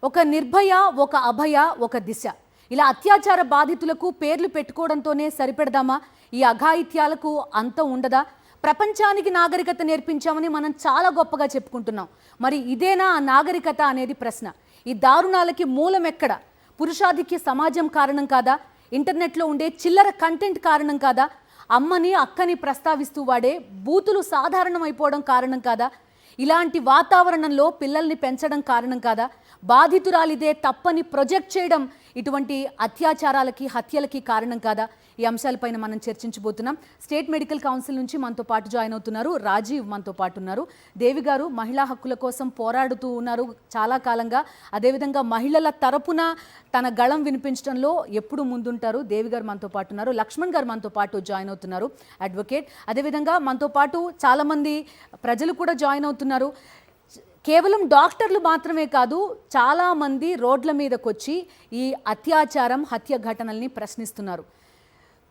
ఒక నిర్భయ, ఒక అభయ, ఒక దిశ ఇలా అత్యాచార బాధితులకు పేర్లు పెట్టుకోవడంతోనే సరిపెడదామా? ఈ అఘాయిత్యాలకు అంతం ఉండదా? ప్రపంచానికి నాగరికత నేర్పించామని మనం చాలా గొప్పగా చెప్పుకుంటున్నాం. మరి ఇదేనా ఆ నాగరికత అనేది ప్రశ్న. ఈ దారుణాలకి మూలం ఎక్కడ? పురుషాధిక్య సమాజం కారణం కాదా? ఇంటర్నెట్లో ఉండే చిల్లర కంటెంట్ కారణం కాదా? అమ్మని అక్కని ప్రస్తావిస్తూ వాడే బూతులు సాధారణమైపోవడం కారణం కాదా? ఇలాంటి వాతావరణంలో పిల్లల్ని పెంచడం కారణం కాదా? బాధితురాలిదే తప్పని ప్రొజెక్ట్ చేయడం ఇటువంటి అత్యాచారాలకి, హత్యలకి కారణం కాదా? ఈ అంశాలపైన మనం చర్చించబోతున్నాం. స్టేట్ మెడికల్ కౌన్సిల్ నుంచి మనతో పాటు జాయిన్ అవుతున్నారు రాజీవ్, మనతో పాటు ఉన్నారు. దేవి గారు మహిళా హక్కుల కోసం పోరాడుతూ ఉన్నారు చాలా కాలంగా. అదేవిధంగా మహిళల తరపున తన గళం వినిపించడంలో ఎప్పుడు ముందుంటారు. దేవి గారు మనతో పాటు ఉన్నారు. లక్ష్మణ్ గారు మనతో పాటు జాయిన్ అవుతున్నారు, అడ్వకేట్. అదేవిధంగా మనతో పాటు చాలామంది ప్రజలు కూడా జాయిన్ అవుతున్నారు. కేవలం డాక్టర్లు మాత్రమే కాదు, చాలామంది రోడ్ల మీదకి వచ్చి ఈ అత్యాచారం, హత్య ఘటనల్ని ప్రశ్నిస్తున్నారు.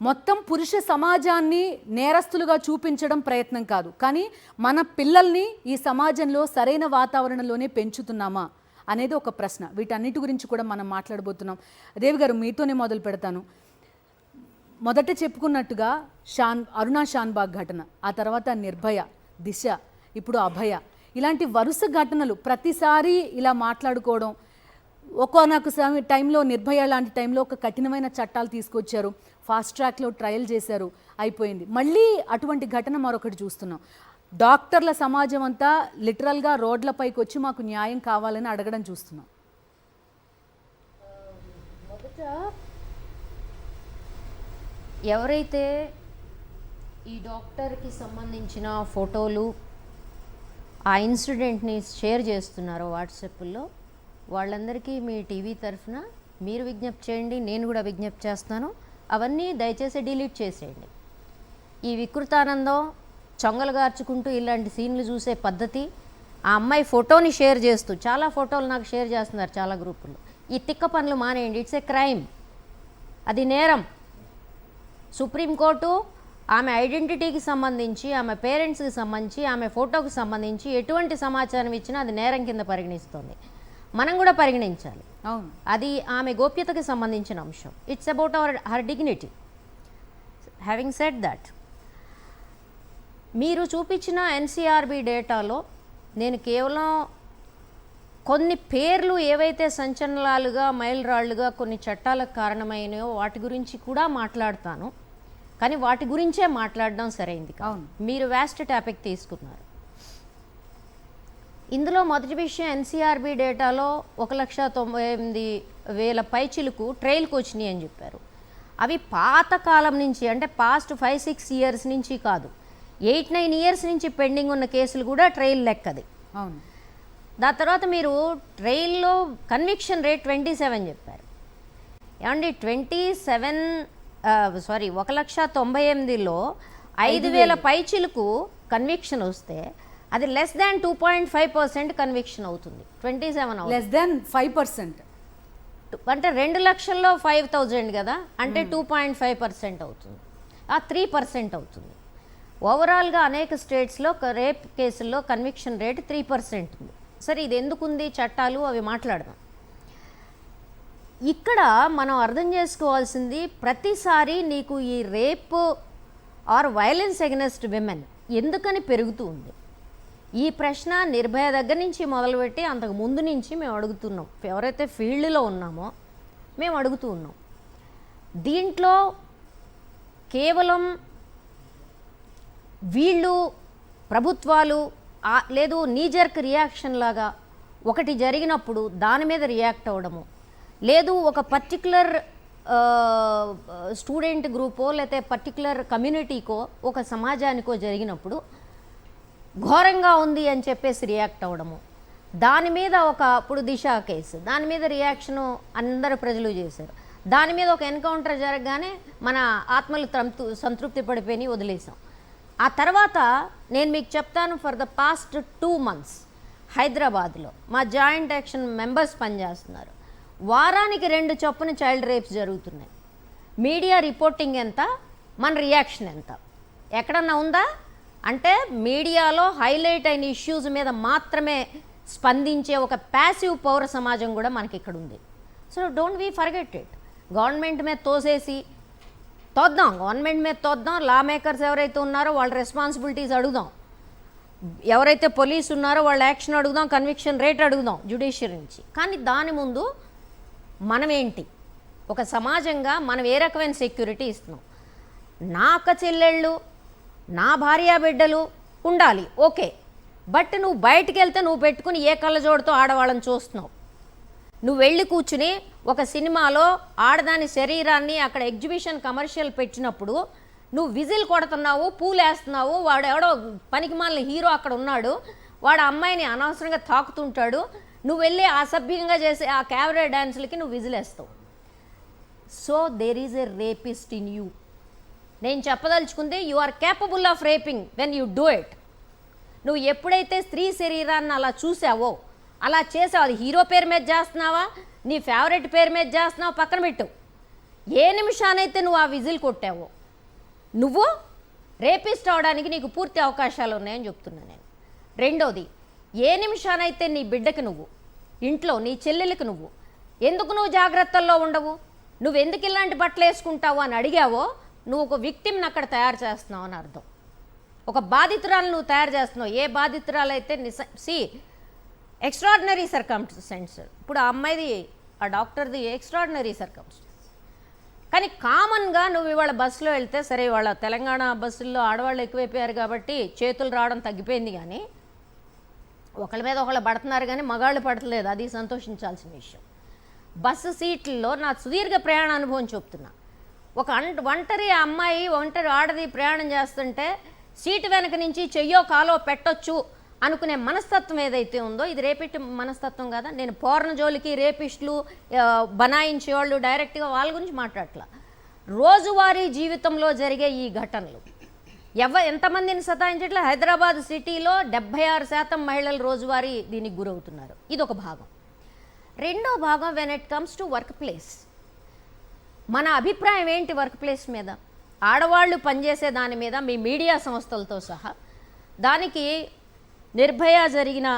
మొత్తం పురుష సమాజాన్ని నేరస్తులుగా చూపించడం ప్రయత్నం కాదు, కానీ మన పిల్లల్ని ఈ సమాజంలో సరైన వాతావరణంలోనే పెంచుతున్నామా అనేది ఒక ప్రశ్న. వీటన్నిటి గురించి కూడా మనం మాట్లాడబోతున్నాం. దేవి గారు, మీతోనే మొదలు పెడతాను. మొదట చెప్పుకున్నట్టుగా అరుణా షాన్బాగ్ ఘటన, ఆ తర్వాత నిర్భయ, దిశ, ఇప్పుడు అభయ, ఇలాంటి వరుస ఘటనలు ప్రతిసారి ఇలా మాట్లాడుకోవడం. ఒక్కొక్క టైంలో నిర్భయ లాంటి టైంలో ఒక కఠినమైన చట్టాలు తీసుకొచ్చారు, ఫాస్ట్ ట్రాక్లో ట్రయల్ చేశారు, అయిపోయింది. మళ్ళీ అటువంటి ఘటన మరొకటి చూస్తున్నాం. డాక్టర్ల సమాజం అంతా లిటరల్గా రోడ్లపైకి వచ్చి మాకు న్యాయం కావాలని అడగడం చూస్తున్నాం. మొదట ఎవరైతే ఈ డాక్టర్కి సంబంధించిన ఫోటోలు, ఆ ఇన్సిడెంట్ని షేర్ చేస్తున్నారో వాట్సాప్లో, వాళ్ళందరికీ మీ టీవీ తరఫున మీరు విజ్ఞప్తి చేయండి, నేను కూడా విజ్ఞప్తి చేస్తాను. అవన్నీ దయచేసి డిలీట్ చేసేయండి. ఈ వికృతానందం, చొంగలు గార్చుకుంటూ ఇలాంటి సీన్లు చూసే పద్ధతి, ఆ అమ్మాయి ఫోటోని షేర్ చేస్తూ, చాలా ఫోటోలు నాకు షేర్ చేస్తున్నారు చాలా గ్రూపుల్లో. ఈ తిక్క పనులు మానేయండి. ఇట్స్ ఏ క్రైమ్, అది నేరం. సుప్రీంకోర్టు ఆమె ఐడెంటిటీకి సంబంధించి, ఆమె పేరెంట్స్కి సంబంధించి, ఆమె ఫోటోకి సంబంధించి ఎటువంటి సమాచారం ఇచ్చినా అది నేరం కింద పరిగణిస్తుంది. మనం కూడా పరిగణించాలి. అది ఆమె గోప్యతకి సంబంధించిన అంశం. It's about her dignity. Having said that, మీరు చూపించిన ఎన్సీఆర్బీ డేటాలో నేను కేవలం కొన్ని పేర్లు ఏవైతే సంచలనాలుగా, మైలురాళ్లుగా కొన్ని చట్టాలకు కారణమైనయో వాటి గురించి కూడా మాట్లాడతాను, కానీ వాటి గురించే మాట్లాడడం సరైంది కాదు. మీరు వ్యాస్ట్ టాపిక్ తీసుకున్నారు. ఇందులో మొదటి విషయం, ఎన్సీఆర్బీ డేటాలో 1,98,000 పైచిలకు ట్రయల్కి వచ్చినాయి అని చెప్పారు. అవి పాతకాలం నుంచి, అంటే పాస్ట్ 5-6 ఇయర్స్ నుంచి కాదు, 8-9 ఇయర్స్ నుంచి పెండింగ్ ఉన్న కేసులు కూడా ట్రయల్ లెక్కది. అవును. దాని తర్వాత మీరు ట్రయల్లో కన్విక్షన్ రేట్ 27 చెప్పారు. ఏమండి, 1,98,000లో 5,000 పైచిలకు కన్విక్షన్ వస్తే అది లెస్ దాన్ 2.5% కన్విక్షన్ అవుతుంది. 27 లెస్ దాన్ 5%, అంటే 2 లక్షల్లో 5,000 కదా, అంటే 2.5% అవుతుంది. ఆ 3% అవుతుంది. ఓవరాల్గా అనేక స్టేట్స్లో రేప్ కేసుల్లో కన్విక్షన్ రేట్ 3% ఉంది. సరే, ఇది ఎందుకుంది, చట్టాలు అవి మాట్లాడదాం. ఇక్కడ మనం అర్థం చేసుకోవాల్సింది, ప్రతిసారి నీకు ఈ rape or violence against women ఎందుకని పెరుగుతూ ఉంది? ఈ ప్రశ్న నిర్భయ దగ్గర నుంచి మొదలుపెట్టి అంతకు ముందు నుంచి మేము అడుగుతున్నాం. ఎవరైతే ఫీల్డ్లో ఉన్నామో మేము అడుగుతూ ఉన్నాం. దీంట్లో కేవలం వీళ్ళు ప్రభుత్వాలు లేదు నీజర్క్ రియాక్షన్ లాగా ఒకటి జరిగినప్పుడు దాని మీద రియాక్ట్ అవ్వడము, లేదు ఒక పర్టికులర్ స్టూడెంట్ గ్రూపో లేకపోతే పర్టికులర్ కమ్యూనిటీకో ఒక సమాజానికో జరిగినప్పుడు ఘోరంగా ఉంది అని చెప్పేసి రియాక్ట్ అవ్వడము, దాని మీద ఇప్పుడు దిశ కేసు, దాని మీద రియాక్షను అందరు ప్రజలు చేశారు. దాని మీద ఒక ఎన్కౌంటర్ జరగగానే మన ఆత్మలు సంతృప్తి పడిపోయి వదిలేసాం. ఆ తర్వాత నేను మీకు చెప్తాను, ఫర్ ద పాస్ట్ 2 months హైదరాబాద్లో మా జాయింట్ యాక్షన్ మెంబర్స్ పనిచేస్తున్నారు. వారానికి 2 చొప్పున చైల్డ్ రేప్స్ జరుగుతున్నాయి. మీడియా రిపోర్టింగ్ ఎంత, మన రియాక్షన్ ఎంత? ఎక్కడన్నా ఉందా? అంటే మీడియాలో హైలైట్ అయిన ఇష్యూస్ మీద మాత్రమే స్పందించే ఒక ప్యాసివ్ పౌర సమాజం కూడా మనకి ఇక్కడ ఉంది. So don't we forget it. Government మీద తోద్దాం, లా మేకర్స్ ఎవరైతే ఉన్నారో వాళ్ళ రెస్పాన్సిబిలిటీస్ అడుగుదాం, ఎవరైతే పోలీసు ఉన్నారో వాళ్ళ యాక్షన్ అడుగుదాం, కన్విక్షన్ రేట్ అడుగుదాం జ్యుడిషియరీ నుంచి. కానీ దాని ముందు మనమేంటి, ఒక సమాజంగా మనం ఏ రకమైన సెక్యూరిటీ ఇస్తున్నాం? నా అక్క చెల్లెళ్ళు, నా భార్యా బిడ్డలు ఉండాలి, ఓకే. బట్ నువ్వు బయటికి వెళ్తే నువ్వు పెట్టుకుని ఏ కళ్ళజోడుతో ఆడవాళ్ళని చూస్తున్నావు. నువ్వు వెళ్ళి కూర్చుని ఒక సినిమాలో ఆడదాని శరీరాన్ని అక్కడ ఎగ్జిబిషన్ కమర్షియల్ పెట్టినప్పుడు నువ్వు విజిల్ కొడుతున్నావు, పూలేస్తున్నావు, వాడు ఎవడో పనికిమాలిన హీరో అక్కడ ఉన్నాడు, వాడు అమ్మాయిని అనవసరంగా తాకుతుంటాడు, నువ్వు వెళ్ళి అసభ్యంగా చేసే ఆ క్యాబరే డ్యాన్సులకి నువ్వు విజిలేస్తావు. So there is a rapist in you. నేను చెప్పదలుచుకుంది, you are capable of raping when you do it. నువ్వు ఎప్పుడైతే స్త్రీ శరీరాన్ని అలా చూసావో, అలా చేసావు, అది హీరో పేరు మీద చేస్తున్నావా, నీ ఫేవరెట్ పేరు మీద చేస్తున్నావు పక్కన పెట్టు. ఏ నిమిషానైతే నువ్వు ఆ విజిల్ కొట్టావో నువ్వు రేపిస్ట్ అవడానికి నీకు పూర్తి అవకాశాలు ఉన్నాయని చెప్తున్నా నేను. రెండోది, ఏ నిమిషానైతే నీ బిడ్డకి నువ్వు, ఇంట్లో నీ చెల్లెలకి నువ్వు ఎందుకు నువ్వు జాగ్రత్తల్లో ఉండవు, నువ్వు ఎందుకు ఇలాంటి బట్టలు వేసుకుంటావు అని అడిగావో, నువ్వు ఒక విక్టిమ్ని అక్కడ తయారు చేస్తున్నావు అని అర్థం. ఒక బాధితురాలు నువ్వు తయారు చేస్తున్నావు. ఏ బాధితురాలు అయితే ఎక్స్ట్రాడినరీ సర్కమ్స్టెన్స్, ఇప్పుడు ఆ అమ్మాయిది, ఆ డాక్టర్ది ఎక్స్ట్రాడినరీ సర్కమ్స్టెన్స్. కానీ కామన్గా నువ్వు ఇవాళ బస్సులో వెళ్తే, సరే ఇవాళ తెలంగాణ బస్సుల్లో ఆడవాళ్ళు ఎక్కువైపోయారు కాబట్టి చేతులు రావడం తగ్గిపోయింది, కానీ ఒకళ్ళ మీద ఒకళ్ళు పడుతున్నారు కానీ మగాళ్ళు పడతలేదు, అది సంతోషించాల్సిన విషయం. బస్సు సీట్లలో నా సుదీర్ఘ ప్రయాణ అనుభవం చెప్తున్నా. ఒక ఒంటరి అమ్మాయి, ఒంటరి ఆడది ప్రయాణం చేస్తుంటే సీటు వెనక నుంచి చెయ్యో కాలో పెట్టొచ్చు అనుకునే మనస్తత్వం ఏదైతే ఉందో, ఇది రేపిస్ట్ మనస్తత్వం కదా. నేను పోర్న జోలికి, రేపిస్టులు, బనాయించేవాళ్ళు డైరెక్ట్గా వాళ్ళ గురించి మాట్లాడట్లా. రోజువారీ జీవితంలో జరిగే ఈ ఘటనలు ఎంతమందిని సతాయించట్లే. హైదరాబాద్ సిటీలో 76% మహిళలు రోజువారీ దీనికి గురవుతున్నారు. ఇది ఒక భాగం. రెండో భాగం, when it comes to work place, మన అభిప్రాయం ఏంటి వర్క్ ప్లేస్ మీద, ఆడవాళ్ళు పనిచేసే దాని మీద, మీ మీడియా సంస్థలతో సహా. దానికి నిర్భయ జరిగిన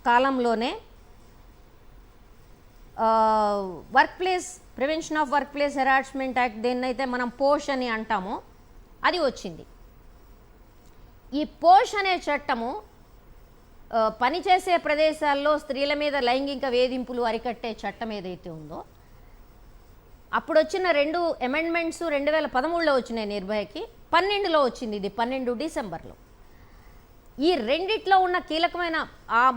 కాలంలోనే workplace prevention of workplace harassment act, దేన్నైతే మనం పోష్ అని అంటామో, అది వచ్చింది. ఈ పోష్ అనే చట్టము పనిచేసే ప్రదేశాల్లో స్త్రీల మీద లైంగిక వేధింపులు అరికట్టే చట్టం ఏదైతే ఉందో, అప్పుడు వచ్చిన 2 అమెండ్మెంట్స్ 2013లో వచ్చినాయి నిర్భయకి, 12లో వచ్చింది ఇది, 12 డిసెంబర్లో. ఈ రెండిట్లో ఉన్న కీలకమైన,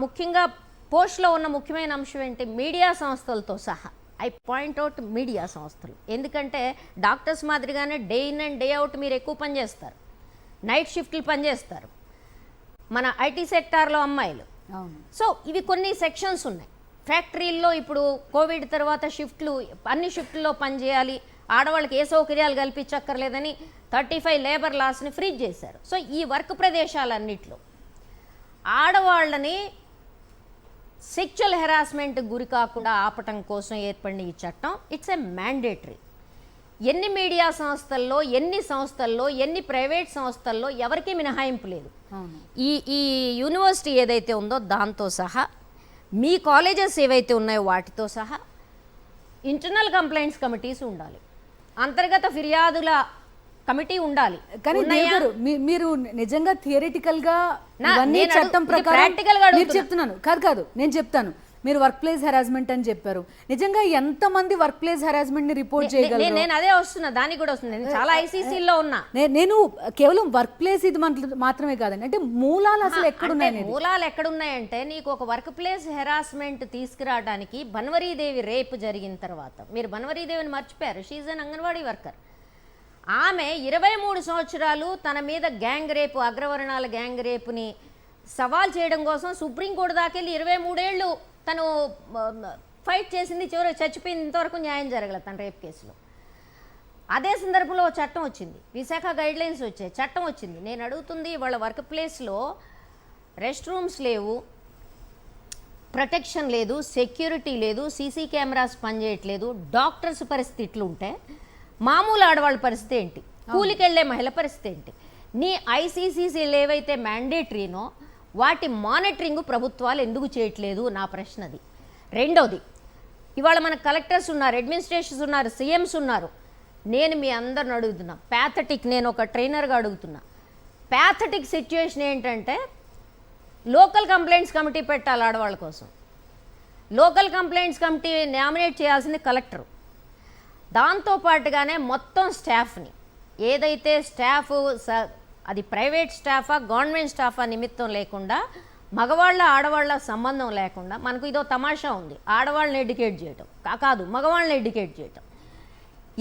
ముఖ్యంగా పోస్ట్లో ఉన్న ముఖ్యమైన అంశం ఏంటి, మీడియా సంస్థలతో సహా. ఐ పాయింట్అవుట్ మీడియా సంస్థలు, ఎందుకంటే డాక్టర్స్ మాదిరిగానే day in and day out మీరు ఎక్కువ పనిచేస్తారు, నైట్ షిఫ్ట్లు పనిచేస్తారు, మన ఐటీ సెక్టార్లో అమ్మాయిలు. సో ఇవి కొన్ని సెక్షన్స్ ఉన్నాయి. ఫ్యాక్టరీల్లో ఇప్పుడు కోవిడ్ తర్వాత షిఫ్ట్లు, అన్ని షిఫ్ట్లో పనిచేయాలి, ఆడవాళ్ళకి ఏ సౌకర్యాలు కల్పించక్కర్లేదని 35 లేబర్ లాస్ని ఫ్రీజ్ చేశారు. సో ఈ వర్క్ ప్రదేశాలన్నిట్లో ఆడవాళ్ళని సెక్చువల్ హెరాస్మెంట్ గురి కాకుండా ఆపటం కోసం ఏర్పడిన ఈ చట్టం, ఇట్స్ ఎ మ్యాండేటరీ. ఎన్ని మీడియా సంస్థల్లో, ఎన్ని ప్రైవేట్ సంస్థల్లో ఎవరికీ మినహాయింపు లేదు. ఈ యూనివర్సిటీ ఏదైతే ఉందో దాంతో సహా, మీ కాలేజెస్ ఏవైతే ఉన్నాయో వాటితో సహా ఇంటర్నల్ కంప్లైంట్స్ కమిటీస్ ఉండాలి, అంతర్గత ఫిర్యాదుల కమిటీ ఉండాలి. కానీ మీరు నిజంగా థియరిటికల్ గా చట్టం ప్రకారం ప్రాక్టికల్ గా చెప్తున్నాను కాదు నేను చెప్తాను. మీరు వర్క్ ప్లేస్ హెరాస్మెంట్ అని చెప్పారు, నిజంగా ఎంతమంది వర్క్ ప్లేస్ హెరాస్మెంట్ ని రిపోర్ట్ చేయగలరు? నేను అదే వస్తున్నా, దానికి కూడా వస్తుంది. నేను చాలా ఐసీసీలో ఉన్నా. నేను కేవలం వర్క్ ప్లేస్ ఇది మాత్రమే కాదండి, అంటే మూలాలు అసలు ఎక్కడున్నాయి? మూలాలు ఎక్కడున్నాయంటే, నీకు ఒక వర్క్ ప్లేస్ హెరాస్మెంట్ తీసుకురావడానికి బన్వరీదేవి రేపు జరిగిన తర్వాత, మీరు బన్వరీదేవిని మర్చిపోయారు, she is an anganwadi worker. ఆమె 23 సంవత్సరాలు తన మీద గ్యాంగ్ రేపు, అగ్రవర్ణాల గ్యాంగ్ రేపుని సవాల్ చేయడం కోసం సుప్రీంకోర్టు దాకెళ్ళి 23 ఏళ్ళు తను ఫైట్ చేసింది, చివరికి చచ్చిపోయింది. ఇంతవరకు న్యాయం జరగలేదు తన రేప్ కేసులో. అదే సందర్భంలో చట్టం వచ్చింది, విశాఖ గైడ్లైన్స్ వచ్చాయి, చట్టం వచ్చింది. నేను అడుగుతుంది, వాళ్ళ వర్క్ ప్లేస్లో రెస్ట్ రూమ్స్ లేవు, ప్రొటెక్షన్ లేదు, సెక్యూరిటీ లేదు, సీసీ కెమెరాస్ పనిచేయట్లేదు, డాక్టర్స్ పరిస్థితి ఇట్లుంటే మామూలు ఆడవాళ్ళ పరిస్థితి ఏంటి, కూలికి వెళ్ళే మహిళ పరిస్థితి ఏంటి? నీ ఐసీసీసీలు ఏవైతే మ్యాండేటరీనో వాటి మానిటరింగ్ ప్రభుత్వాలు ఎందుకు చేయట్లేదు నా ప్రశ్న అది. రెండోది, ఇవాళ మన కలెక్టర్స్ ఉన్నారు, అడ్మినిస్ట్రేషన్స్ ఉన్నారు, సీఎంస్ ఉన్నారు. నేను మీ అందరిని అడుగుతున్నా, ప్యాథటిక్, నేను ఒక ట్రైనర్గా అడుగుతున్నా, ప్యాథటిక్ సిచ్యుయేషన్ ఏంటంటే లోకల్ కంప్లైంట్స్ కమిటీ పెట్టాలి ఆడవాళ్ళ కోసం. లోకల్ కంప్లైంట్స్ కమిటీ నామినేట్ చేయాల్సింది కలెక్టరు. దాంతోపాటుగానే మొత్తం స్టాఫ్ని, ఏదైతే స్టాఫ్ అది ప్రైవేట్ స్టాఫా గవర్నమెంట్ స్టాఫా నిమిత్తం లేకుండా, మగవాళ్ళ ఆడవాళ్ళ సంబంధం లేకుండా, మనకు ఇదో తమాషా ఉంది, ఆడవాళ్ళని ఎడ్యుకేట్ చేయటం కాదు, మగవాళ్ళని ఎడ్యుకేట్ చేయటం.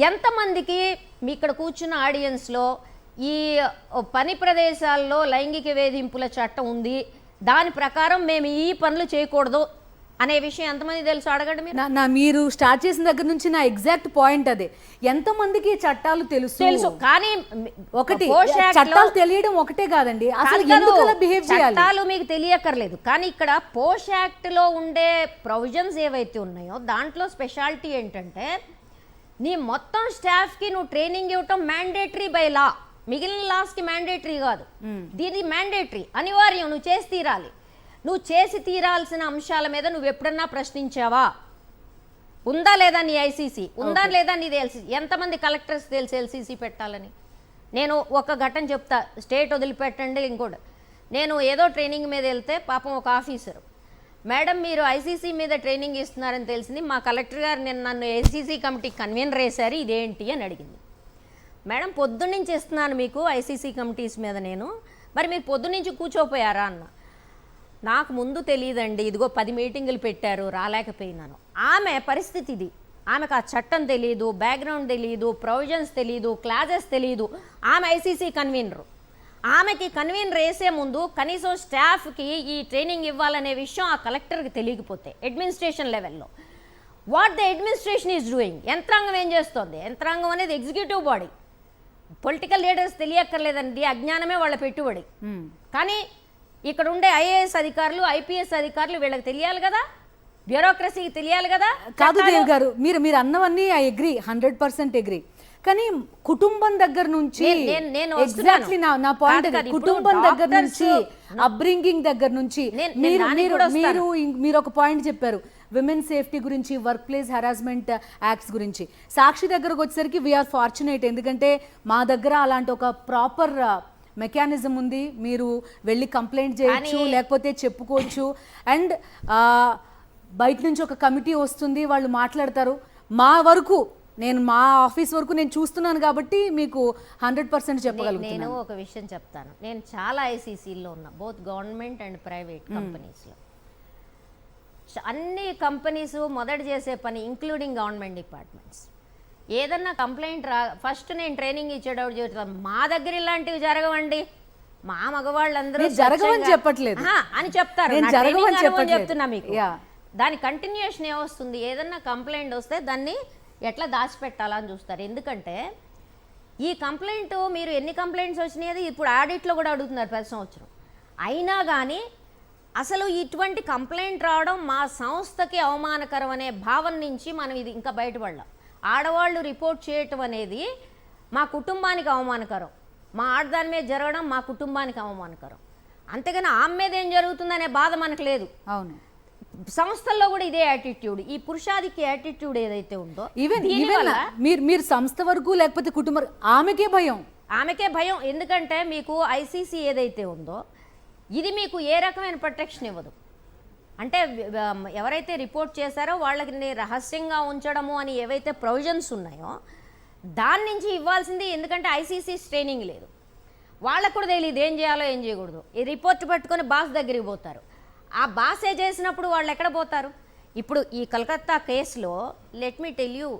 ఎంతమందికి మీ ఇక్కడ కూర్చున్న ఆడియన్స్లో ఈ పని ప్రదేశాల్లో లైంగిక వేధింపుల చట్టం ఉంది, దాని ప్రకారం మేము ఈ పనులు చేయకూడదు అనే విషయం ఎంతమంది తెలుసు అడగండి మీరు. మీరు స్టార్ట్ చేసిన దగ్గర నుంచి నా ఎగ్జాక్ట్ పాయింట్ అదే, ఎంతమంది చట్టాలు తెలుసు కానీ ఒకటి చట్టాలు తెలియడం ఒకటే కాదండి, అసలు ఎందుకు అలా బిహేవ్ చేయాలి చట్టాలు మీకు తెలియక్కర్లేదు. కానీ ఇక్కడ పోష్ యాక్ట్ లో ఉండే ప్రొవిజన్స్ ఏవైతే ఉన్నాయో దాంట్లో స్పెషాలిటీ ఏంటంటే నీ మొత్తం స్టాఫ్ కి నువ్వు ట్రైనింగ్ ఇవ్వటం మ్యాండేటరీ బై లా, మిగిలిన లాస్ కి మ్యాండేటరీ కాదు, దీని మ్యాండేటరీ, అనివార్యం, నువ్వు చేసి తీరాలి. నువ్వు చేసి తీరాల్సిన అంశాల మీద నువ్వు ఎప్పుడన్నా ప్రశ్నించావా? ఉందా లేదా నీ ఐసీసీ, ఉందా లేదా నీది ఎల్సీసీ? ఎంతమంది కలెక్టర్స్ తెలుసు ఎల్సీసీ పెట్టాలని? నేను ఒక ఘటన చెప్తా, స్టేట్ వదిలిపెట్టండి. ఇంకోటి, నేను ఏదో ట్రైనింగ్ మీద వెళ్తే పాపం ఒక ఆఫీసరు, మేడం మీరు ఐసీసీ మీద ట్రైనింగ్ ఇస్తున్నారని తెలిసింది, మా కలెక్టర్ గారు నేను నన్ను ఐసీసీ కమిటీ కన్వీనర్ వేశారు, ఇదేంటి అని అడిగింది. మేడం పొద్దున్నుంచి ఇస్తున్నాను మీకు ఐసీసీ కమిటీస్ మీద నేను, మరి మీరు పొద్దున్నుంచి కూర్చోపోయారా అన్న. నాకు ముందు తెలియదండి, ఇదిగో 10 మీటింగులు పెట్టారు రాలేకపోయినాను. ఆమె పరిస్థితి ఇది, ఆమెకు ఆ చట్టం తెలియదు, బ్యాక్గ్రౌండ్ తెలియదు, ప్రొవిజన్స్ తెలియదు, క్లాజెస్ తెలియదు. ఆమె ఐసీసీ కన్వీనరు. ఆమెకి కన్వీనర్ వేసే ముందు కనీసం స్టాఫ్కి ఈ ట్రైనింగ్ ఇవ్వాలనే విషయం ఆ కలెక్టర్కి తెలియకపోతే అడ్మినిస్ట్రేషన్ లెవెల్లో what the administration is doing, యంత్రాంగం ఏం చేస్తుంది? యంత్రాంగం అనేది ఎగ్జిక్యూటివ్ బాడీ, పొలిటికల్ లీడర్స్ తెలియక్కర్లేదండి, అజ్ఞానమే వాళ్ళ పెట్టుబడి. కానీ ఇక్కడ ఉండే ఐఏఎస్ అధికారులు, ఐపీఎస్ అధికారులు వీళ్ళకి తెలియాలి కదా, బ్యూరోక్రసీకి తెలియాలి కదా. కాదు దేవ్ గారు, మీరు అన్నవన్నీ ఐ అగ్రీ, 100% అగ్రీ. కానీ కుటుంబం దగ్గర నుంచి ఎగ్జాక్ట్లీ నా పాయింట్ అది, కుటుంబం దగ్గర నుంచి అప్బ్రింగింగ్ దగ్గర నుంచి మీరు ఒక పాయింట్ చెప్పారు, విమెన్ సేఫ్టీ గురించి, వర్క్ ప్లేస్ హెరాస్మెంట్ యాక్ట్స్ గురించి. సాక్షి దగ్గరకు వచ్చేసరికి వీఆర్ ఫార్చునేట్, ఎందుకంటే మా దగ్గర అలాంటి ఒక ప్రాపర్ మెకానిజం ఉంది, మీరు వెళ్ళి కంప్లైంట్ చేయొచ్చు, లేకపోతే చెప్పుకోవచ్చు. అండ్ బయట నుంచి ఒక కమిటీ వస్తుంది, వాళ్ళు మాట్లాడతారు. మా వరకు మా ఆఫీస్ వరకు నేను చూస్తున్నాను కాబట్టి మీకు 100% చెప్పగలుగుతాను. నేను ఒక విషయం చెప్తాను, నేను చాలా ఐసీసీలో ఉన్నా, బోత్ గవర్నమెంట్ అండ్ ప్రైవేట్ కంపెనీస్లో. అన్ని కంపెనీస్ మొదట చేసే పని, ఇంక్లూడింగ్ గవర్నమెంట్ డిపార్ట్మెంట్స్, ఏదన్నా కంప్లైంట్ ఫస్ట్ నేను ట్రైనింగ్ ఇచ్చేటప్పుడు చెప్తాను, మా దగ్గర ఇలాంటివి జరగవండి, మా మగవాళ్ళందరూ జరగవని చెప్పట్లేదు అని చెప్తారు, చెప్తున్నా మీకు. దాని కంటిన్యూషన్ ఏమొస్తుంది, ఏదన్నా కంప్లైంట్ వస్తే దాన్ని ఎట్లా దాచిపెట్టాలని చూస్తారు. ఎందుకంటే ఈ కంప్లైంట్, మీరు ఎన్ని కంప్లైంట్స్ వచ్చినాయి ఇప్పుడు ఆడిట్లో కూడా అడుగుతున్నారు ప్రతి సంవత్సరం, అయినా కానీ అసలు ఇటువంటి కంప్లైంట్ రావడం మా సంస్థకి అవమానకరం అనే భావన నుంచి మనం ఇది ఇంకా బయటపడలేం. ఆడవాళ్ళు రిపోర్ట్ చేయటం అనేది మా కుటుంబానికి అవమానకరం, మా ఆడదాని మీద జరగడం మా కుటుంబానికి అవమానకరం. అంతేగాని ఆమె మీద ఏం జరుగుతుందనే బాధ మనకు లేదు. అవును, సంస్థల్లో కూడా ఇదే యాటిట్యూడ్, ఈ పురుషాధిక్య యాటిట్యూడ్ ఏదైతే ఉందో, ఈవెన్ మీరు సంస్థ వరకు లేకపోతే కుటుంబం, ఆమెకే భయం. ఎందుకంటే మీకు ఐసీసీ ఏదైతే ఉందో ఇది మీకు ఏ రకమైన ప్రొటెక్షన్ ఇవ్వదు. అంటే ఎవరైతే రిపోర్ట్ చేశారో వాళ్ళకి రహస్యంగా ఉంచడము అని ఏవైతే ప్రొవిజన్స్ ఉన్నాయో దాని నుంచి ఇవ్వాల్సింది. ఎందుకంటే ఐసీసీ ట్రైనింగ్ లేదు, వాళ్ళకు కూడా తెలియదు ఏం చేయాలో ఏం చేయకూడదు. ఈ రిపోర్ట్ పట్టుకొని బాస్ దగ్గరికి పోతారు, ఆ బాసే చేసినప్పుడు వాళ్ళు ఎక్కడ పోతారు? ఇప్పుడు ఈ కలకత్తా కేసులో లెట్ మీ టెల్ యూ,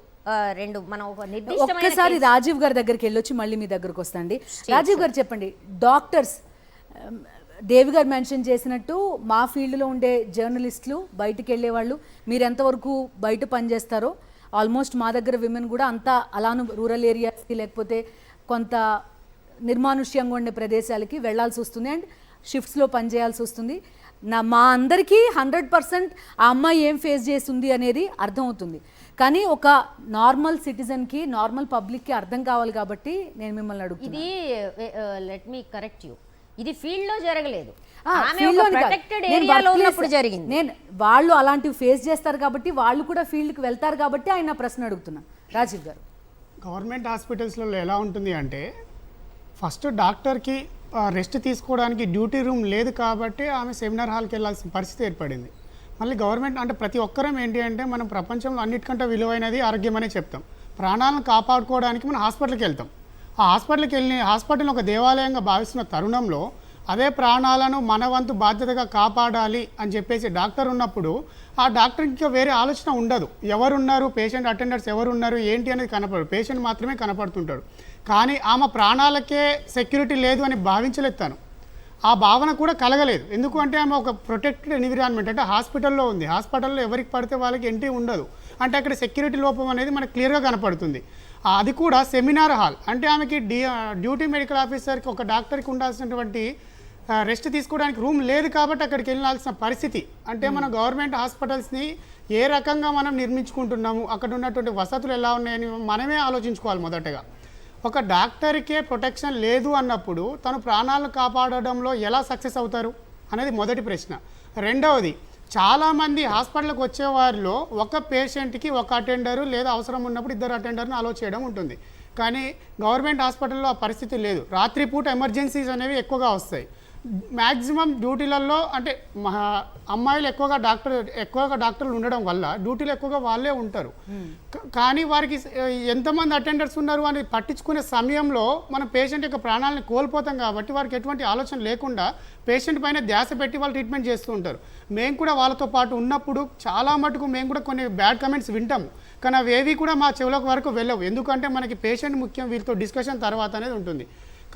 మనం ఒక నిర్దిష్టమైన, ఒక్కసారి రాజీవ్ గారి దగ్గరికి వెళ్ళొచ్చి మళ్ళీ మీ దగ్గరకు వస్తాండి. రాజీవ్ గారు చెప్పండి, డాక్టర్స్ దేవి గారు మెన్షన్ చేసినట్టు మా ఫీల్డ్లో ఉండే జర్నలిస్టులు, బయటికి వెళ్ళే వాళ్ళు, మీరు ఎంతవరకు బయట పనిచేస్తారో, ఆల్మోస్ట్ మా దగ్గర విమెన్ కూడా అంతా అలాను రూరల్ ఏరియాస్కి లేకపోతే కొంత నిర్మానుష్యంగా ఉండే ప్రదేశాలకి వెళ్లాల్సి వస్తుంది అండ్ షిఫ్ట్స్లో పనిచేయాల్సి వస్తుంది. మా అందరికీ 100% ఆ అమ్మాయి ఏం ఫేస్ చేస్తుంది అనేది అర్థమవుతుంది. కానీ ఒక నార్మల్ సిటిజన్కి, నార్మల్ పబ్లిక్కి అర్థం కావాలి కాబట్టి నేను మిమ్మల్ని అడుగుతున్నాను. ఇది లెట్ మీ కరెక్ట్ యూ, ఇది ఫీల్డ్ లో జరగలేదు. ఆ, ఆమె field ఒక లోని కాదు. ప్రొటెక్టెడ్ నేను ఏరియాలో workplace- ఉన్నప్పుడు జరిగింది. నేను వాళ్ళు అలాంటివి ఫేస్ చేస్తారు కాబట్టి వాళ్ళు కూడా ఫీల్డ్కి వెళ్తారు కాబట్టి ఆయన ప్రశ్న అడుగుతున్నా. రాజీవ్ గారు, గవర్నమెంట్ హాస్పిటల్స్లలో ఎలా ఉంటుంది అంటే ఫస్ట్ డాక్టర్కి రెస్ట్ తీసుకోవడానికి డ్యూటీ రూమ్ లేదు కాబట్టి ఆమె సెమినార్ హాల్కి వెళ్ళాల్సిన పరిస్థితి ఏర్పడింది. మళ్ళీ గవర్నమెంట్ అంటే ప్రతి ఒక్కరం ఏంటి అంటే మనం ప్రపంచంలో అన్నిటికంటే విలువైనది ఆరోగ్యం అనే చెప్తాం. ప్రాణాలను కాపాడుకోవడానికి మనం హాస్పిటల్కి వెళ్తాం. ఆ హాస్పిటల్కి వెళ్ళి హాస్పిటల్ని ఒక దేవాలయంగా భావిస్తున్న తరుణంలో అదే ప్రాణాలను మన వంతు బాధ్యతగా కాపాడాలి అని చెప్పేసి డాక్టర్ ఉన్నప్పుడు ఆ డాక్టర్కి ఇంకా వేరే ఆలోచన ఉండదు. ఎవరున్నారు, పేషెంట్ అటెండర్స్ ఎవరున్నారు ఏంటి అనేది కనపడదు, పేషెంట్ మాత్రమే కనపడుతుంటాడు. కానీ ఆమె ప్రాణాలకే సెక్యూరిటీ లేదు అని భావించలేదు తను. ఆ భావన కూడా కలగలేదు. ఎందుకు అంటే ఆమె ఒక ప్రొటెక్టెడ్ ఎన్విరాన్మెంట్, అంటే హాస్పిటల్లో ఉంది. హాస్పిటల్లో ఎవరికి పడితే వాళ్ళకి ఎంట్రీ ఉండదు. అంటే అక్కడ సెక్యూరిటీ లోపం అనేది మనకు క్లియర్గా కనపడుతుంది. అది కూడా సెమినార్ హాల్ అంటే ఆమెకి డ్యూటీ మెడికల్ ఆఫీసర్కి ఒక డాక్టర్కి ఉండాల్సినటువంటి రెస్ట్ తీసుకోవడానికి రూమ్ లేదు కాబట్టి అక్కడికి వెళ్ళాల్సిన పరిస్థితి. అంటే మన గవర్నమెంట్ హాస్పిటల్స్ని ఏ రకంగా మనం నిర్మించుకుంటున్నాము, అక్కడ ఉన్నటువంటి వసతులు ఎలా ఉన్నాయని మనమే ఆలోచించుకోవాలి. మొదటగా ఒక డాక్టర్కే ప్రొటెక్షన్ లేదు అన్నప్పుడు తను ప్రాణాలను కాపాడడంలో ఎలా సక్సెస్ అవుతారు అనేది మొదటి ప్రశ్న. రెండవది, చాలామంది హాస్పిటల్కి వచ్చేవారిలో ఒక పేషెంట్కి ఒక అటెండరు లేదా అవసరం ఉన్నప్పుడు ఇద్దరు అటెండర్ని అలో చేయడం ఉంటుంది. కానీ గవర్నమెంట్ హాస్పిటల్లో ఆ పరిస్థితి లేదు. రాత్రిపూట ఎమర్జెన్సీస్ అనేవి ఎక్కువగా వస్తాయి. మ్యాక్సిమం డ్యూటీలలో అంటే అమ్మాయిలు ఎక్కువగా డాక్టర్లు ఉండడం వల్ల డ్యూటీలు ఎక్కువగా వాళ్ళే ఉంటారు. కానీ వారికి ఎంతమంది అటెండర్స్ ఉన్నారు అని పట్టించుకునే సమయంలో మనం పేషెంట్ యొక్క ప్రాణాలను కోల్పోతాం కాబట్టి వారికి ఎటువంటి ఆలోచన లేకుండా పేషెంట్ పైన ధ్యాస పెట్టి వాళ్ళు ట్రీట్మెంట్ చేస్తూ ఉంటారు. మేము కూడా వాళ్ళతో పాటు ఉన్నప్పుడు చాలా మటుకు మేము కూడా కొన్ని బ్యాడ్ కమెంట్స్ వింటాము. కానీ అవేవి కూడా మా చెవులకు వరకు వెళ్ళవు. ఎందుకంటే మనకి పేషెంట్ ముఖ్యం, వీళ్ళతో డిస్కషన్ తర్వాత అనేది ఉంటుంది.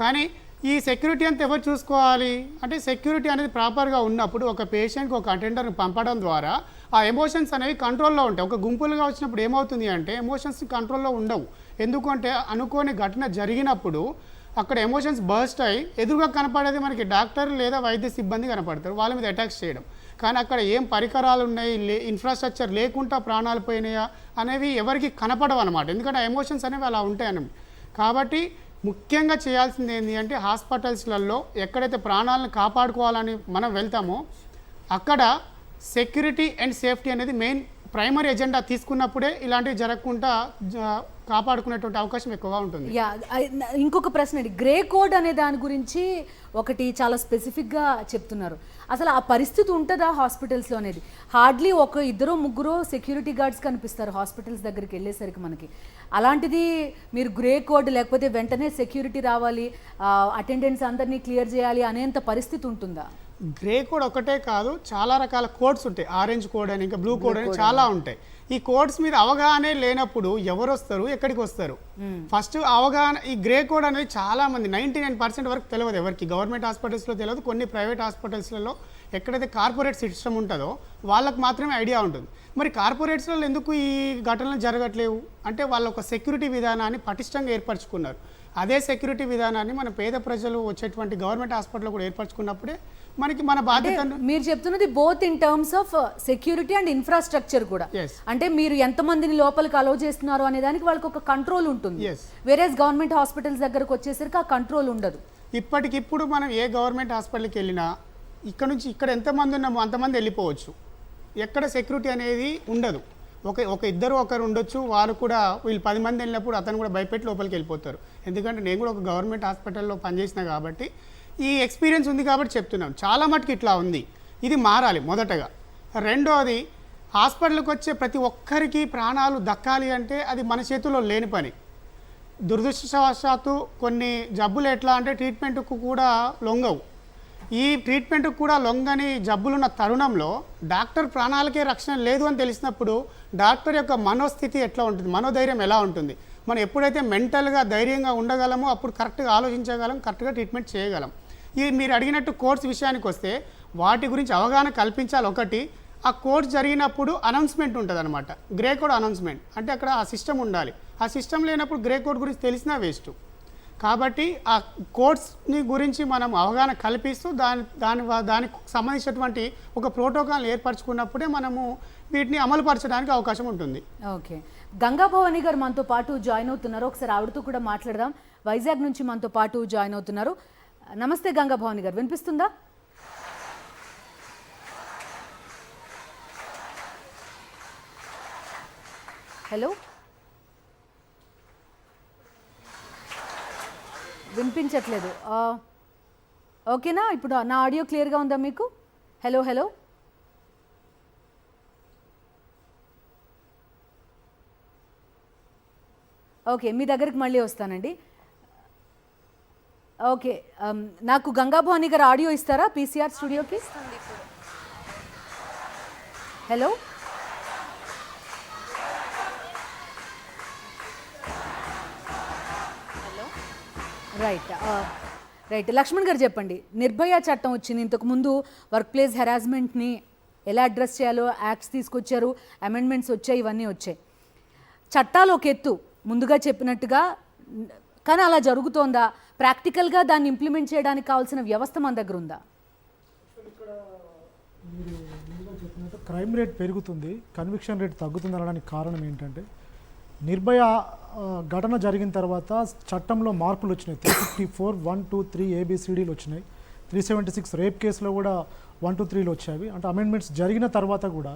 కానీ ఈ సెక్యూరిటీ అంతా ఎవరు చూసుకోవాలి అంటే సెక్యూరిటీ అనేది ప్రాపర్గా ఉన్నప్పుడు ఒక పేషెంట్కి ఒక అటెండర్ని పంపడం ద్వారా ఆ ఎమోషన్స్ అనేవి కంట్రోల్లో ఉంటాయి. ఒక గుంపులుగా వచ్చినప్పుడు ఏమవుతుంది అంటే ఎమోషన్స్ కంట్రోల్లో ఉండవు. ఎందుకంటే అనుకోని ఘటన జరిగినప్పుడు అక్కడ ఎమోషన్స్ బర్స్ట్ అయ్యి ఎదురుగా కనపడేది మనకి డాక్టర్ లేదా వైద్య సిబ్బంది కనపడతారు, వాళ్ళ మీద అటాక్స్ చేయడం. కానీ అక్కడ ఏం పరికరాలు ఉన్నాయి, ఇన్ఫ్రాస్ట్రక్చర్ లేకుండా ప్రాణాలు పోయినాయా అనేవి ఎవరికి కనపడవు అనమాట. ఎందుకంటే ఆ ఎమోషన్స్ అనేవి అలా ఉంటాయన్నమాట. కాబట్టి ముఖ్యంగా చేయాల్సింది ఏంటి అంటే హాస్పిటల్స్లలో ఎక్కడైతే ప్రాణాలను కాపాడుకోవాలని మనం వెళ్తామో అక్కడ సెక్యూరిటీ అండ్ సేఫ్టీ అనేది మెయిన్ ప్రైమరీ ఎజెండా తీసుకున్నప్పుడే ఇలాంటివి జరగకుండా కాపాడుకునేటువంటి అవకాశం ఎక్కువగా ఉంటుంది. ఇంకొక ప్రశ్న అండి, గ్రే కోడ్ అనే దాని గురించి ఒకటి చాలా స్పెసిఫిక్గా చెప్తున్నారు. అసలు ఆ పరిస్థితి ఉంటుందా హాస్పిటల్స్లో అనేది? హార్డ్లీ ఒక ఇద్దరు ముగ్గురు సెక్యూరిటీ గార్డ్స్ కనిపిస్తారు హాస్పిటల్స్ దగ్గరికి వెళ్ళేసరికి మనకి. అలాంటిది మీరు గ్రే కోడ్ లేకపోతే వెంటనే సెక్యూరిటీ రావాలి, అటెండెన్స్ అందరినీ క్లియర్ చేయాలి అనేంత పరిస్థితి ఉంటుందా? గ్రే కోడ్ ఒకటే కాదు, చాలా రకాల కోడ్స్ ఉంటాయి. ఆరెంజ్ కోడ్ అని, ఇంకా బ్లూ కోడ్ అని చాలా ఉంటాయి. ఈ కోడ్స్ మీద అవగాహన లేనప్పుడు ఎవరు వస్తారు, ఎక్కడికి వస్తారు? ఫస్ట్ అవగాహన, ఈ గ్రే కోడ్ అనేది చాలా మంది 99% వరకు తెలియదు ఎవరికి. గవర్నమెంట్ హాస్పిటల్స్లో తెలియదు, కొన్ని ప్రైవేట్ హాస్పిటల్స్లలో ఎక్కడైతే కార్పొరేట్ సిస్టమ్ ఉంటుందో వాళ్ళకి మాత్రమే ఐడియా ఉంటుంది. మరి కార్పొరేట్స్లలో ఎందుకు ఈ ఘటనలు జరగట్లేవు అంటే వాళ్ళ ఒక సెక్యూరిటీ విధానాన్ని పటిష్టంగా ఏర్పరచుకున్నారు. అదే సెక్యూరిటీ విధానాన్ని మన పేద ప్రజలు వచ్చేటువంటి గవర్నమెంట్ హాస్పిటల్లో కూడా ఏర్పరచుకున్నప్పుడే మనకి మన బాధ్యత. మీరు చెప్తున్నది both in terms of security and infrastructure కూడా. అంటే మీరు ఎంతమందిని లోపలికి అలౌ చేస్తున్నారు అనే దానికి వాళ్ళకి ఒక కంట్రోల్ ఉంటుంది. వేరేస్ గవర్నమెంట్ హాస్పిటల్స్ దగ్గరకు వచ్చేసరికి ఆ కంట్రోల్ ఉండదు. ఇప్పటికిప్పుడు మనం ఏ గవర్నమెంట్ హాస్పిటల్కి వెళ్ళినా ఇక్కడ నుంచి ఇక్కడ ఎంతమంది ఉన్నామో అంతమంది వెళ్ళిపోవచ్చు. ఎక్కడ సెక్యూరిటీ అనేది ఉండదు. ఒక ఇద్దరు ఒకరు ఉండొచ్చు, వాళ్ళు కూడా వీళ్ళు 10 మంది వెళ్ళినప్పుడు అతను కూడా భయపెట్టి లోపలికి వెళ్ళిపోతారు. ఎందుకంటే నేను కూడా ఒక గవర్నమెంట్ హాస్పిటల్లో పనిచేసిన కాబట్టి ఈ ఎక్స్పీరియన్స్ ఉంది కాబట్టి చెప్తున్నాం. చాలా మటుకు ఇట్లా ఉంది, ఇది మారాలి మొదటగా. రెండోది, హాస్పిటల్కి వచ్చే ప్రతి ఒక్కరికి ప్రాణాలు దక్కాలి అంటే అది మన చేతుల్లో లేని పని. దురదృష్టవశాత్తు కొన్ని జబ్బులు ఎట్లా అంటే ట్రీట్మెంట్కు కూడా లొంగవు. ఈ ట్రీట్మెంట్కి కూడా లొంగని జబ్బులున్న తరుణంలో డాక్టర్ ప్రాణాలకే రక్షణ లేదు అని తెలిసినప్పుడు డాక్టర్ యొక్క మనోస్థితి ఎట్లా ఉంటుంది, మనోధైర్యం ఎలా ఉంటుంది? మనం ఎప్పుడైతే మెంటల్గా ధైర్యంగా ఉండగలమో అప్పుడు కరెక్ట్గా ఆలోచించగలం, కరెక్ట్గా ట్రీట్మెంట్ చేయగలం. ఈ మీరు అడిగినట్టు కోర్స్ విషయానికి వస్తే వాటి గురించి అవగాహన కల్పించాలి. ఒకటి, ఆ కోర్స్ జరిగినప్పుడు అనౌన్స్మెంట్ ఉంటుంది అనమాట, గ్రే కోడ్ అనౌన్స్మెంట్. అంటే అక్కడ ఆ సిస్టమ్ ఉండాలి. ఆ సిస్టమ్ లేనప్పుడు గ్రే కోడ్ గురించి తెలిసినా వేస్ట్. కాబట్టి ఆ కోడ్స్ని గురించి మనం అవగాహన కల్పిస్తూ దానికి సంబంధించినటువంటి ఒక ప్రోటోకాల్ ఏర్పరచుకున్నప్పుడే మనము వీటిని అమలుపరచడానికి అవకాశం ఉంటుంది. ఓకే, గంగా భవాని గారు మనతో పాటు జాయిన్ అవుతున్నారు. ఒకసారి ఆవిడతో కూడా మాట్లాడదాం. వైజాగ్ నుంచి మనతో పాటు జాయిన్ అవుతున్నారు. నమస్తే గంగా భవాని గారు, వినిపిస్తుందా? హలో, వినిపించట్లేదు. ఓకేనా? ఇప్పుడు నా ఆడియో క్లియర్గా ఉందా మీకు? హలో హలో, ఓకే, మీ దగ్గరికి మళ్ళీ వస్తానండి. ఓకే, నాకు గంగా భవాని గారు ఆడియో ఇస్తారా పీసీఆర్ స్టూడియోకి? హలో, రైట్ రైట్, లక్ష్మణ్ గారు చెప్పండి. నిర్భయ చట్టం వచ్చింది, ఇంతకుముందు వర్క్ ప్లేస్ హెరాస్మెంట్ని ఎలా అడ్రస్ చేయాలో యాక్ట్స్ తీసుకొచ్చారు, అమెండ్మెంట్స్ వచ్చాయి, ఇవన్నీ వచ్చాయి. చట్టాలు ఒక ఎత్తు ముందుగా చెప్పినట్టుగా, కానీ అలా జరుగుతోందా? ప్రాక్టికల్గా దాన్ని ఇంప్లిమెంట్ చేయడానికి కావాల్సిన వ్యవస్థ మన దగ్గర ఉందా? మీరు ముందుగా చెప్పినట్టు క్రైమ్ రేట్ పెరుగుతుంది, కన్విక్షన్ రేట్ తగ్గుతుంది అనడానికి కారణం ఏంటంటే నిర్భయ ఘటన జరిగిన తర్వాత చట్టంలో మార్పులు వచ్చినాయి. 354, 1, 2, 3 ABCDలు వచ్చినాయి. 376 రేప్ కేసులో కూడా 1, 2, 3లు వచ్చాయి. అంటే అమెండ్మెంట్స్ జరిగిన తర్వాత కూడా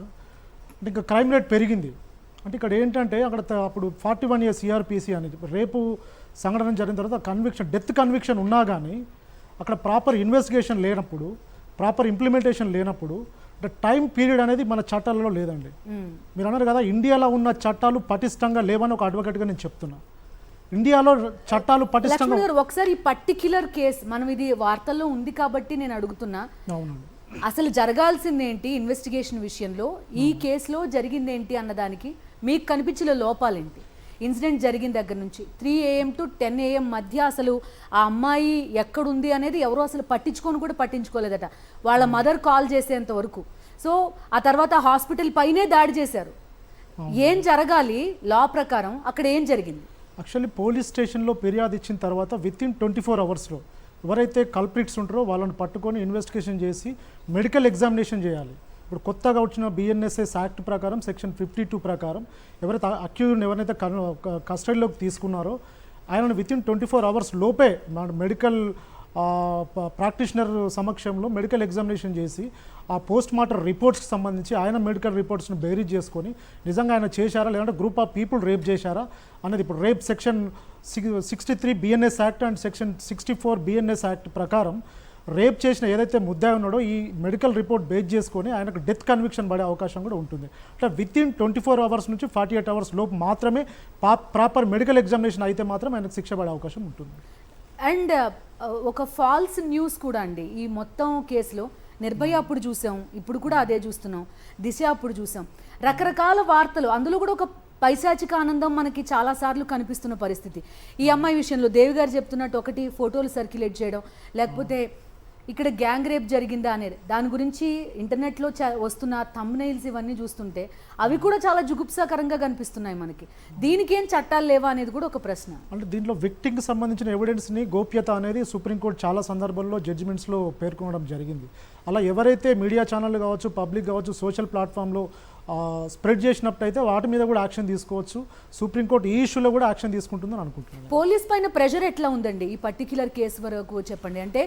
అంటే ఇంకా క్రైమ్ రేట్ పెరిగింది. అంటే ఇక్కడ ఏంటంటే అక్కడ అప్పుడు 41 years CRPC అనేది రేపు సంఘటన జరిగిన తర్వాత కన్విక్షన్, డెత్ కన్విక్షన్ ఉన్నా కానీ అక్కడ ప్రాపర్ ఇన్వెస్టిగేషన్ లేనప్పుడు, ప్రాపర్ ఇంప్లిమెంటేషన్ లేనప్పుడు అంటే టైం పీరియడ్ అనేది మన చట్టాలలో లేదండి. మీరు అన్నారు కదా ఇండియాలో ఉన్న చట్టాలు పటిష్టంగా లేవని ఒక అడ్వకేట్గా నేను చెప్తున్నా. ఇండియాలో చట్టాలు పటిష్టంగా ఒకసారి ఈ పర్టిక్యులర్ కేసు మనం ఇది వార్తల్లో ఉంది కాబట్టి నేను అడుగుతున్నా. అవునండి, అసలు జరగాల్సింది ఏంటి ఇన్వెస్టిగేషన్ విషయంలో, ఈ కేసులో జరిగింది ఏంటి అన్నదానికి మీకు కనిపించిన లోపాలేంటి? ఇన్సిడెంట్ జరిగిన దగ్గర నుంచి 3 AM to 10 AM మధ్య అసలు ఆ అమ్మాయి ఎక్కడుంది అనేది ఎవరో అసలు పట్టించుకోలేదట, వాళ్ళ మదర్ కాల్ చేసేంత వరకు. సో ఆ తర్వాత హాస్పిటల్ పైనే దాడి చేశారు. ఏం జరగాలి లా ప్రకారం, అక్కడ ఏం జరిగింది? యాక్చువల్లీ పోలీస్ స్టేషన్లో ఫిర్యాదు ఇచ్చిన తర్వాత వితిన్ 24 hours ఎవరైతే కల్ప్రిట్స్ ఉంటారో వాళ్ళని పట్టుకొని ఇన్వెస్టిగేషన్ చేసి మెడికల్ ఎగ్జామినేషన్ చేయాలి. ఇప్పుడు కొత్తగా వచ్చిన BNSS యాక్ట్ ప్రకారం సెక్షన్ 52 ప్రకారం ఎవరైతే అక్యూజ్ని ఎవరైతే కస్టడీలోకి తీసుకున్నారో ఆయనను వితిన్ 24 hours లోపే మెడికల్ ప్రాక్టీషనర్ సమక్షంలో మెడికల్ ఎగ్జామినేషన్ చేసి ఆ పోస్ట్ మార్టం రిపోర్ట్స్కి సంబంధించి ఆయన మెడికల్ రిపోర్ట్స్ని బేరీజ్ చేసుకొని నిజంగా ఆయన చేశారా లేదంటే గ్రూప్ ఆఫ్ పీపుల్ రేప్ చేశారా అనేది ఇప్పుడు rape section 63 BNS act and section 64 BNS act ప్రకారం రేప్ చేసిన ఏదైతే ముద్దాయి ఉన్నాడో ఈ మెడికల్ రిపోర్ట్ బేస్ చేసుకొని ఆయనకు డెత్ కన్విక్షన్ పడే అవకాశం కూడా ఉంటుంది. అంటే వితిన్ 24 hours నుంచి 48 hours లోపు మాత్రమే ప్రాపర్ మెడికల్ ఎగ్జామినేషన్ అయితే మాత్రం ఆయనకు శిక్ష పడే అవకాశం ఉంటుంది. అండ్ ఒక ఫాల్స్ న్యూస్ కూడా అండి ఈ మొత్తం కేసులో. నిర్భయ అప్పుడు చూసాం, ఇప్పుడు కూడా అదే చూస్తున్నాం. దిశ అప్పుడు చూసాం, రకరకాల వార్తలు, అందులో కూడా ఒక పైశాచిక ఆనందం మనకి చాలాసార్లు కనిపిస్తున్న పరిస్థితి. ఈ అమ్మాయి విషయంలో దేవి గారు చెప్తున్నట్టు ఒకటి ఫోటోలు సర్క్యులేట్ చేయడం, లేకపోతే ఇక్కడ గ్యాంగ్ రేప్ జరిగిందా అనేది, దాని గురించి ఇంటర్నెట్లో వస్తున్న థంబ్నెయిల్స్ ఇవన్నీ చూస్తుంటే అవి కూడా చాలా జుగుప్సాకరంగా కనిపిస్తున్నాయి మనకి. దీనికి ఏం చట్టాలు లేవా అనేది కూడా ఒక ప్రశ్న. అంటే దీంట్లో విక్టిమ్కి సంబంధించిన ఎవిడెన్స్ని గోప్యత అనేది సుప్రీంకోర్టు చాలా సందర్భాల్లో జడ్జిమెంట్స్లో పేర్కొనడం జరిగింది. అలా ఎవరైతే మీడియా ఛానళ్ళు కావచ్చు, పబ్లిక్ కావచ్చు, సోషల్ ప్లాట్ఫామ్లో స్ప్రెడ్ చేసినట్టయితే వాటి మీద కూడా యాక్షన్ తీసుకోవచ్చు. సుప్రీంకోర్టు ఈ ఇష్యూలో కూడా యాక్షన్ తీసుకుంటుందని అనుకుంటున్నాను. పోలీస్ పైన ప్రెషర్ ఎట్లా ఉందండి ఈ పర్టిక్యులర్ కేసు వరకు చెప్పండి. అంటే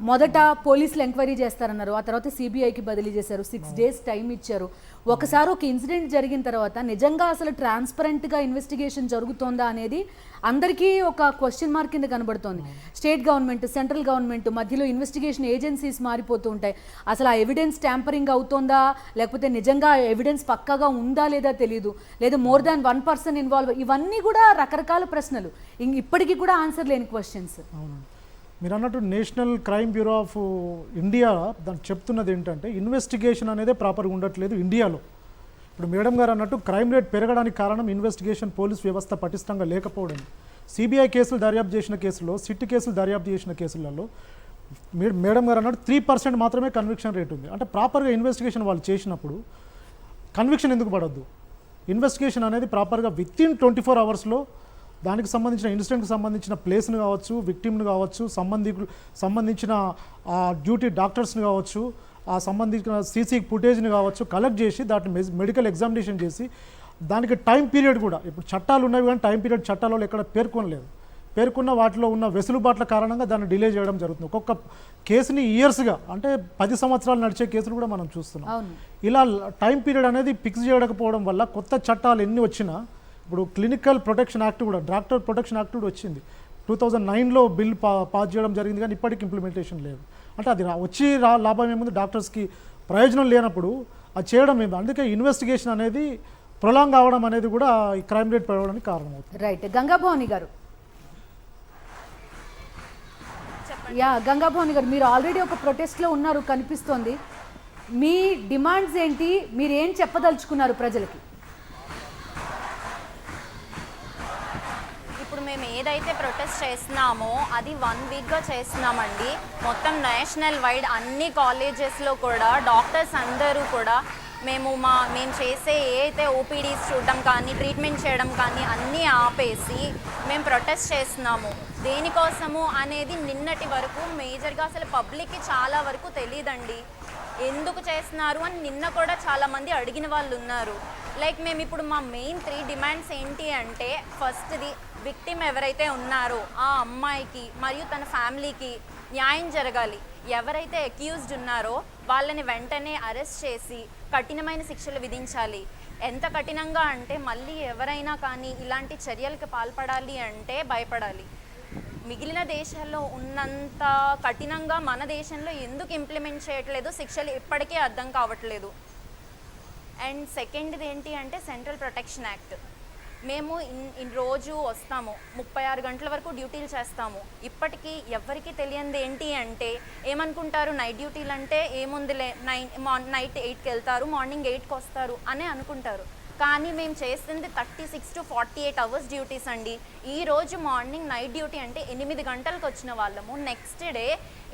మొదట పోలీసులు ఎంక్వైరీ చేస్తారన్నారు, ఆ తర్వాత CBIకి బదిలీ చేశారు, 6 days టైం ఇచ్చారు. ఒకసారి ఒక ఇన్సిడెంట్ జరిగిన తర్వాత నిజంగా అసలు ట్రాన్స్పరెంట్గా ఇన్వెస్టిగేషన్ జరుగుతోందా అనేది అందరికీ ఒక క్వశ్చన్ మార్క్ కింద కనబడుతోంది. స్టేట్ గవర్నమెంట్, సెంట్రల్ గవర్నమెంట్ మధ్యలో ఇన్వెస్టిగేషన్ ఏజెన్సీస్ మారిపోతూ ఉంటాయి. అసలు ఆ ఎవిడెన్స్ ట్యాంపరింగ్ అవుతోందా, లేకపోతే నిజంగా ఎవిడెన్స్ పక్కాగా ఉందా లేదా తెలియదు, లేదా మోర్ దాన్ 1 person ఇన్వాల్వ్, ఇవన్నీ కూడా రకరకాల ప్రశ్నలు, ఇప్పటికీ కూడా ఆన్సర్ లేని క్వశ్చన్స్. అవును, మీరు అన్నట్టు national crime bureau of India దాన్ని చెప్తున్నది ఏంటంటే ఇన్వెస్టిగేషన్ అనేది ప్రాపర్గా ఉండట్లేదు ఇండియాలో. ఇప్పుడు మేడం గారు అన్నట్టు క్రైమ్ రేట్ పెరగడానికి కారణం ఇన్వెస్టిగేషన్ పోలీస్ వ్యవస్థ పటిష్టంగా లేకపోవడం. CBI కేసులు దర్యాప్తు చేసిన కేసుల్లో, సిట్ కేసులు దర్యాప్తు చేసిన కేసులలో మేడం గారు అన్నట్టు 3% మాత్రమే కన్విక్షన్ రేట్ ఉంది. అంటే ప్రాపర్గా ఇన్వెస్టిగేషన్ వాళ్ళు చేసినప్పుడు కన్విక్షన్ ఎందుకు పడద్దు? ఇన్వెస్టిగేషన్ అనేది ప్రాపర్గా వితిన్ 24 hours దానికి సంబంధించిన ఇన్సిడెంట్కి సంబంధించిన ప్లేస్ని కావచ్చు, విక్టిమ్ని కావచ్చు, సంబంధించిన డ్యూటీ డాక్టర్స్ని కావచ్చు, ఆ సంబంధించిన CC ఫుటేజ్ని కావచ్చు కలెక్ట్ చేసి దాన్ని మెడికల్ ఎగ్జామినేషన్ చేసి దానికి టైం పీరియడ్ కూడా ఇప్పుడు చట్టాలు ఉన్నవి కానీ టైం పీరియడ్ చట్టాలలో ఎక్కడ పేర్కొనలేదు. పేర్కొన్న వాటిలో ఉన్న వెసులుబాట్ల కారణంగా దాన్ని డిలే చేయడం జరుగుతుంది. ఒక్కొక్క కేసుని ఇయర్స్గా అంటే 10 సంవత్సరాలు నడిచే కేసులు కూడా మనం చూస్తున్నాం. అవును. ఇలా టైం పీరియడ్ అనేది ఫిక్స్ చేయకపోవడం వల్ల కొత్త చట్టాలు ఎన్ని వచ్చినా, ఇప్పుడు క్లినికల్ ప్రొటెక్షన్ యాక్ట్ కూడా, డాక్టర్ ప్రొటెక్షన్ యాక్ట్ కూడా వచ్చింది. 2009లో బిల్ పాస్ చేయడం జరిగింది, కానీ ఇప్పటికి ఇంప్లిమెంటేషన్ లేదు. అంటే అది వచ్చి లాభం ఏముంది, డాక్టర్స్కి ప్రయోజనం లేనప్పుడు అది చేయడం ఏమి. అందుకే ఇన్వెస్టిగేషన్ అనేది ప్రొలాంగ్ అవ్వడం అనేది కూడా ఈ క్రైమ్ రేట్ పెరగడానికి కారణమవుతుంది. రైట్. గంగాభవాని గారు, యా గంగాభవాని గారు, మీరు ఆల్రెడీ ఒక ప్రొటెస్ట్లో ఉన్నారు కనిపిస్తోంది. మీ డిమాండ్స్ ఏంటి, మీరు ఏం చెప్పదలుచుకున్నారు ప్రజలకి? ఇప్పుడు మేము ఏదైతే ప్రొటెస్ట్ చేస్తున్నామో అది 1 వీక్గా చేస్తున్నామండి. మొత్తం నేషనల్ వైడ్ అన్ని కాలేజెస్లో కూడా డాక్టర్స్ అందరూ కూడా మేము చేసే ఏ అయితే ఓపీడీస్ చూడడం కానీ ట్రీట్మెంట్ చేయడం కానీ అన్నీ ఆపేసి మేము ప్రొటెస్ట్ చేస్తున్నాము. దేనికోసము అనేది నిన్నటి వరకు మేజర్గా అసలు పబ్లిక్కి చాలా వరకు తెలియదండి. ఎందుకు చేస్తున్నారు అని నిన్న కూడా చాలామంది అడిగిన వాళ్ళు ఉన్నారు. లైక్ మేము ఇప్పుడు మా మెయిన్ 3 డిమాండ్స్ ఏంటి అంటే, ఫస్ట్ది విక్టిమ్ ఎవరైతే ఉన్నారో ఆ అమ్మాయికి మరియు తన ఫ్యామిలీకి న్యాయం జరగాలి. ఎవరైతే అక్యూజ్డ్ ఉన్నారో వాళ్ళని వెంటనే అరెస్ట్ చేసి కఠినమైన శిక్షలు విధించాలి. ఎంత కఠినంగా అంటే మళ్ళీ ఎవరైనా కానీ ఇలాంటి చర్యలకు పాల్పడాలి అంటే భయపడాలి. మిగిలిన దేశాల్లో ఉన్నంత కఠినంగా మన దేశంలో ఎందుకు ఇంప్లిమెంట్ చేయట్లేదు శిక్షలు ఇప్పటికీ అర్థం కావట్లేదు. అండ్ సెకండ్ది ఏంటి అంటే సెంట్రల్ ప్రొటెక్షన్ యాక్ట్. మేము రోజు వస్తాము, 36 గంటల వరకు డ్యూటీలు చేస్తాము. ఇప్పటికీ ఎవరికి తెలియంది ఏంటి అంటే, ఏమనుకుంటారు నైట్ డ్యూటీలు అంటే ఏముందిలే, నైట్ 8కి వెళ్తారు, మార్నింగ్ 8కి వస్తారు అని అనుకుంటారు. కానీ మేము చేస్తుంది 36 to 48 అవర్స్ డ్యూటీస్ అండి. ఈరోజు మార్నింగ్ నైట్ డ్యూటీ అంటే 8 గంటలకు వచ్చిన వాళ్ళము నెక్స్ట్ డే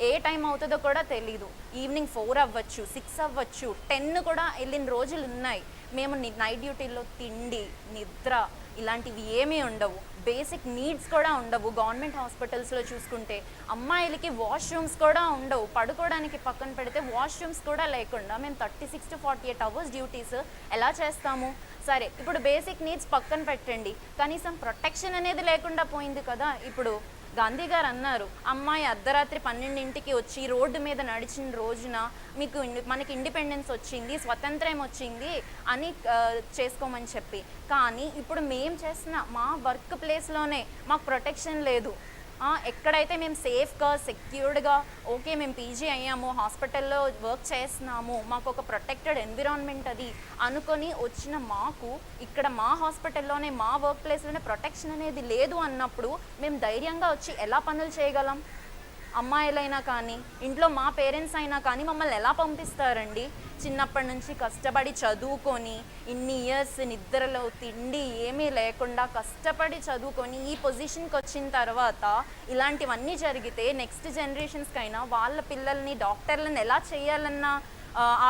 ఏ టైం అవుతుందో కూడా తెలీదు. ఈవినింగ్ 4 అవ్వచ్చు, 6 అవ్వచ్చు, 10 కూడా వెళ్ళిన రోజులు ఉన్నాయి. మేము నైట్ డ్యూటీలో తిండి, నిద్ర ఇలాంటివి ఏమీ ఉండవు. బేసిక్ నీడ్స్ కూడా ఉండవు. గవర్నమెంట్ హాస్పిటల్స్లో చూసుకుంటే అమ్మాయిలకి వాష్రూమ్స్ కూడా ఉండవు. పడుకోవడానికి పక్కన పెడితే వాష్రూమ్స్ కూడా లేకుండా మేము 36 to 48 అవర్స్ డ్యూటీస్ ఎలా చేస్తాము? సరే, ఇప్పుడు బేసిక్ నీడ్స్ పక్కన పెట్టండి, కనీసం ప్రొటెక్షన్ అనేది లేకుండా పోయింది కదా. ఇప్పుడు గాంధీ గారు అన్నారు, అమ్మాయి అర్ధరాత్రి 12ంటికి వచ్చి రోడ్డు మీద నడిచిన రోజున మనకి ఇండిపెండెన్స్ వచ్చింది, స్వతంత్రం వచ్చింది అని చేసుకోమని చెప్పి. కానీ ఇప్పుడు మేము చేస్తున్న మా వర్క్ ప్లేస్లోనే మాకు ప్రొటెక్షన్ లేదు. ఎక్కడైతే మేము సేఫ్గా సెక్యూర్డ్గా ఓకే మేము పీజీ అయ్యాము, హాస్పిటల్లో వర్క్ చేస్తున్నాము, మాకు ఒక ప్రొటెక్టెడ్ ఎన్విరాన్మెంట్ అది అనుకొని వచ్చిన మాకు ఇక్కడ మా హాస్పిటల్లోనే మా వర్క్ ప్లేస్లోనే ప్రొటెక్షన్ అనేది లేదు అన్నప్పుడు మేము ధైర్యంగా వచ్చి ఎలా పనులు చేయగలం? అమ్మాయిలైనా కానీ ఇంట్లో మా పేరెంట్స్ అయినా కానీ మమ్మల్ని ఎలా పంపిస్తారండి? చిన్నప్పటి నుంచి కష్టపడి చదువుకొని ఇన్ని ఇయర్స్ నిద్రలో తిండి ఏమీ లేకుండా కష్టపడి చదువుకొని ఈ పొజిషన్కి వచ్చిన తర్వాత ఇలాంటివన్నీ జరిగితే నెక్స్ట్ జనరేషన్స్కైనా వాళ్ళ పిల్లల్ని డాక్టర్లను ఎలా చేయాలన్న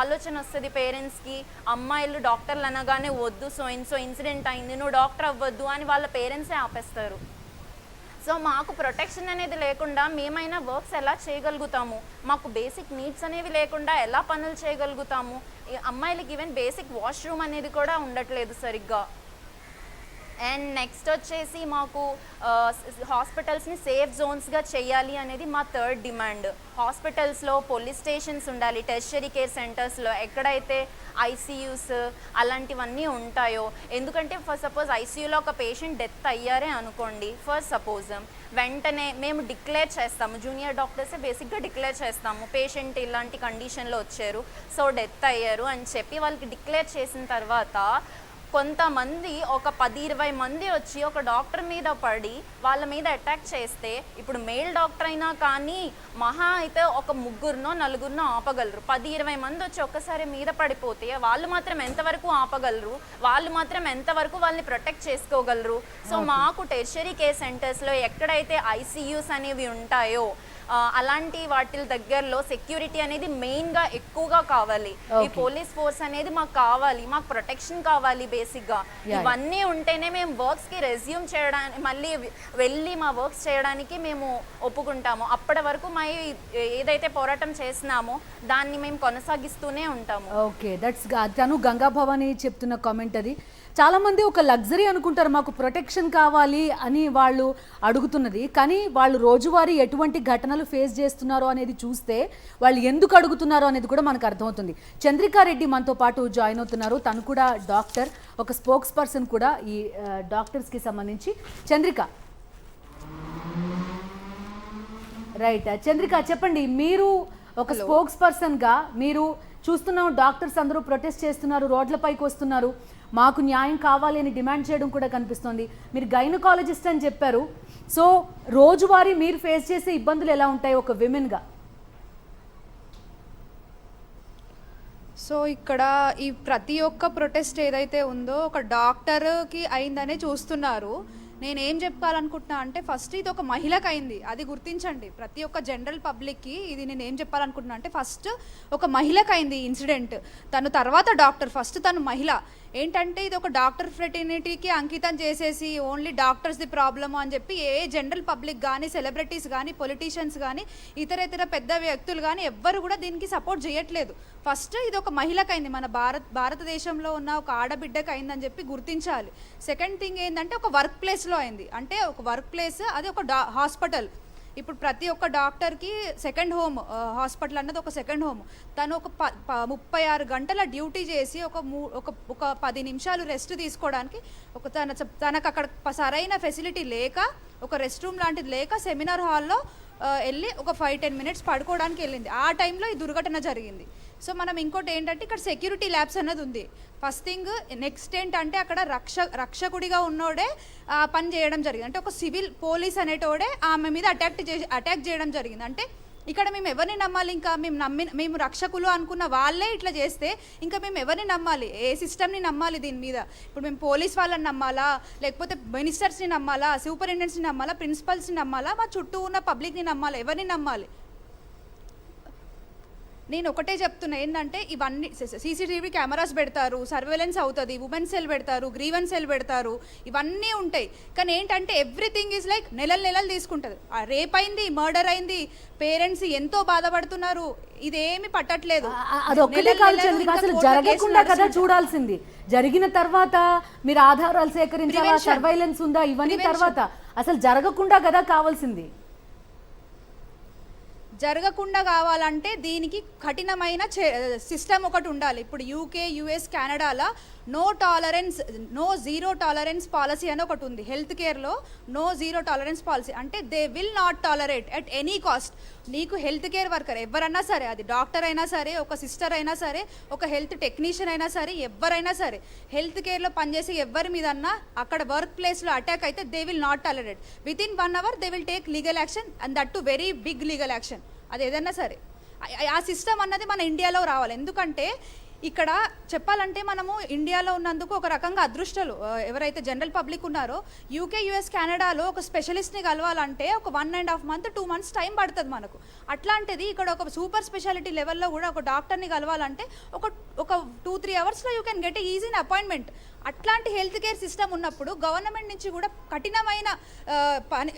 ఆలోచన వస్తుంది పేరెంట్స్కి. అమ్మాయిలు డాక్టర్లు అనగానే వద్దు, సో ఇన్సిడెంట్ అయింది, నువ్వు డాక్టర్ అవ్వద్దు అని వాళ్ళ పేరెంట్సే ఆపేస్తారు. సో మాకు ప్రొటెక్షన్ అనేది లేకుండా మేమైనా వర్క్స్ ఎలా చేయగలుగుతాము? మాకు బేసిక్ నీడ్స్ అనేవి లేకుండా ఎలా పనులు చేయగలుగుతాము? అమ్మాయిలకి ఈవెన్ బేసిక్ వాష్రూమ్ అనేది కూడా ఉండట్లేదు సరిగ్గా. అండ్ నెక్స్ట్ వచ్చేసి మాకు హాస్పిటల్స్ని సేఫ్ జోన్స్గా చేయాలి అనేది మా 3rd డిమాండ్. హాస్పిటల్స్లో పోలీస్ స్టేషన్స్ ఉండాలి, టెర్షరీ కేర్ సెంటర్స్లో ఎక్కడైతే ఐసీయూస్ అలాంటివన్నీ ఉంటాయో. ఎందుకంటే ఫర్ సపోజ్ ఐసీయూలో ఒక పేషెంట్ డెత్ అయ్యారే అనుకోండి, ఫర్ సపోజ్ వెంటనే మేము డిక్లేర్ చేస్తాము, జూనియర్ డాక్టర్సే బేసిక్గా డిక్లేర్ చేస్తాము, పేషెంట్ ఇలాంటి కండిషన్లో వచ్చారు, సో డెత్ అయ్యారు అని చెప్పి వాళ్ళకి డిక్లేర్ చేసిన తర్వాత కొంతమంది ఒక 10-20 మంది వచ్చి ఒక డాక్టర్ మీద పడి వాళ్ళ మీద అటాక్ చేస్తే, ఇప్పుడు మేల్ డాక్టర్ అయినా కానీ మహా అయితే ఒక 3-4 ఆపగలరు. 10-20 మంది వచ్చి ఒక్కసారి మీద పడిపోతే వాళ్ళు మాత్రం ఎంతవరకు ఆపగలరు? వాళ్ళు మాత్రం ఎంతవరకు వాళ్ళని ప్రొటెక్ట్ చేసుకోగలరు? సో మాకు టెర్షరీ కేర్ సెంటర్స్లో ఎక్కడైతే ఐసీయూస్ అనేవి ఉంటాయో అలాంటి వాటి దగ్గరలో సెక్యూరిటీ అనేది మెయిన్గా ఎక్కువగా కావాలి. ఈ పోలీస్ ఫోర్స్ అనేది మాకు కావాలి, మాకు ప్రొటెక్షన్ కావాలి బేసిక్గా. ఇవన్నీ ఉంటేనే మేము వర్క్స్కి రెజ్యూమ్ చేయడానికి, మళ్ళీ వెళ్ళి మా వర్క్స్ చేయడానికి మేము ఒప్పుకుంటాము. అప్పటి వరకు మా ఏదైతే పోరాటం చేస్తున్నామో దాన్ని మేము కొనసాగిస్తూనే ఉంటాము. ఓకే, దట్స్ తను గంగాభవాని చెప్తున్న కామెంట్ అది. చాలామంది ఒక లగ్జరీ అనుకుంటారు, మాకు ప్రొటెక్షన్ కావాలి అని వాళ్ళు అడుగుతున్నది. కానీ వాళ్ళు రోజువారీ ఎటువంటి ఘటనలు ఫేస్ చేస్తున్నారో అనేది చూస్తే వాళ్ళు ఎందుకు అడుగుతున్నారో అనేది కూడా మనకు అర్థమవుతుంది. చంద్రికారెడ్డి మనతో పాటు జాయిన్ అవుతున్నారు. తను కూడా డాక్టర్, ఒక స్పోక్స్ పర్సన్ కూడా ఈ డాక్టర్స్కి సంబంధించి. చంద్రిక, రైట్. చంద్రిక చెప్పండి, మీరు ఒక స్పోక్స్ పర్సన్గా మీరు చూస్తున్నాం డాక్టర్స్ అందరూ ప్రొటెస్ట్ చేస్తున్నారు, రోడ్లపైకి వస్తున్నారు, మాకు న్యాయం కావాలి అని డిమాండ్ చేయడం కూడా కనిపిస్తోంది. మీరు గైనకాలజిస్ట్ అని చెప్పారు. సో రోజువారీ మీరు ఫేస్ చేసే ఇబ్బందులు ఎలా ఉంటాయి ఒక విమెన్గా? సో ఇక్కడ ఈ ప్రతి ఒక్క ప్రొటెస్ట్ ఏదైతే ఉందో ఒక డాక్టర్కి అయిందనే చూస్తున్నారు. నేనేం చెప్పాలనుకుంటున్నా అంటే ఫస్ట్ ఇది ఒక మహిళకు అయింది, అది గుర్తించండి. ప్రతి ఒక్క జనరల్ పబ్లిక్కి ఇది నేను ఏం చెప్పాలనుకుంటున్నా అంటే ఫస్ట్ ఒక మహిళకు అయింది ఇన్సిడెంట్, తను తర్వాత డాక్టర్, ఫస్ట్ తను మహిళ. ఏంటంటే ఇది ఒక డాక్టర్ ఫ్రెటర్నిటీకి అంకితం చేసేసి ఓన్లీ డాక్టర్స్ది ప్రాబ్లము అని చెప్పి ఏ జనరల్ పబ్లిక్ కానీ, సెలబ్రిటీస్ కానీ, పొలిటీషియన్స్ కానీ, ఇతర పెద్ద వ్యక్తులు కానీ ఎవ్వరు కూడా దీనికి సపోర్ట్ చేయట్లేదు. ఫస్ట్ ఇది ఒక మహిళకు అయింది, మన భారతదేశంలో ఉన్న ఒక ఆడబిడ్డకు అయిందని చెప్పి గుర్తించాలి. సెకండ్ థింగ్ ఏంటంటే ఒక వర్క్ ప్లేస్లో అయింది, అంటే ఒక వర్క్ ప్లేస్ అది ఒక హాస్పిటల్. ఇప్పుడు ప్రతి ఒక్క డాక్టర్కి సెకండ్ హోమ్, హాస్పిటల్ అన్నది ఒక సెకండ్ హోమ్. తను ఒక 36 గంటల డ్యూటీ చేసి ఒక 10 నిమిషాలు రెస్ట్ తీసుకోవడానికి తనకు అక్కడ సరైన ఫెసిలిటీ లేక, ఒక రెస్ట్ రూమ్ లాంటిది లేక సెమినార్ హాల్లో వెళ్ళి ఒక 5-10 మినిట్స్ పడుకోవడానికి వెళ్ళింది. ఆ టైంలో ఈ దుర్ఘటన జరిగింది. సో మనం ఇంకోటి ఏంటంటే ఇక్కడ సెక్యూరిటీ ల్యాబ్స్ అన్నది ఉంది ఫస్ట్ థింగ్. నెక్స్ట్ ఏంటంటే అక్కడ రక్షకుడిగా ఉన్నోడే పని చేయడం జరిగింది, అంటే ఒక సివిల్ పోలీస్ అనేటోడే ఆమె మీద అటాక్ చేయడం జరిగింది. అంటే ఇక్కడ మేము ఎవరిని నమ్మాలి? ఇంకా మేము రక్షకులు అనుకున్న వాళ్ళే ఇట్లా చేస్తే ఇంకా మేము ఎవరిని నమ్మాలి? ఏ సిస్టమ్ని నమ్మాలి దీని మీద? ఇప్పుడు మేము పోలీస్ వాళ్ళని నమ్మాలా, లేకపోతే మినిస్టర్స్ని నమ్మాలా, సూపరింటెండెంట్స్ని నమ్మాలా, ప్రిన్సిపల్స్ని నమ్మాలా, మా చుట్టూ ఉన్న పబ్లిక్ని నమ్మాలా? ఎవరిని నమ్మాలి? నేను ఒకటే చెప్తున్నా ఏంటంటే ఇవన్నీ సీసీటీవీ కెమెరాస్ పెడతారు, సర్వేలెన్స్ అవుతుంది, ఉమెన్ సెల్ పెడతారు, గ్రీవెన్స్ సెల్ పెడతారు, ఇవన్నీ ఉంటాయి. కానీ ఏంటంటే ఎవ్రీథింగ్ ఈజ్ లైక్ నెలలు తీసుకుంటుంది. రేప్ అయింది, మర్డర్ అయింది, పేరెంట్స్ ఎంతో బాధపడుతున్నారు, ఇదేమి పట్టట్లేదు. అది ఒక్కటే కాదు చంద్రిక, అసలు జరగకుండా కదా చూడాల్సింది. జరిగిన తర్వాత మీరు ఆధారాలు సేకరించాలా, సర్వైలెన్స్ ఉందా, ఇవన్నీ తర్వాత అసలు జరగకుండా కదా కావాల్సింది. జరగకుండా కావాలంటే దీనికి కఠినమైన సిస్టమ్ ఒకటి ఉండాలి. ఇప్పుడు యూకే, యుఎస్, కెనడాలో నో జీరో టాలరెన్స్ పాలసీ అని ఒకటి ఉంది. హెల్త్ కేర్లో నో జీరో టాలరెన్స్ పాలసీ అంటే they will not tolerate at any cost. నీకు హెల్త్ కేర్ వర్కర్ ఎవరైనా సరే, అది డాక్టర్ అయినా సరే, ఒక సిస్టర్ అయినా సరే, ఒక హెల్త్ టెక్నీషియన్ అయినా సరే, ఎవరైనా సరే హెల్త్ కేర్లో పనిచేసే ఎవరి మీదన్నా అక్కడ వర్క్ ప్లేస్లో అటాక్ అయితే they will not tolerate. Within 1 hour they will take legal action, and that too very big legal action. అది ఏదైనా సరే ఆ సిస్టమ్ అన్నది మన ఇండియాలో రావాలి. ఎందుకంటే ఇక్కడ చెప్పాలంటే మనము ఇండియాలో ఉన్నందుకు ఒక రకంగా అదృష్టాలు. ఎవరైతే జనరల్ పబ్లిక్ ఉన్నారో యూకే, యుఎస్, కెనడాలో ఒక స్పెషలిస్ట్ని కలవాలంటే ఒక 1.5 months 2 months టైం పడుతుంది మనకు. అట్లాంటిది ఇక్కడ ఒక సూపర్ స్పెషాలిటీ లెవెల్లో కూడా ఒక డాక్టర్ని కలవాలంటే ఒక 2-3 hours you can get easy appointment. అట్లాంటి హెల్త్ కేర్ సిస్టమ్ ఉన్నప్పుడు గవర్నమెంట్ నుంచి కూడా కఠినమైన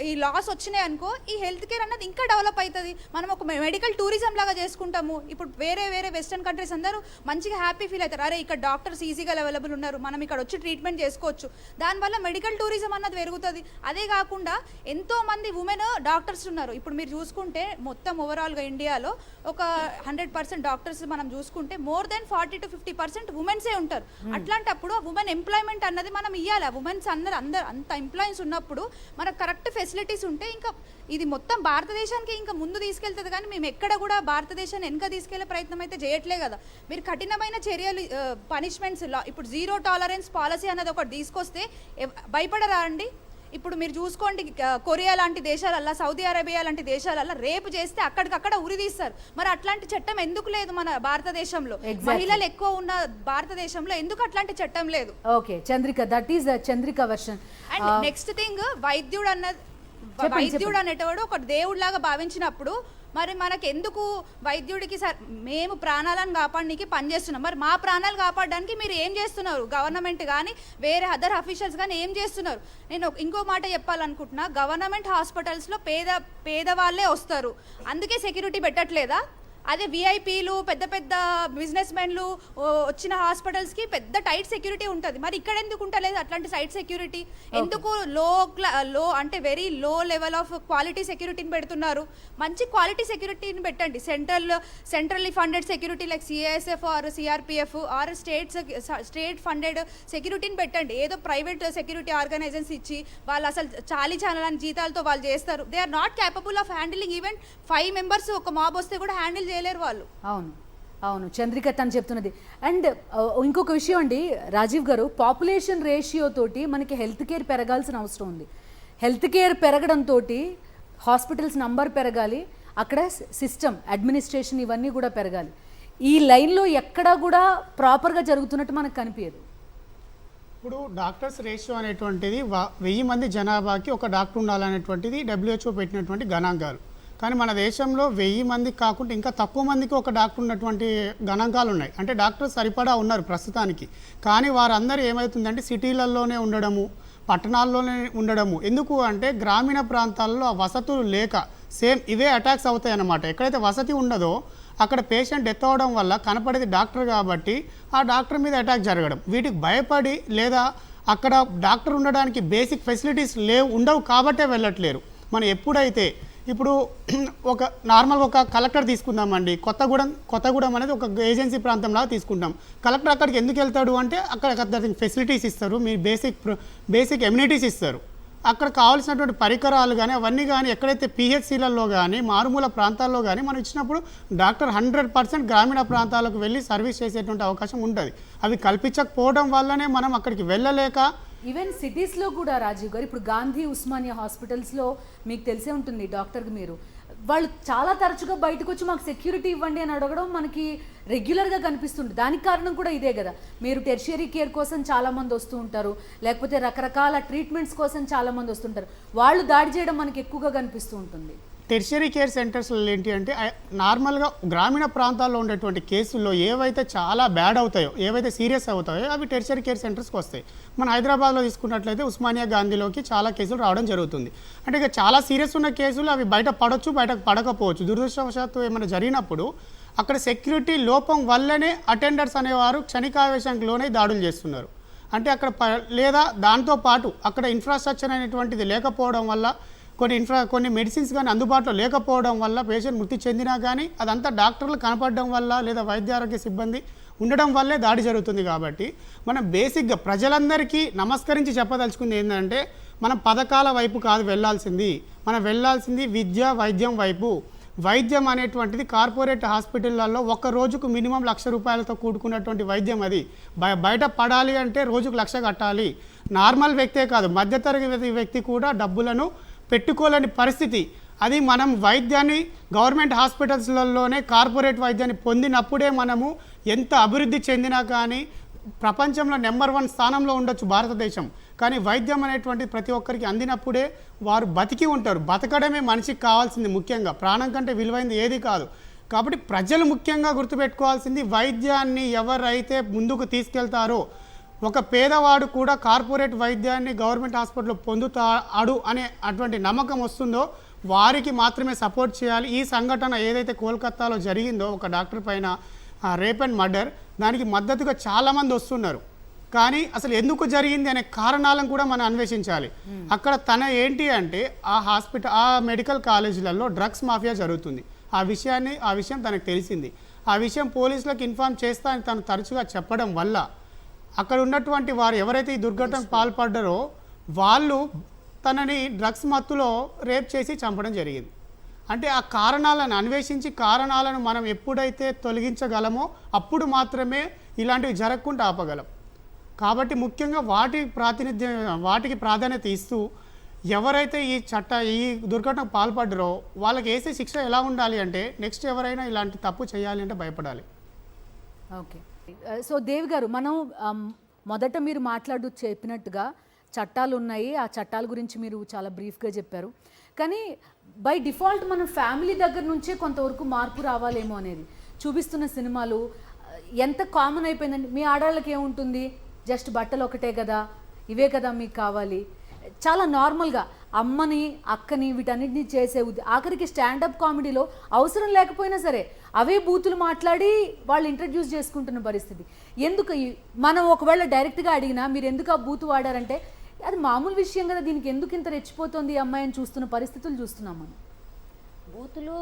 ఈ లాస్ వచ్చినాయి అనుకో, ఈ హెల్త్ కేర్ అన్నది ఇంకా డెవలప్ అవుతుంది. మనం ఒక మెడికల్ టూరిజం లాగా చేసుకుంటాము. ఇప్పుడు వేరే వెస్టర్న్ కంట్రీస్ అందరూ మంచిగా హ్యాపీ ఫీల్ అవుతారు, అరే ఇక్కడ డాక్టర్స్ ఈజీగా అవైలబుల్ ఉన్నారు, మనం ఇక్కడ వచ్చి ట్రీట్మెంట్ చేసుకోవచ్చు. దానివల్ల మెడికల్ టూరిజం అన్నది పెరుగుతుంది. అదే కాకుండా ఎంతోమంది ఉమెన్ డాక్టర్స్ ఉన్నారు. ఇప్పుడు మీరు చూసుకుంటే మొత్తం ఓవరాల్గా ఇండియాలో ఒక 100% డాక్టర్స్ మనం చూసుకుంటే మోర్ దెన్ 40-50% ఉమెన్సే ఉంటారు. అట్లాంటప్పుడు ఉమెన్ ఎంప్లాయ్మెంట్ అన్నది మనం ఇవ్వాలి. ఉమెన్స్ అందరు అంత ఎంప్లాయీస్ ఉన్నప్పుడు మనకు కరెక్ట్ ఫెసిలిటీస్ ఉంటే ఇంకా ఇది మొత్తం భారతదేశానికి ఇంకా ముందు తీసుకెళ్తుంది. కానీ మేము ఎక్కడ కూడా భారతదేశాన్ని వెనక తీసుకెళ్లే ప్రయత్నం అయితే చేయట్లే కదా. మీరు కఠినమైన చర్యలు, పనిష్మెంట్స్, ఇప్పుడు జీరో టాలరెన్స్ పాలసీ అన్నది ఒకటి తీసుకొస్తే భయపడరా అండి? ఇప్పుడు మీరు చూసుకోండి, కొరియా లాంటి దేశాలల్లో, సౌదీ అరేబియా లాంటి దేశాలల్లో రేపు చేస్తే అక్కడికక్కడ ఉరి తీస్తారు. మరి అట్లాంటి చట్టం ఎందుకు లేదు మన భారతదేశంలో? మహిళలు ఎక్కువ ఉన్న భారతదేశంలో ఎందుకు అట్లాంటి చట్టం లేదు? Okay Chandrika, that is Chandrika version. And next thing, వైద్యుడు అనేటవాడు ఒక దేవుడిలాగా భావించినప్పుడు మరి మనకు ఎందుకు వైద్యుడికి మేము ప్రాణాలను కాపాడడానికి పనిచేస్తున్నాం, మరి మా ప్రాణాలు కాపాడడానికి మీరు ఏం చేస్తున్నారు? గవర్నమెంట్ కానీ వేరే అదర్ అఫీషియల్స్ కానీ ఏం చేస్తున్నారు? నేను ఇంకో మాట చెప్పాలనుకుంటున్నా, గవర్నమెంట్ హాస్పిటల్స్లో పేదవాళ్ళే వస్తారు, అందుకే సెక్యూరిటీ పెట్టట్లేదా? అదే విఐపీలు పెద్ద పెద్ద బిజినెస్ మెన్లు వచ్చిన హాస్పిటల్స్కి పెద్ద టైట్ సెక్యూరిటీ ఉంటుంది. మరి ఇక్కడ ఎందుకు ఉంటలేదు అట్లాంటి సైట్ సెక్యూరిటీ? ఎందుకు లో అంటే very low level of quality సెక్యూరిటీని పెడుతున్నారు? మంచి క్వాలిటీ సెక్యూరిటీని పెట్టండి. Centrally funded security like CISF or CRPF or state funded సెక్యూరిటీని పెట్టండి. ఏదో ప్రైవేట్ సెక్యూరిటీ ఆర్గనైజేషన్స్ ఇచ్చి వాళ్ళు అసలు చాలని జీతాలతో వాళ్ళు చేస్తారు. They are not capable of handling even 5 members ఒక మాబ్ వస్తే కూడా హ్యాండిల్ చేయలేరు వాళ్ళు. అవును చంద్రిక తను చెప్తున్నది. అండ్ ఇంకొక విషయం అండి రాజీవ్ గారు, పాపులేషన్ రేషియో తోటి మనకి హెల్త్ కేర్ పెరగాల్సిన అవసరం ఉంది. హెల్త్ కేర్ పెరగడంతో హాస్పిటల్స్ నంబర్ పెరగాలి, అక్కడ సిస్టమ్ అడ్మినిస్ట్రేషన్ ఇవన్నీ కూడా పెరగాలి. ఈ లైన్లో ఎక్కడా కూడా ప్రాపర్గా జరుగుతున్నట్టు మనకు కనిపించదు. ఇప్పుడు డాక్టర్స్ రేషియో అనేటువంటిది 1000 మంది జనాభాకి ఒక డాక్టర్ ఉండాలనేటువంటిది WHO పెట్టినటువంటి గణాంకాలు. కానీ మన దేశంలో 1000 మందికి కాకుండా ఇంకా తక్కువ మందికి ఒక డాక్టర్ ఉన్నటువంటి గణాంకాలు ఉన్నాయి. అంటే డాక్టర్స్ సరిపడా ఉన్నారు ప్రస్తుతానికి. కానీ వారందరూ ఏమవుతుందంటే సిటీలలోనే ఉండడము, పట్టణాల్లోనే ఉండడము. ఎందుకు అంటే గ్రామీణ ప్రాంతాల్లో ఆ వసతులు లేక సేమ్ ఇవే అటాక్స్ అవుతాయి అన్నమాట. ఎక్కడైతే వసతి ఉండదో అక్కడ పేషెంట్ డెత్ అవ్వడం వల్ల కనపడేది డాక్టర్ కాబట్టి ఆ డాక్టర్ మీద అటాక్ జరగడం. వీటికి భయపడి లేదా అక్కడ డాక్టర్ ఉండడానికి బేసిక్ ఫెసిలిటీస్ ఉండవు కాబట్టే వెళ్ళట్లేరు. మనం ఎప్పుడైతే ఇప్పుడు ఒక నార్మల్గా ఒక కలెక్టర్ తీసుకుందామండి, కొత్తగూడెం అనేది ఒక ఏజెన్సీ ప్రాంతంలాగా తీసుకుంటాం. కలెక్టర్ అక్కడికి ఎందుకు వెళ్తాడు అంటే అక్కడ ఫెసిలిటీస్ ఇస్తారు, మీ బేసిక్ ఎమ్యూనిటీస్ ఇస్తారు. అక్కడ కావాల్సినటువంటి పరికరాలు కానీ అవన్నీ కానీ ఎక్కడైతే పిహెచ్సిలలో కానీ మారుమూల ప్రాంతాల్లో కానీ మనం ఇచ్చినప్పుడు డాక్టర్ 100% గ్రామీణ ప్రాంతాలకు వెళ్ళి సర్వీస్ చేసేటువంటి అవకాశం ఉంటుంది. అవి కల్పించకపోవడం వల్లనే మనం అక్కడికి వెళ్ళలేక ఈవెన్ సిటీస్లో కూడా రాజీవ్ గారు, ఇప్పుడు గాంధీ ఉస్మానియా హాస్పిటల్స్లో మీకు తెలిసే ఉంటుంది డాక్టర్కి, మీరు వాళ్ళు చాలా తరచుగా బయటకు వచ్చి మాకు సెక్యూరిటీ ఇవ్వండి అని అడగడం మనకి రెగ్యులర్గా కనిపిస్తుంది. దానికి కారణం కూడా ఇదే కదా, మీరు టెర్షియరీ కేర్ కోసం చాలామంది వస్తూ ఉంటారు, లేకపోతే రకరకాల ట్రీట్మెంట్స్ కోసం చాలామంది వస్తుంటారు, వాళ్ళు దాడి చేయడం మనకి ఎక్కువగా కనిపిస్తూ ఉంటుంది. టెర్షియరీ కేర్ సెంటర్స్లో ఏంటి అంటే నార్మల్గా గ్రామీణ ప్రాంతాల్లో ఉండేటువంటి కేసుల్లో ఏవైతే చాలా బ్యాడ్ అవుతాయో, ఏవైతే సీరియస్ అవుతాయో అవి టెర్షియరీ కేర్ సెంటర్స్కి వస్తాయి. మన హైదరాబాద్లో తీసుకున్నట్లయితే ఉస్మానియా గాంధీలోకి చాలా కేసులు రావడం జరుగుతుంది. అంటే ఇక చాలా సీరియస్ ఉన్న కేసులు అవి బయట పడవచ్చు, బయటకు పడకపోవచ్చు. దురదృష్టవశాత్తు ఏమైనా జరిగినప్పుడు అక్కడ సెక్యూరిటీ లోపం వల్లనే అటెండర్స్ అనేవారు క్షణికావేశానికి లోనే దాడులు చేస్తున్నారు. అంటే అక్కడ లేదా దాంతోపాటు అక్కడ ఇన్ఫ్రాస్ట్రక్చర్ అనేటువంటిది లేకపోవడం వల్ల కొన్ని మెడిసిన్స్ కానీ అందుబాటులో లేకపోవడం వల్ల పేషెంట్ మృతి చెందినా కానీ అదంతా డాక్టర్లు కనపడడం వల్ల లేదా వైద్య ఆరోగ్య సిబ్బంది ఉండడం వల్లే దాడి జరుగుతుంది. కాబట్టి మనం బేసిక్గా ప్రజలందరికీ నమస్కరించి చెప్పదలుచుకుంది ఏంటంటే మనం పథకాల వైపు కాదు వెళ్ళాల్సింది, మనం వెళ్ళాల్సింది విద్య వైద్యం వైపు. వైద్యం అనేటువంటిది కార్పొరేట్ హాస్పిటళ్లలో ఒక రోజుకు మినిమం 1,00,000 రూపాయలతో కూడుకున్నటువంటి వైద్యం. అది బయట పడాలి అంటే రోజుకు 1,00,000 కట్టాలి. నార్మల్ వ్యక్తే కాదు, మధ్యతరగతి వ్యక్తి కూడా డబ్బులను పెట్టుకోలేని పరిస్థితి. అది మనం వైద్యాన్ని గవర్నమెంట్ హాస్పిటల్స్లలోనే కార్పొరేట్ వైద్యాన్ని పొందినప్పుడే మనము ఎంత అభివృద్ధి చెందినా కానీ ప్రపంచంలో నెంబర్ 1 స్థానంలో ఉండొచ్చు భారతదేశం. కానీ వైద్యం అనేటువంటిది ప్రతి ఒక్కరికి అందినప్పుడే వారు బతికి ఉంటారు. బతకడమే మనిషికి కావాల్సింది, ముఖ్యంగా ప్రాణం కంటే విలువైంది ఏది కాదు. కాబట్టి ప్రజలు ముఖ్యంగా గుర్తుపెట్టుకోవాల్సింది వైద్యాన్ని ఎవరైతే ముందుకు తీసుకెళ్తారో, ఒక పేదవాడు కూడా కార్పొరేట్ వైద్యాన్ని గవర్నమెంట్ హాస్పిటల్లో పొందుతాడు అనే అటువంటి నమ్మకం వస్తుందో వారికి మాత్రమే సపోర్ట్ చేయాలి. ఈ సంఘటన ఏదైతే కోల్కతాలో జరిగిందో ఒక డాక్టర్ పైన రేప్ అండ్ మర్డర్, దానికి మద్దతుగా చాలామంది వస్తున్నారు. కానీ అసలు ఎందుకు జరిగింది అనే కారణాలను కూడా మనం అన్వేషించాలి. అక్కడ ఏంటి అంటే ఆ మెడికల్ కాలేజీలలో డ్రగ్స్ మాఫియా జరుగుతుంది. ఆ విషయం తనకు తెలిసింది. ఆ విషయం పోలీసులకు ఇన్ఫార్మ్ చేస్తా అని తను తరచుగా చెప్పడం వల్ల అక్కడ ఉన్నటువంటి వారు ఎవరైతే ఈ దుర్ఘటనకు పాల్పడ్డారో వాళ్ళు తనని డ్రగ్స్ మత్తులో రేప్ చేసి చంపడం జరిగింది. అంటే ఆ కారణాలను అన్వేషించి కారణాలను మనం ఎప్పుడైతే తొలగించగలమో అప్పుడు మాత్రమే ఇలాంటివి జరగకుండా ఆపగలం. కాబట్టి ముఖ్యంగా వాటికి ప్రాధాన్యత ఇస్తూ ఎవరైతే ఈ దుర్ఘటనకు పాల్పడ్డారో వాళ్ళకి వేసే శిక్ష ఎలా ఉండాలి అంటే నెక్స్ట్ ఎవరైనా ఇలాంటి తప్పు చేయాలి అంటే భయపడాలి. ఓకే, సో దేవి గారు, మనం మొదట మీరు చెప్పినట్టుగా చట్టాలు ఉన్నాయి, ఆ చట్టాల గురించి మీరు చాలా బ్రీఫ్గా చెప్పారు. కానీ బై డిఫాల్ట్ మనం ఫ్యామిలీ దగ్గర నుంచే కొంతవరకు మార్పు రావాలేమో అనేది చూపిస్తున్న సినిమాలు ఎంత కామన్ అయిపోయిందండి. మీ ఆడవాళ్ళకి ఏముంటుంది, జస్ట్ బట్టలు ఒకటే కదా, ఇవే కదా మీకు కావాలి. చాలా నార్మల్గా అమ్మని అక్కని వీటన్నిటిని చేసే ఆఖరికి స్టాండప్ కామెడీలో అవసరం లేకపోయినా సరే అవే బూతులు మాట్లాడి వాళ్ళు ఇంట్రడ్యూస్ చేసుకుంటున్న పరిస్థితి. ఎందుకు మనం ఒకవేళ డైరెక్ట్గా అడిగినా మీరు ఎందుకు ఆ బూతు వాడారంటే అది మామూలు విషయం కదా, దీనికి ఎందుకు ఇంత రెచ్చిపోతుంది ఈ అమ్మాయిని చూస్తున్న పరిస్థితులు చూస్తున్నాం మనం. బూతులు,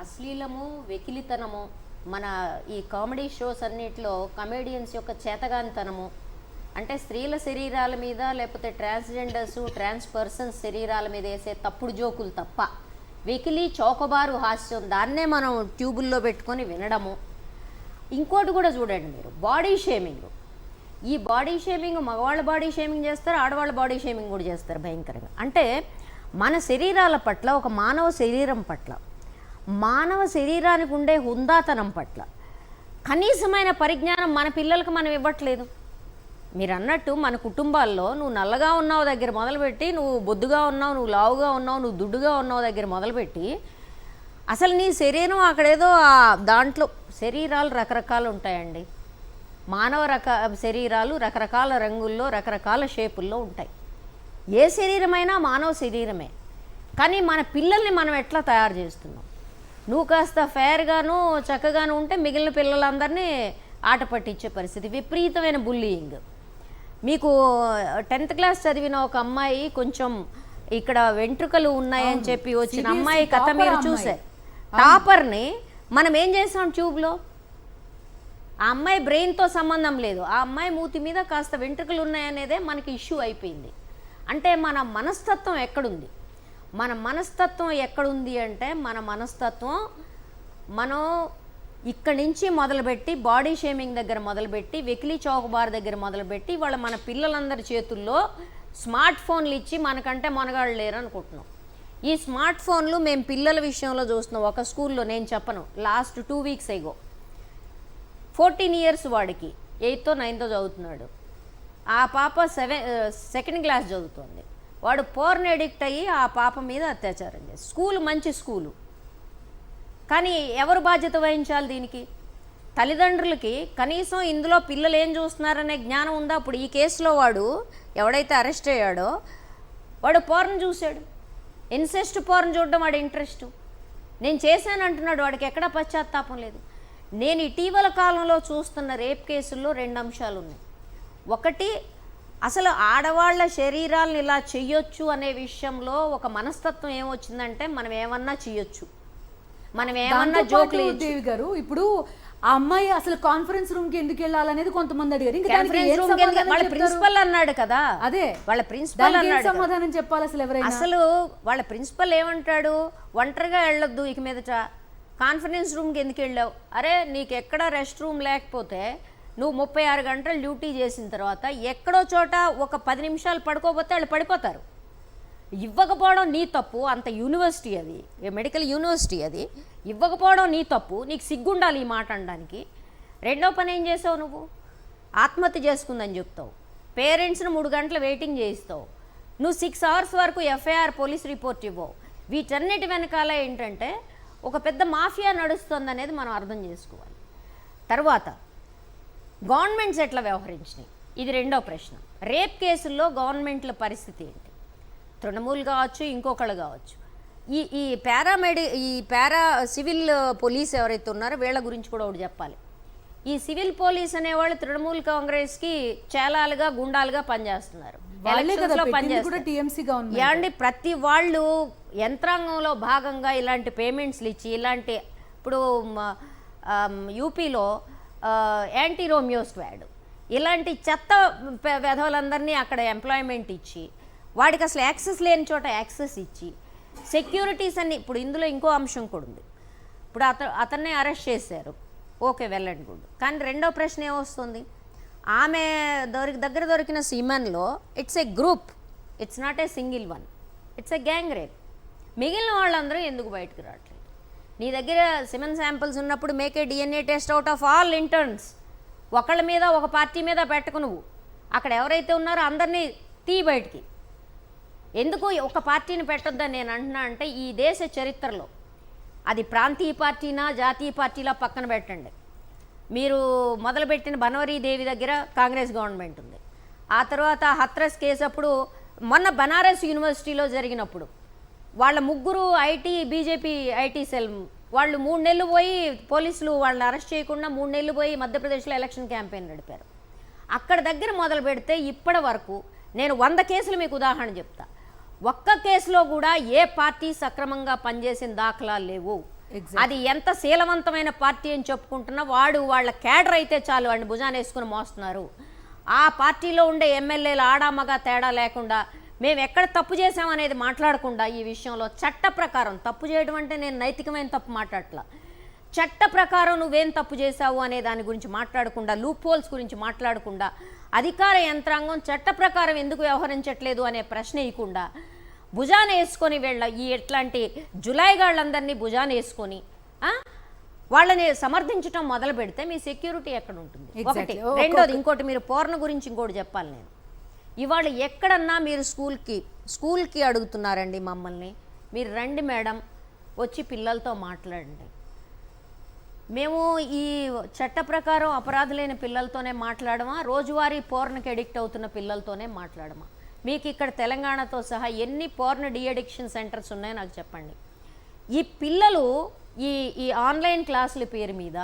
అశ్లీలము, వెకిలితనము, మన ఈ కామెడీ షోస్ అన్నిట్లో కమేడియన్స్ యొక్క చేతగానితనము, అంటే స్త్రీల శరీరాల మీద లేకపోతే ట్రాన్స్జెండర్స్ ట్రాన్స్ పర్సన్స్ శరీరాల మీద వేసే తప్పుడు జోకులు తప్ప వెకిలి చౌకబారు హాస్యం దాన్నే మనం ట్యూబుల్లో పెట్టుకొని వినడము. ఇంకోటి కూడా చూడండి మీరు, బాడీ షేమింగ్. ఈ బాడీ షేమింగ్ మగవాళ్ళ బాడీ షేమింగ్ చేస్తారు, ఆడవాళ్ళ బాడీ షేమింగ్ కూడా చేస్తారు భయంకరంగా. అంటే మన శరీరాల పట్ల, ఒక మానవ శరీరం పట్ల, మానవ శరీరానికి ఉండే హుందాతనం పట్ల కనీసమైన పరిజ్ఞానం మన పిల్లలకు మనం ఇవ్వట్లేదు. మీరు అన్నట్టు మన కుటుంబాల్లో నువ్వు నల్లగా ఉన్నావు దగ్గర మొదలుపెట్టి, నువ్వు బొద్దుగా ఉన్నావు, నువ్వు లావుగా ఉన్నావు, నువ్వు దుడ్డుగా ఉన్నావు దగ్గర మొదలుపెట్టి అసలు నీ శరీరం అక్కడేదో దాంట్లో శరీరాలు రకరకాలు ఉంటాయండి. మానవ శరీరాలు రకరకాల రంగుల్లో రకరకాల షేపుల్లో ఉంటాయి. ఏ శరీరమైనా మానవ శరీరమే. కానీ మన పిల్లల్ని మనం ఎట్లా తయారు చేస్తున్నాం? నువ్వు కాస్త ఫేర్గాను చక్కగాను ఉంటే మిగిలిన పిల్లలందరినీ ఆట పట్టించే పరిస్థితి, విపరీతమైన బుల్లీయింగ్. మీకు 10th క్లాస్ చదివిన ఒక అమ్మాయి కొంచెం ఇక్కడ వెంట్రుకలు ఉన్నాయని చెప్పి వచ్చిన అమ్మాయి కథ మీరు చూసారు. టాపర్ని మనం ఏం చేసాం ట్యూబ్లో? ఆ అమ్మాయి బ్రెయిన్తో సంబంధం లేదు, ఆ అమ్మాయి మూతి మీద కాస్త వెంట్రుకలు ఉన్నాయనేదే మనకి ఇష్యూ అయిపోయింది. అంటే మన మనస్తత్వం ఎక్కడుంది? మన మనస్తత్వం ఎక్కడుంది అంటే మన మనస్తత్వం మనం ఇక్కడి నుంచి మొదలుపెట్టి బాడీ షేమింగ్ దగ్గర మొదలుపెట్టి వెకిలీ చౌకబార్ దగ్గర మొదలుపెట్టి వాళ్ళ మన పిల్లలందరి చేతుల్లో స్మార్ట్ ఫోన్లు ఇచ్చి మనకంటే మనగాళ్ళు లేరు అనుకుంటున్నాం. ఈ స్మార్ట్ ఫోన్లు మేము పిల్లల విషయంలో చూస్తున్నాం. ఒక స్కూల్లో నేను చెప్పను, లాస్ట్ 2 weeks ago 14 years వాడికి 8th or 9th చదువుతున్నాడు. ఆ పాప 2nd class చదువుతుంది. వాడు పోర్న్ ఎడిక్ట్ అయ్యి ఆ పాప మీద అత్యాచారం చేసి, స్కూల్ మంచి స్కూలు, కానీ ఎవరు బాధ్యత వహించాలి దీనికి? తల్లిదండ్రులకి కనీసం ఇందులో పిల్లలు ఏం చూస్తున్నారనే జ్ఞానం ఉందా? ఇప్పుడు ఈ కేసులో వాడు ఎవడైతే అరెస్ట్ అయ్యాడో వాడు పోర్న్ చూశాడు, ఇన్సెస్ట్ పోర్న్ చూడడం వాడి ఇంట్రెస్ట్. నేను చేశాను అంటున్నాడు, వాడికి ఎక్కడా పశ్చాత్తాపం లేదు. నేను ఇటీవల కాలంలో చూస్తున్న రేప్ కేసుల్లో 2 అంశాలు ఉన్నాయి. ఒకటి, అసలు ఆడవాళ్ళ శరీరాలను ఇలా చెయ్యొచ్చు అనే విషయంలో ఒక మనస్తత్వం ఏమొచ్చిందంటే మనం ఏమన్నా చెయ్యొచ్చు, మనం ఏమన్నా జోకులు. దేవి గారు, ఇప్పుడు ఆ అమ్మాయి అసలు కాన్ఫరెన్స్ రూమ్ కి ఎందుకు వెళ్ళాలనేది కొంతమంది అడిగారు. వాళ్ళ ప్రిన్సిపల్ అన్నాడు కదా, అదే వాళ్ళ ప్రిన్సిపల్ అన్నాడు, సమాధానం చెప్పాలి అసలు ఎవరైనా. అసలు వాళ్ళ ప్రిన్సిపల్ ఏమంటాడు? ఒంటరిగా వెళ్ళొద్దు ఇక మీదట, కాన్ఫరెన్స్ రూమ్కి ఎందుకు వెళ్ళావు? అరే నీకు ఎక్కడ రెస్ట్ రూమ్ లేకపోతే నువ్వు 36 గంటలు డ్యూటీ చేసిన తర్వాత ఎక్కడో చోట ఒక 10 నిమిషాలు పడుకోకపోతే వాళ్ళు పడిపోతారు. ఇవ్వకపోవడం నీ తప్పు, అంత యూనివర్సిటీ అది, మెడికల్ యూనివర్సిటీ అది, ఇవ్వకపోవడం నీ తప్పు, నీకు సిగ్గుండాలి ఈ మాట అనడానికి. రెండో పని ఏం చేసావు? నువ్వు ఆత్మహత్య చేసుకుందని చెప్తావు, పేరెంట్స్ని 3 గంటలు వెయిటింగ్ చేయిస్తావు, నువ్వు 6 hours వరకు ఎఫ్ఐఆర్ పోలీస్ రిపోర్ట్ ఇవ్వవు. వీటన్నిటి వెనకాల ఏంటంటే ఒక పెద్ద మాఫియా నడుస్తుంది అనేది మనం అర్థం చేసుకోవాలి. తర్వాత గవర్నమెంట్స్ ఎట్లా వ్యవహరించినాయి, ఇది రెండో ప్రశ్న. రేప్ కేసుల్లో గవర్నమెంట్ల పరిస్థితి ఏంటి? తృణమూల్ కావచ్చు, ఇంకొకళ్ళు కావచ్చు, ఈ పారా సివిల్ పోలీస్ ఎవరైతే ఉన్నారో వీళ్ళ గురించి కూడా ఒకటి చెప్పాలి. ఈ సివిల్ పోలీస్ అనేవాళ్ళు తృణమూల్ కాంగ్రెస్కి చేలాలుగా గుండాలుగా పనిచేస్తున్నారు, ఎలక్షన్స్లో పనిచేస్తారు. ఏమండి, ప్రతి వాళ్ళు యంత్రాంగంలో భాగంగా ఇలాంటి పేమెంట్స్లు ఇచ్చి, ఇలాంటి ఇప్పుడు యూపీలో యాంటీ రోమియో స్క్వాడ్ ఇలాంటి చెత్త వెధవలందరినీ అక్కడ ఎంప్లాయ్మెంట్ ఇచ్చి, వాడికి అసలు యాక్సెస్ లేని చోట యాక్సెస్ ఇచ్చి, సెక్యూరిటీస్ అన్ని. ఇప్పుడు ఇందులో ఇంకో అంశం కూడా ఉంది. ఇప్పుడు అతన్నే అరెస్ట్ చేశారు, ఓకే, వెల్ అండ్ గుడ్. కానీ రెండో ప్రశ్న ఏమొస్తుంది? ఆమె దగ్గర దొరికిన సీమెన్లో it's a group, it's not a single one, it's a gang rape. మిగిలిన వాళ్ళందరూ ఎందుకు బయటకు రావట్లేదు? నీ దగ్గర సిమెన్ శాంపిల్స్ ఉన్నప్పుడు make a DNA test out of all interns. ఒకళ్ళ మీద ఒక పార్టీ మీద పెట్టకు, నువ్వు అక్కడ ఎవరైతే ఉన్నారో అందరినీ తీ బయటికి. ఎందుకు ఒక పార్టీని పెట్టొద్దని నేను అంటున్నా అంటే, ఈ దేశ చరిత్రలో అది ప్రాంతీయ పార్టీనా జాతీయ పార్టీలా పక్కన పెట్టండి, మీరు మొదలుపెట్టిన బనవరీ దేవి దగ్గర కాంగ్రెస్ గవర్నమెంట్ ఉంది, ఆ తర్వాత హత్రస్ కేసు అప్పుడు మొన్న బనారస్ యూనివర్సిటీలో జరిగినప్పుడు వాళ్ళ ముగ్గురు బీజేపీ ఐటీ సెల్ వాళ్ళు 3 నెలలు పోయి పోలీసులు వాళ్ళని అరెస్ట్ చేయకుండా 3 నెలలు పోయి మధ్యప్రదేశ్లో ఎలక్షన్ క్యాంపెయిన్ నడిపారు. అక్కడ దగ్గర మొదలు పెడితే ఇప్పటి వరకు నేను 100 కేసులు మీకు ఉదాహరణ చెప్తా. ఒక్క కేసులో కూడా ఏ పార్టీ సక్రమంగా పనిచేసిన దాఖలాలు లేవు. అది ఎంత శీలవంతమైన పార్టీ అని చెప్పుకుంటున్నా వాళ్ళ క్యాడర్ అయితే చాలు వాడిని భుజాన్ని వేసుకుని మోస్తున్నారు. ఆ పార్టీలో ఉండే ఎమ్మెల్యేలు ఆడామగా తేడా లేకుండా మేము ఎక్కడ తప్పు చేసామనేది మాట్లాడకుండా ఈ విషయంలో చట్ట ప్రకారం తప్పు చేయడం అంటే నేను నైతికమైన తప్పు మాట్లాడట్లా, చట్ట ప్రకారం నువ్వేం తప్పు చేశావు అనే దాని గురించి మాట్లాడకుండా, లూప్ హోల్స్ గురించి మాట్లాడకుండా, అధికార యంత్రాంగం చట్ట ప్రకారం ఎందుకు వ్యవహరించట్లేదు అనే ప్రశ్న ఇవ్వకుండా భుజాన వేసుకొని ఇట్లాంటి జులాయిగాళ్ళందరినీ భుజాన వేసుకొని వాళ్ళని సమర్థించడం మొదలు పెడితే మీ సెక్యూరిటీ ఎక్కడ ఉంటుంది? ఒకటి. రెండోది ఇంకోటి, మీరు పోర్న గురించి ఇంకోటి చెప్పాలి. నేను ఇవాళ ఎక్కడన్నా మీరు స్కూల్కి అడుగుతున్నారండి మమ్మల్ని, మీరు రండి మేడం వచ్చి పిల్లలతో మాట్లాడండి. మేము ఈ చట్ట ప్రకారం అపరాధులైన పిల్లలతోనే మాట్లాడమా, రోజువారీ పోర్నకి అడిక్ట్ అవుతున్న పిల్లలతోనే మాట్లాడమా? మీకు ఇక్కడ తెలంగాణతో సహా ఎన్ని పోర్న్ డీఅడిక్షన్ సెంటర్స్ ఉన్నాయో నాకు చెప్పండి. ఈ పిల్లలు ఈ ఆన్లైన్ క్లాసుల పేరు మీద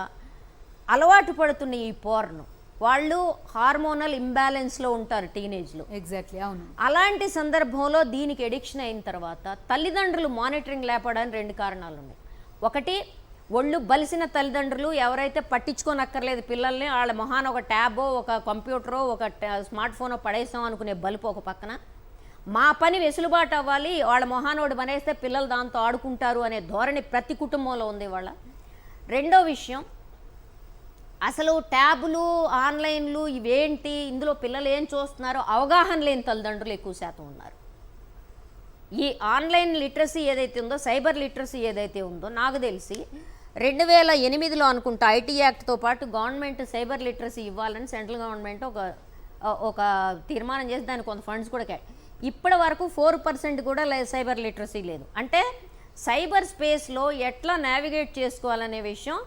అలవాటు పడుతున్న ఈ పోర్న్, వాళ్ళు హార్మోనల్ ఇంబ్యాలెన్స్లో ఉంటారు టీనేజ్లో. ఎగ్జాక్ట్లీ, అవును. అలాంటి సందర్భంలో దీనికి ఎడిక్షన్ అయిన తర్వాత తల్లిదండ్రులు మానిటరింగ్ లేపడానికి 2 కారణాలు ఉన్నాయి. ఒకటి, ఒళ్ళు బలిసిన తల్లిదండ్రులు ఎవరైతే పట్టించుకోనక్కర్లేదు పిల్లల్ని, వాళ్ళ మొహాన ఒక ట్యాబో ఒక కంప్యూటరో ఒక స్మార్ట్ ఫోనో పడేసాం అనుకునే బలుపు ఒక పక్కన, మా పని వెసులుబాటు అవ్వాలి, వాళ్ళ మొహానోడు పనేస్తే పిల్లలు దాంతో ఆడుకుంటారు అనే ధోరణి ప్రతి కుటుంబంలో ఉంది వాళ్ళ. రెండో విషయం, అసలు ట్యాబులు ఆన్లైన్లు ఇవేంటి, ఇందులో పిల్లలు ఏం చూస్తున్నారో అవగాహన లేని తల్లిదండ్రులు ఎక్కువ శాతం ఉన్నారు. ఈ ఆన్లైన్ లిటరసీ ఏదైతే ఉందో, సైబర్ లిటరసీ ఏదైతే ఉందో, నాకు తెలిసి 2008లో అనుకుంటా ఐటీ యాక్ట్తో పాటు గవర్నమెంట్ సైబర్ లిటరసీ ఇవ్వాలని సెంట్రల్ గవర్నమెంట్ ఒక తీర్మానం చేసి దానికి కొంత ఫండ్స్ కూడా ఇప్పటి వరకు 4% కూడా సైబర్ లిటరసీ లేదు. అంటే సైబర్ స్పేస్లో ఎట్లా నావిగేట్ చేసుకోవాలనే విషయం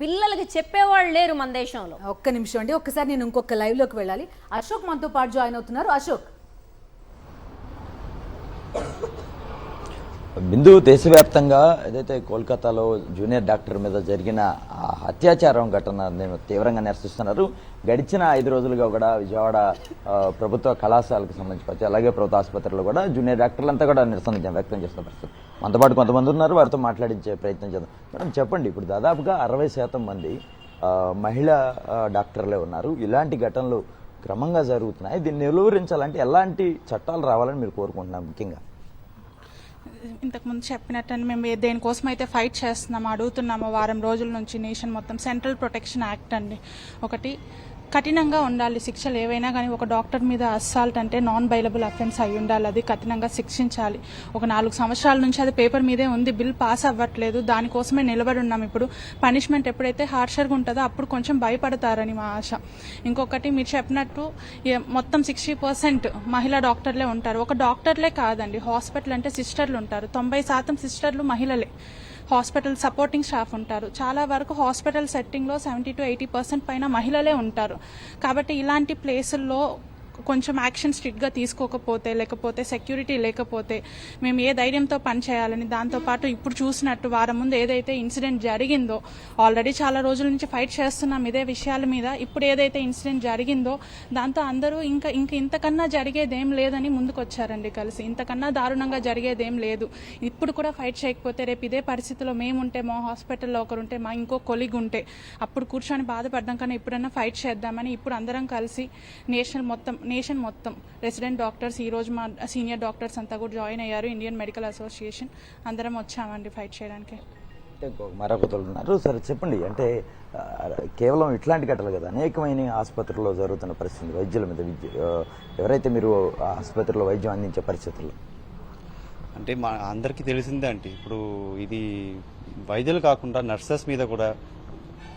పిల్లలకి చెప్పేవాళ్ళు లేరు మన దేశంలో. ఒక్క నిమిషం అండి, ఒక్కసారి నేను ఇంకొక లైవ్లోకి వెళ్ళాలి. అశోక్ మనతో పాటు జాయిన్ అవుతున్నారు. అశోక్, బిందు, దేశవ్యాప్తంగా ఏదైతే కోల్కతాలో జూనియర్ డాక్టర్ మీద జరిగిన అత్యాచారం ఘటన నేను తీవ్రంగా నిరసిస్తున్నారు. గడిచిన 5 రోజులుగా కూడా విజయవాడ ప్రభుత్వ కళాశాలకు సంబంధించి అలాగే ప్రభుత్వ ఆసుపత్రిలో కూడా జూనియర్ డాక్టర్లంతా కూడా నిరసన వ్యక్తం చేస్తున్న పరిస్థితి. మనతో పాటు కొంతమంది ఉన్నారు, వారితో మాట్లాడించే ప్రయత్నం చేద్దాం. మేడం చెప్పండి, ఇప్పుడు దాదాపుగా 60% మంది మహిళా డాక్టర్లే ఉన్నారు. ఇలాంటి ఘటనలు క్రమంగా జరుగుతున్నాయి. దీన్ని నిలువరించాలంటే ఎలాంటి చట్టాలు రావాలని మీరు కోరుకుంటున్నారు? ముఖ్యంగా ఇంతకుముందు చెప్పినట్టు మేము దేనికోసం అయితే ఫైట్ చేస్తున్నామో, అడుగుతున్నామో వారం రోజుల నుంచి నేషన్ మొత్తం, సెంట్రల్ ప్రొటెక్షన్ యాక్ట్ అండి. ఒకటి, కఠినంగా ఉండాలి శిక్షలు ఏవైనా కానీ. ఒక డాక్టర్ మీద అస్సాల్ట్ అంటే నాన్ బైలబుల్ అఫెన్స్ అయి ఉండాలి, అది కఠినంగా శిక్షించాలి. ఒక 4 సంవత్సరాల నుంచి అది పేపర్ మీదే ఉంది, బిల్ పాస్ అవ్వట్లేదు, దానికోసమే నిలబడి ఉన్నాం. ఇప్పుడు పనిష్మెంట్ ఎప్పుడైతే హార్షర్గా ఉంటుందో అప్పుడు కొంచెం భయపడతారని మా ఆశ. ఇంకొకటి, మీరు చెప్పినట్టు మొత్తం 60% మహిళా డాక్టర్లే ఉంటారు. ఒక డాక్టర్లే కాదండి, హాస్పిటల్ అంటే సిస్టర్లు ఉంటారు. 90% సిస్టర్లు మహిళలే. హాస్పిటల్ సపోర్టింగ్ స్టాఫ్ ఉంటారు. చాలా వరకు హాస్పిటల్ సెట్టింగ్లో 70 to 80% పైన మహిళలే ఉంటారు. కాబట్టి ఇలాంటి ప్లేసుల్లో కొంచెం యాక్షన్ స్ట్రిక్ట్గా తీసుకోకపోతే, లేకపోతే సెక్యూరిటీ లేకపోతే మేము ఏ ధైర్యంతో పనిచేయాలని, దాంతోపాటు ఇప్పుడు చూసినట్టు వారం ముందు ఏదైతే ఇన్సిడెంట్ జరిగిందో, ఆల్రెడీ చాలా రోజుల నుంచి ఫైట్ చేస్తున్నాం ఇదే విషయాల మీద. ఇప్పుడు ఏదైతే ఇన్సిడెంట్ జరిగిందో దాంతో అందరూ ఇంకా ఇంతకన్నా జరిగేదేం లేదని ముందుకు వచ్చారండి కలిసి. ఇంతకన్నా దారుణంగా జరిగేదేం లేదు. ఇప్పుడు కూడా ఫైట్ చేయకపోతే రేపు ఇదే పరిస్థితిలో మేముంటే, మా హాస్పిటల్లో ఒకరుంటే, మా ఇంకో కొలీగ్ ఉంటే, అప్పుడు కూర్చొని బాధపడ్డాం కన్నా ఇప్పుడన్నా ఫైట్ చేద్దామని ఇప్పుడు అందరం కలిసి నేషన్ మొత్తం రెసిడెంట్ డాక్టర్స్, ఈరోజు మా సీనియర్ డాక్టర్స్ అంతా కూడా జాయిన్ అయ్యారు, ఇండియన్ మెడికల్ అసోసియేషన్, అందరం వచ్చామండి ఫైట్ చేయడానికి. మరొకరు సరే చెప్పండి, అంటే కేవలం ఇట్లాంటి ఘటనలు కదా, అనేకమైన ఆసుపత్రుల్లో జరుగుతున్న పరిస్థితి, వైద్యుల మీద ఎవరైతే మీరు ఆసుపత్రిలో వైద్యం అందించే పరిస్థితుల్లో అంటే మా అందరికీ తెలిసిందే అంటే ఇప్పుడు ఇది వైద్యులు కాకుండా నర్సెస్ మీద కూడా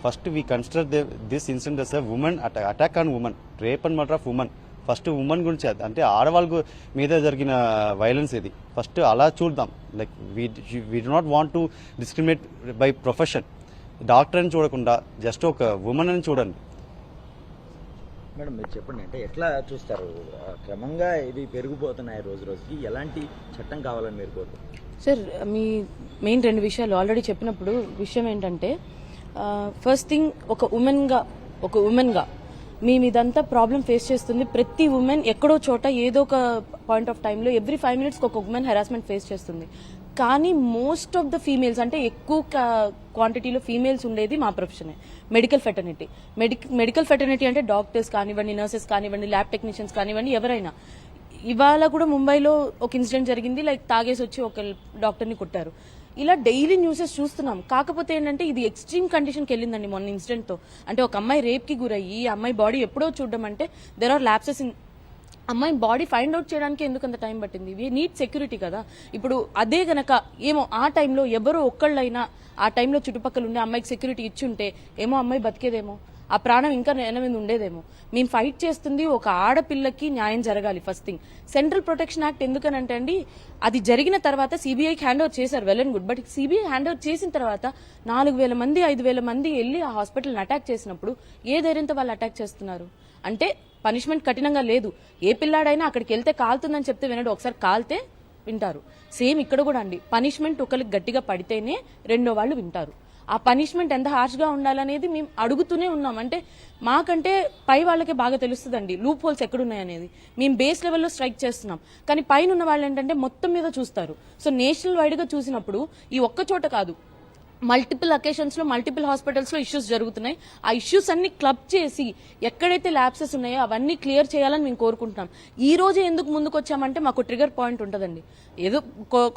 first we consider this incident as a women attack on women, rape and murder of women. First women గురించి, అంటే ఆడవాళ్ళ మీద జరిగిన వైలెన్స్ ఇది ఫస్ట్ అలా చూద్దాం. Like we do not want to discriminate by profession. Doctor అని చూడకుండా జస్ట్ ఒక ఉమెన్ అని చూడండి. మేడం మీరు చెప్పండి, అంటే ఎట్లా చూస్తారు? క్రమంగా ఇది పెరిగిపోతున్నాయి రోజు రోజుకి, ఎలాంటి చట్టం కావాలని మీరు కోరుకుంటున్నారు? సార్ మీ మెయిన్ 2 విషయాలు ఆల్రెడీ చెప్పినప్పుడు విషయం ఏంటంటే ఫస్ట్ థింగ్ ఒక ఉమెన్గా మేము ఇదంతా ప్రాబ్లం ఫేస్ చేస్తుంది. ప్రతి ఉమెన్ ఎక్కడో చోట ఏదో ఒక పాయింట్ ఆఫ్ టైంలో ఎవ్రీ 5 మినిట్స్కి ఒక ఉమెన్ హెరాస్మెంట్ ఫేస్ చేస్తుంది. కానీ మోస్ట్ ఆఫ్ ద ఫీమేల్స్ అంటే ఎక్కువ క్వాంటిటీలో ఫీమేల్స్ ఉండేది మా ప్రొఫెషనే, మెడికల్ ఫెటర్నిటీ. మెడికల్ ఫెటర్నిటీ అంటే డాక్టర్స్ కానివ్వండి, నర్సెస్ కానివ్వండి, ల్యాబ్ టెక్నీషియన్స్ కానివ్వండి, ఎవరైనా. ఇవాళ కూడా ముంబైలో ఒక ఇన్సిడెంట్ జరిగింది, లైక్ తాగేసి వచ్చి ఒక డాక్టర్ని కొట్టారు. ఇలా డైలీ న్యూసెస్ చూస్తున్నాం. కాకపోతే ఏంటంటే ఇది ఎక్స్ట్రీమ్ కండిషన్కి వెళ్ళిందండి మొన్న ఇన్సిడెంట్తో. అంటే ఒక అమ్మాయి రేప్కి గురయ్యి అమ్మాయి బాడీ ఎప్పుడో చూడడం అంటే దెర్ ఆర్ ల్యాప్సెస్ ఇన్ అమ్మాయి బాడీ ఫైండ్ అవుట్ చేయడానికి ఎందుకు అంత టైం పట్టింది? వీ నీడ్ సెక్యూరిటీ కదా. ఇప్పుడు అదే గనక ఏమో ఆ టైంలో ఎవరో ఒక్కళ్ళైనా ఆ టైంలో చుట్టుపక్కల ఉండే అమ్మాయికి సెక్యూరిటీ ఇచ్చుంటే ఏమో అమ్మాయి బతికేదేమో, ఆ ప్రాణం ఇంకా నేల మీద ఉండేదేమో. మేము ఫైట్ చేస్తుంది ఒక ఆడపిల్లకి న్యాయం జరగాలి. First thing central protection act ఎందుకనంటే అండి, అది జరిగిన తర్వాత సిబిఐకి హ్యాండ్ ఓవర్ చేశారు, well and good. But CBI hand over చేసిన తర్వాత 4,000 మంది 5,000 మంది వెళ్ళి ఆ హాస్పిటల్ని అటాక్ చేసినప్పుడు ఏ ధైర్యంతో వాళ్ళు అటాక్ చేస్తున్నారు? అంటే పనిష్మెంట్ కఠినంగా లేదు. ఏ పిల్లాడైనా అక్కడికి వెళ్తే కాలుతుందని చెప్తే వినడు, ఒకసారి కాల్తే వింటారు. సేమ్ ఇక్కడ కూడా అండి, పనిష్మెంట్ ఒకరికి గట్టిగా పడితేనే రెండో వాళ్ళు వింటారు. ఆ పనిష్మెంట్ ఎంత హార్ష్గా ఉండాలనేది మేము అడుగుతూనే ఉన్నాం. అంటే మాకంటే పై వాళ్ళకే బాగా తెలుస్తుందండి లూప్ హోల్స్ ఎక్కడున్నాయనేది. మేము బేస్ లెవెల్లో స్ట్రైక్ చేస్తున్నాం, కానీ పైన ఉన్న వాళ్ళు ఏంటంటే మొత్తం మీద చూస్తారు. సో నేషనల్ వైడ్గా చూసినప్పుడు ఈ ఒక్క చోట కాదు, మల్టిపుల్ అకేషన్స్ లో మల్టిపుల్ హాస్పిటల్స్ లో ఇష్యూస్ జరుగుతున్నాయి. ఆ ఇష్యూస్ అన్ని క్లబ్ చేసి ఎక్కడైతే ల్యాబ్సెస్ ఉన్నాయో అవన్నీ క్లియర్ చేయాలని మేము కోరుకుంటున్నాం. ఈ రోజు ఎందుకు ముందుకు వచ్చామంటే మాకు ట్రిగర్ పాయింట్ ఉంటుందండి. ఏదో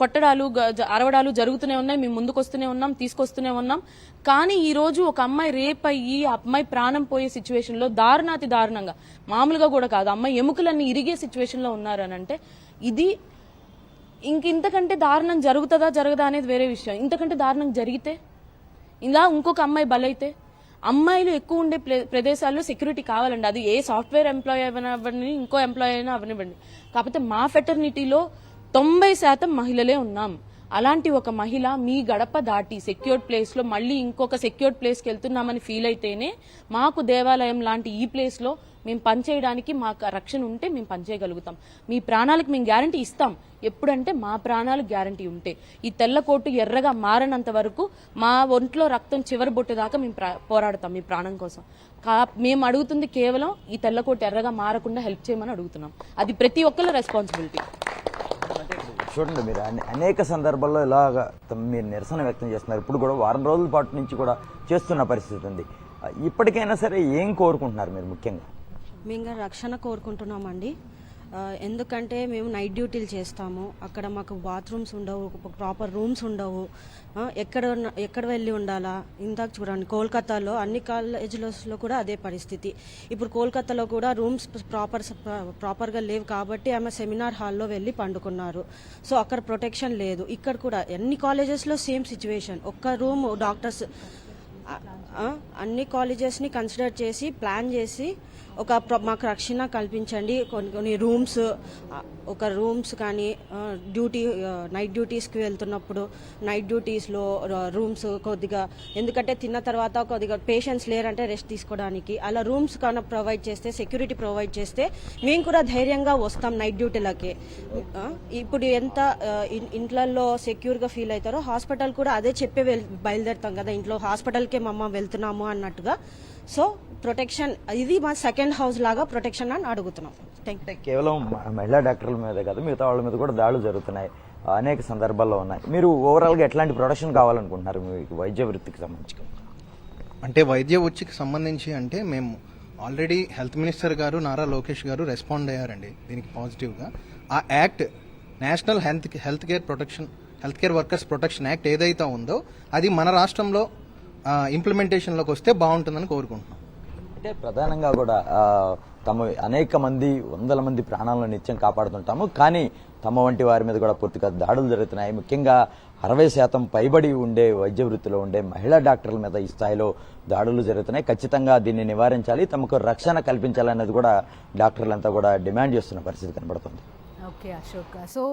కొట్టడాలు అరవడాలు జరుగుతూనే ఉన్నాయి, మేము ముందుకు వస్తూనే ఉన్నాం, తీసుకొస్తూనే ఉన్నాం. కానీ ఈ రోజు ఒక అమ్మాయి రేప్ అయ్యి ఆ అమ్మాయి ప్రాణం పోయే సిచ్యువేషన్ లో దారుణాతి దారుణంగా, మామూలుగా కూడా కాదు, అమ్మాయి ఎముకలన్నీ ఇరిగే సిచ్యువేషన్ లో ఉన్నారనంటే ఇది ఇంతకంటే దారుణం జరుగుతుందా జరగదా అనేది వేరే విషయం. ఇంతకంటే దారుణం జరిగితే, ఇలా ఇంకొక అమ్మాయి బలైతే, అమ్మాయిలు ఎక్కువ ఉండే ప్రదేశాల్లో సెక్యూరిటీ కావాలండి. అది ఏ సాఫ్ట్వేర్ ఎంప్లాయీ అవ్వనివ్వండి, ఇంకో ఎంప్లాయీ అయినా అవనివ్వండి. కాకపోతే మా ఫెటర్నిటీలో 90% మహిళలే ఉన్నాం. అలాంటి ఒక మహిళ మీ గడప దాటి సెక్యూర్డ్ ప్లేస్ లో మళ్ళీ ఇంకొక సెక్యూర్డ్ ప్లేస్కి వెళ్తున్నామని ఫీల్ అయితేనే మాకు దేవాలయం లాంటి ఈ ప్లేస్ లో మేము పనిచేయడానికి మాకు రక్షణ ఉంటే మేము పనిచేయగలుగుతాం. మీ ప్రాణాలకు మేము గ్యారంటీ ఇస్తాం ఎప్పుడంటే మా ప్రాణాలకు గ్యారంటీ ఉంటే. ఈ తెల్ల కోటు ఎర్రగా మారనంత వరకు మా ఒంట్లో రక్తం చివరి బొట్టు దాకా మేము పోరాడతాం మీ ప్రాణం కోసం. మేము అడుగుతుంది కేవలం ఈ తెల్ల కోటు ఎర్రగా మారకుండా హెల్ప్ చేయమని అడుగుతున్నాం. అది ప్రతి ఒక్కళ్ళ రెస్పాన్సిబిలిటీ. చూడండి, మీరు అనేక సందర్భాల్లో ఇలాగా మీరు నిరసన వ్యక్తం చేస్తున్నారు. ఇప్పుడు కూడా వారం రోజుల పాటు నుంచి కూడా చేస్తున్న పరిస్థితి ఉంది. ఇప్పటికైనా సరే ఏం కోరుకుంటున్నారు మీరు? ముఖ్యంగా మేము రక్షణ కోరుకుంటున్నామండి. ఎందుకంటే మేము నైట్ డ్యూటీలు చేస్తాము, అక్కడ మాకు బాత్రూమ్స్ ఉండవు, ప్రాపర్ రూమ్స్ ఉండవు. ఎక్కడ వెళ్ళి ఉండాలా? ఇందాక చూడండి, కోల్కతాలో అన్ని కాలేజీలో కూడా అదే పరిస్థితి. ఇప్పుడు కోల్కతాలో కూడా రూమ్స్ ప్రాపర్గా లేవు కాబట్టి ఆమె సెమినార్ హాల్లో వెళ్ళి పండుకున్నారు. సో అక్కడ ప్రొటెక్షన్ లేదు. ఇక్కడ కూడా అన్ని కాలేజెస్లో సేమ్ సిచ్యువేషన్. ఒక్క రూమ్ డాక్టర్స్ అన్ని కాలేజెస్ని కన్సిడర్ చేసి ప్లాన్ చేసి మాకు రక్షణ కల్పించండి. కొన్ని రూమ్స్, ఒక రూమ్స్ కానీ నైట్ డ్యూటీస్కి వెళ్తున్నప్పుడు నైట్ డ్యూటీస్లో రూమ్స్ కొద్దిగా, ఎందుకంటే తిన్న తర్వాత కొద్దిగా పేషెంట్స్ లేరంటే రెస్ట్ తీసుకోవడానికి అలా రూమ్స్ కన్నా ప్రొవైడ్ చేస్తే, సెక్యూరిటీ ప్రొవైడ్ చేస్తే మేము కూడా ధైర్యంగా వస్తాం నైట్ డ్యూటీలకి. ఇప్పుడు ఎంత ఇంట్లలో సెక్యూర్గా ఫీల్ అవుతారో హాస్పిటల్ కూడా అదే చెప్పే బయలుదేరుతాం కదా, ఇంట్లో హాస్పిటల్కే మమ్మ వెళ్తున్నాము అన్నట్టుగా. సో ప్రొటెక్షన్, ఇది మా సెకండ్ హౌస్ లాగా ప్రొటెక్షన్ అని అడుగుతున్నాం. కేవలం మహిళా డాక్టర్ల మీద కాదు, మిగతా వాళ్ళ మీద కూడా దాడులు జరుగుతున్నాయి, అనేక సందర్భాల్లో ఉన్నాయి. మీరు ఓవరాల్గా ఎట్లాంటి ప్రొటెక్షన్ కావాలనుకుంటున్నారు మీకు వైద్య వృత్తికి సంబంధించి? అంటే వైద్య వృత్తికి సంబంధించి అంటే మేము ఆల్రెడీ హెల్త్ మినిస్టర్ గారు నారా లోకేష్ గారు రెస్పాండ్ అయ్యారండి దీనికి పాజిటివ్గా. ఆ act national health care workers protection act ఏదైతే ఉందో అది మన రాష్ట్రంలో ఇంప్లిమెంటేషన్లోకి వస్తే బాగుంటుందని కోరుకుంటున్నాం. అంటే ప్రధానంగా కూడా అనేక మంది, వందల మంది ప్రాణాలను నిత్యం కాపాడుతుంటాము, కానీ తమ వంటి వారి మీద కూడా పూర్తిగా దాడులు జరుగుతున్నాయి. ముఖ్యంగా 60% పైబడి ఉండే వైద్య వృత్తిలో ఉండే మహిళా డాక్టర్ల మీద ఈ స్థాయిలో దాడులు జరుగుతున్నాయి. ఖచ్చితంగా దీన్ని నివారించాలి, తమకు రక్షణ కల్పించాలనేది కూడా డాక్టర్లంతా కూడా డిమాండ్ చేస్తున్న పరిస్థితి కనబడుతుంది. ఓకే అశోక్, సో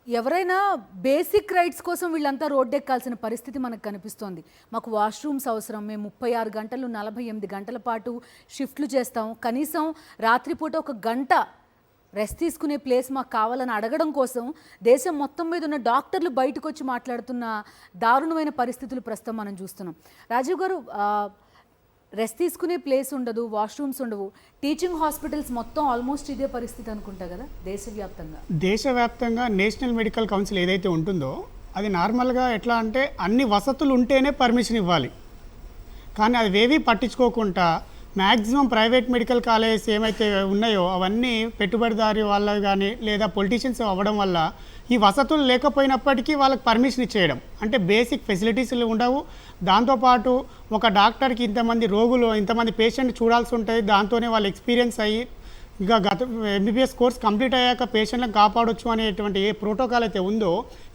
ఎవరైనా బేసిక్ రైట్స్ కోసం వీళ్ళంతా రోడ్డెక్కాల్సిన పరిస్థితి మనకు కనిపిస్తోంది. మాకు వాష్రూమ్స్ అవసరం, మేము 36 గంటలు 48 గంటల పాటు షిఫ్ట్లు చేస్తాం, కనీసం రాత్రిపూట 1 గంట రెస్ట్ తీసుకునే ప్లేస్ మాకు కావాలని అడగడం కోసం దేశం మొత్తం మీద ఉన్న డాక్టర్లు బయటకు వచ్చి మాట్లాడుతున్న దారుణమైన పరిస్థితులు ప్రస్తుతం మనం చూస్తున్నాం. రాజీవ్ గారు, రెస్ట్ తీసుకునే ప్లేస్ ఉండదు, వాష్రూమ్స్ ఉండవు, టీచింగ్ హాస్పిటల్స్ మొత్తం ఆల్మోస్ట్ ఇదే పరిస్థితి అనుకుంటా కదా దేశవ్యాప్తంగా నేషనల్ మెడికల్ కౌన్సిల్ ఏదైతే ఉంటుందో అది నార్మల్గా ఎట్లా అంటే అన్ని వసతులు ఉంటేనే పర్మిషన్ ఇవ్వాలి. కానీ అది ఏవీ పట్టించుకోకుండా మ్యాక్సిమం ప్రైవేట్ మెడికల్ కాలేజెస్ ఏమైతే ఉన్నాయో అవన్నీ పెట్టుబడిదారి వాళ్ళ కానీ లేదా పొలిటీషియన్స్ అవ్వడం వల్ల ఈ వసతులు లేకపోయినప్పటికీ వాళ్ళకి పర్మిషన్ ఇచ్చేయడం, అంటే బేసిక్ ఫెసిలిటీస్ ఉండవు. దాంతోపాటు ఒక డాక్టర్కి ఇంతమంది రోగులు ఇంతమంది పేషెంట్ చూడాల్సి ఉంటుంది, దాంతోనే వాళ్ళు ఎక్స్పీరియన్స్ అయ్యి ఇక ఎంబీబీఎస్ కోర్స్ కంప్లీట్ అయ్యాక పేషెంట్లను కాపాడొచ్చు అనేటువంటి ఏ ప్రోటోకాల్ అయితే ఉందో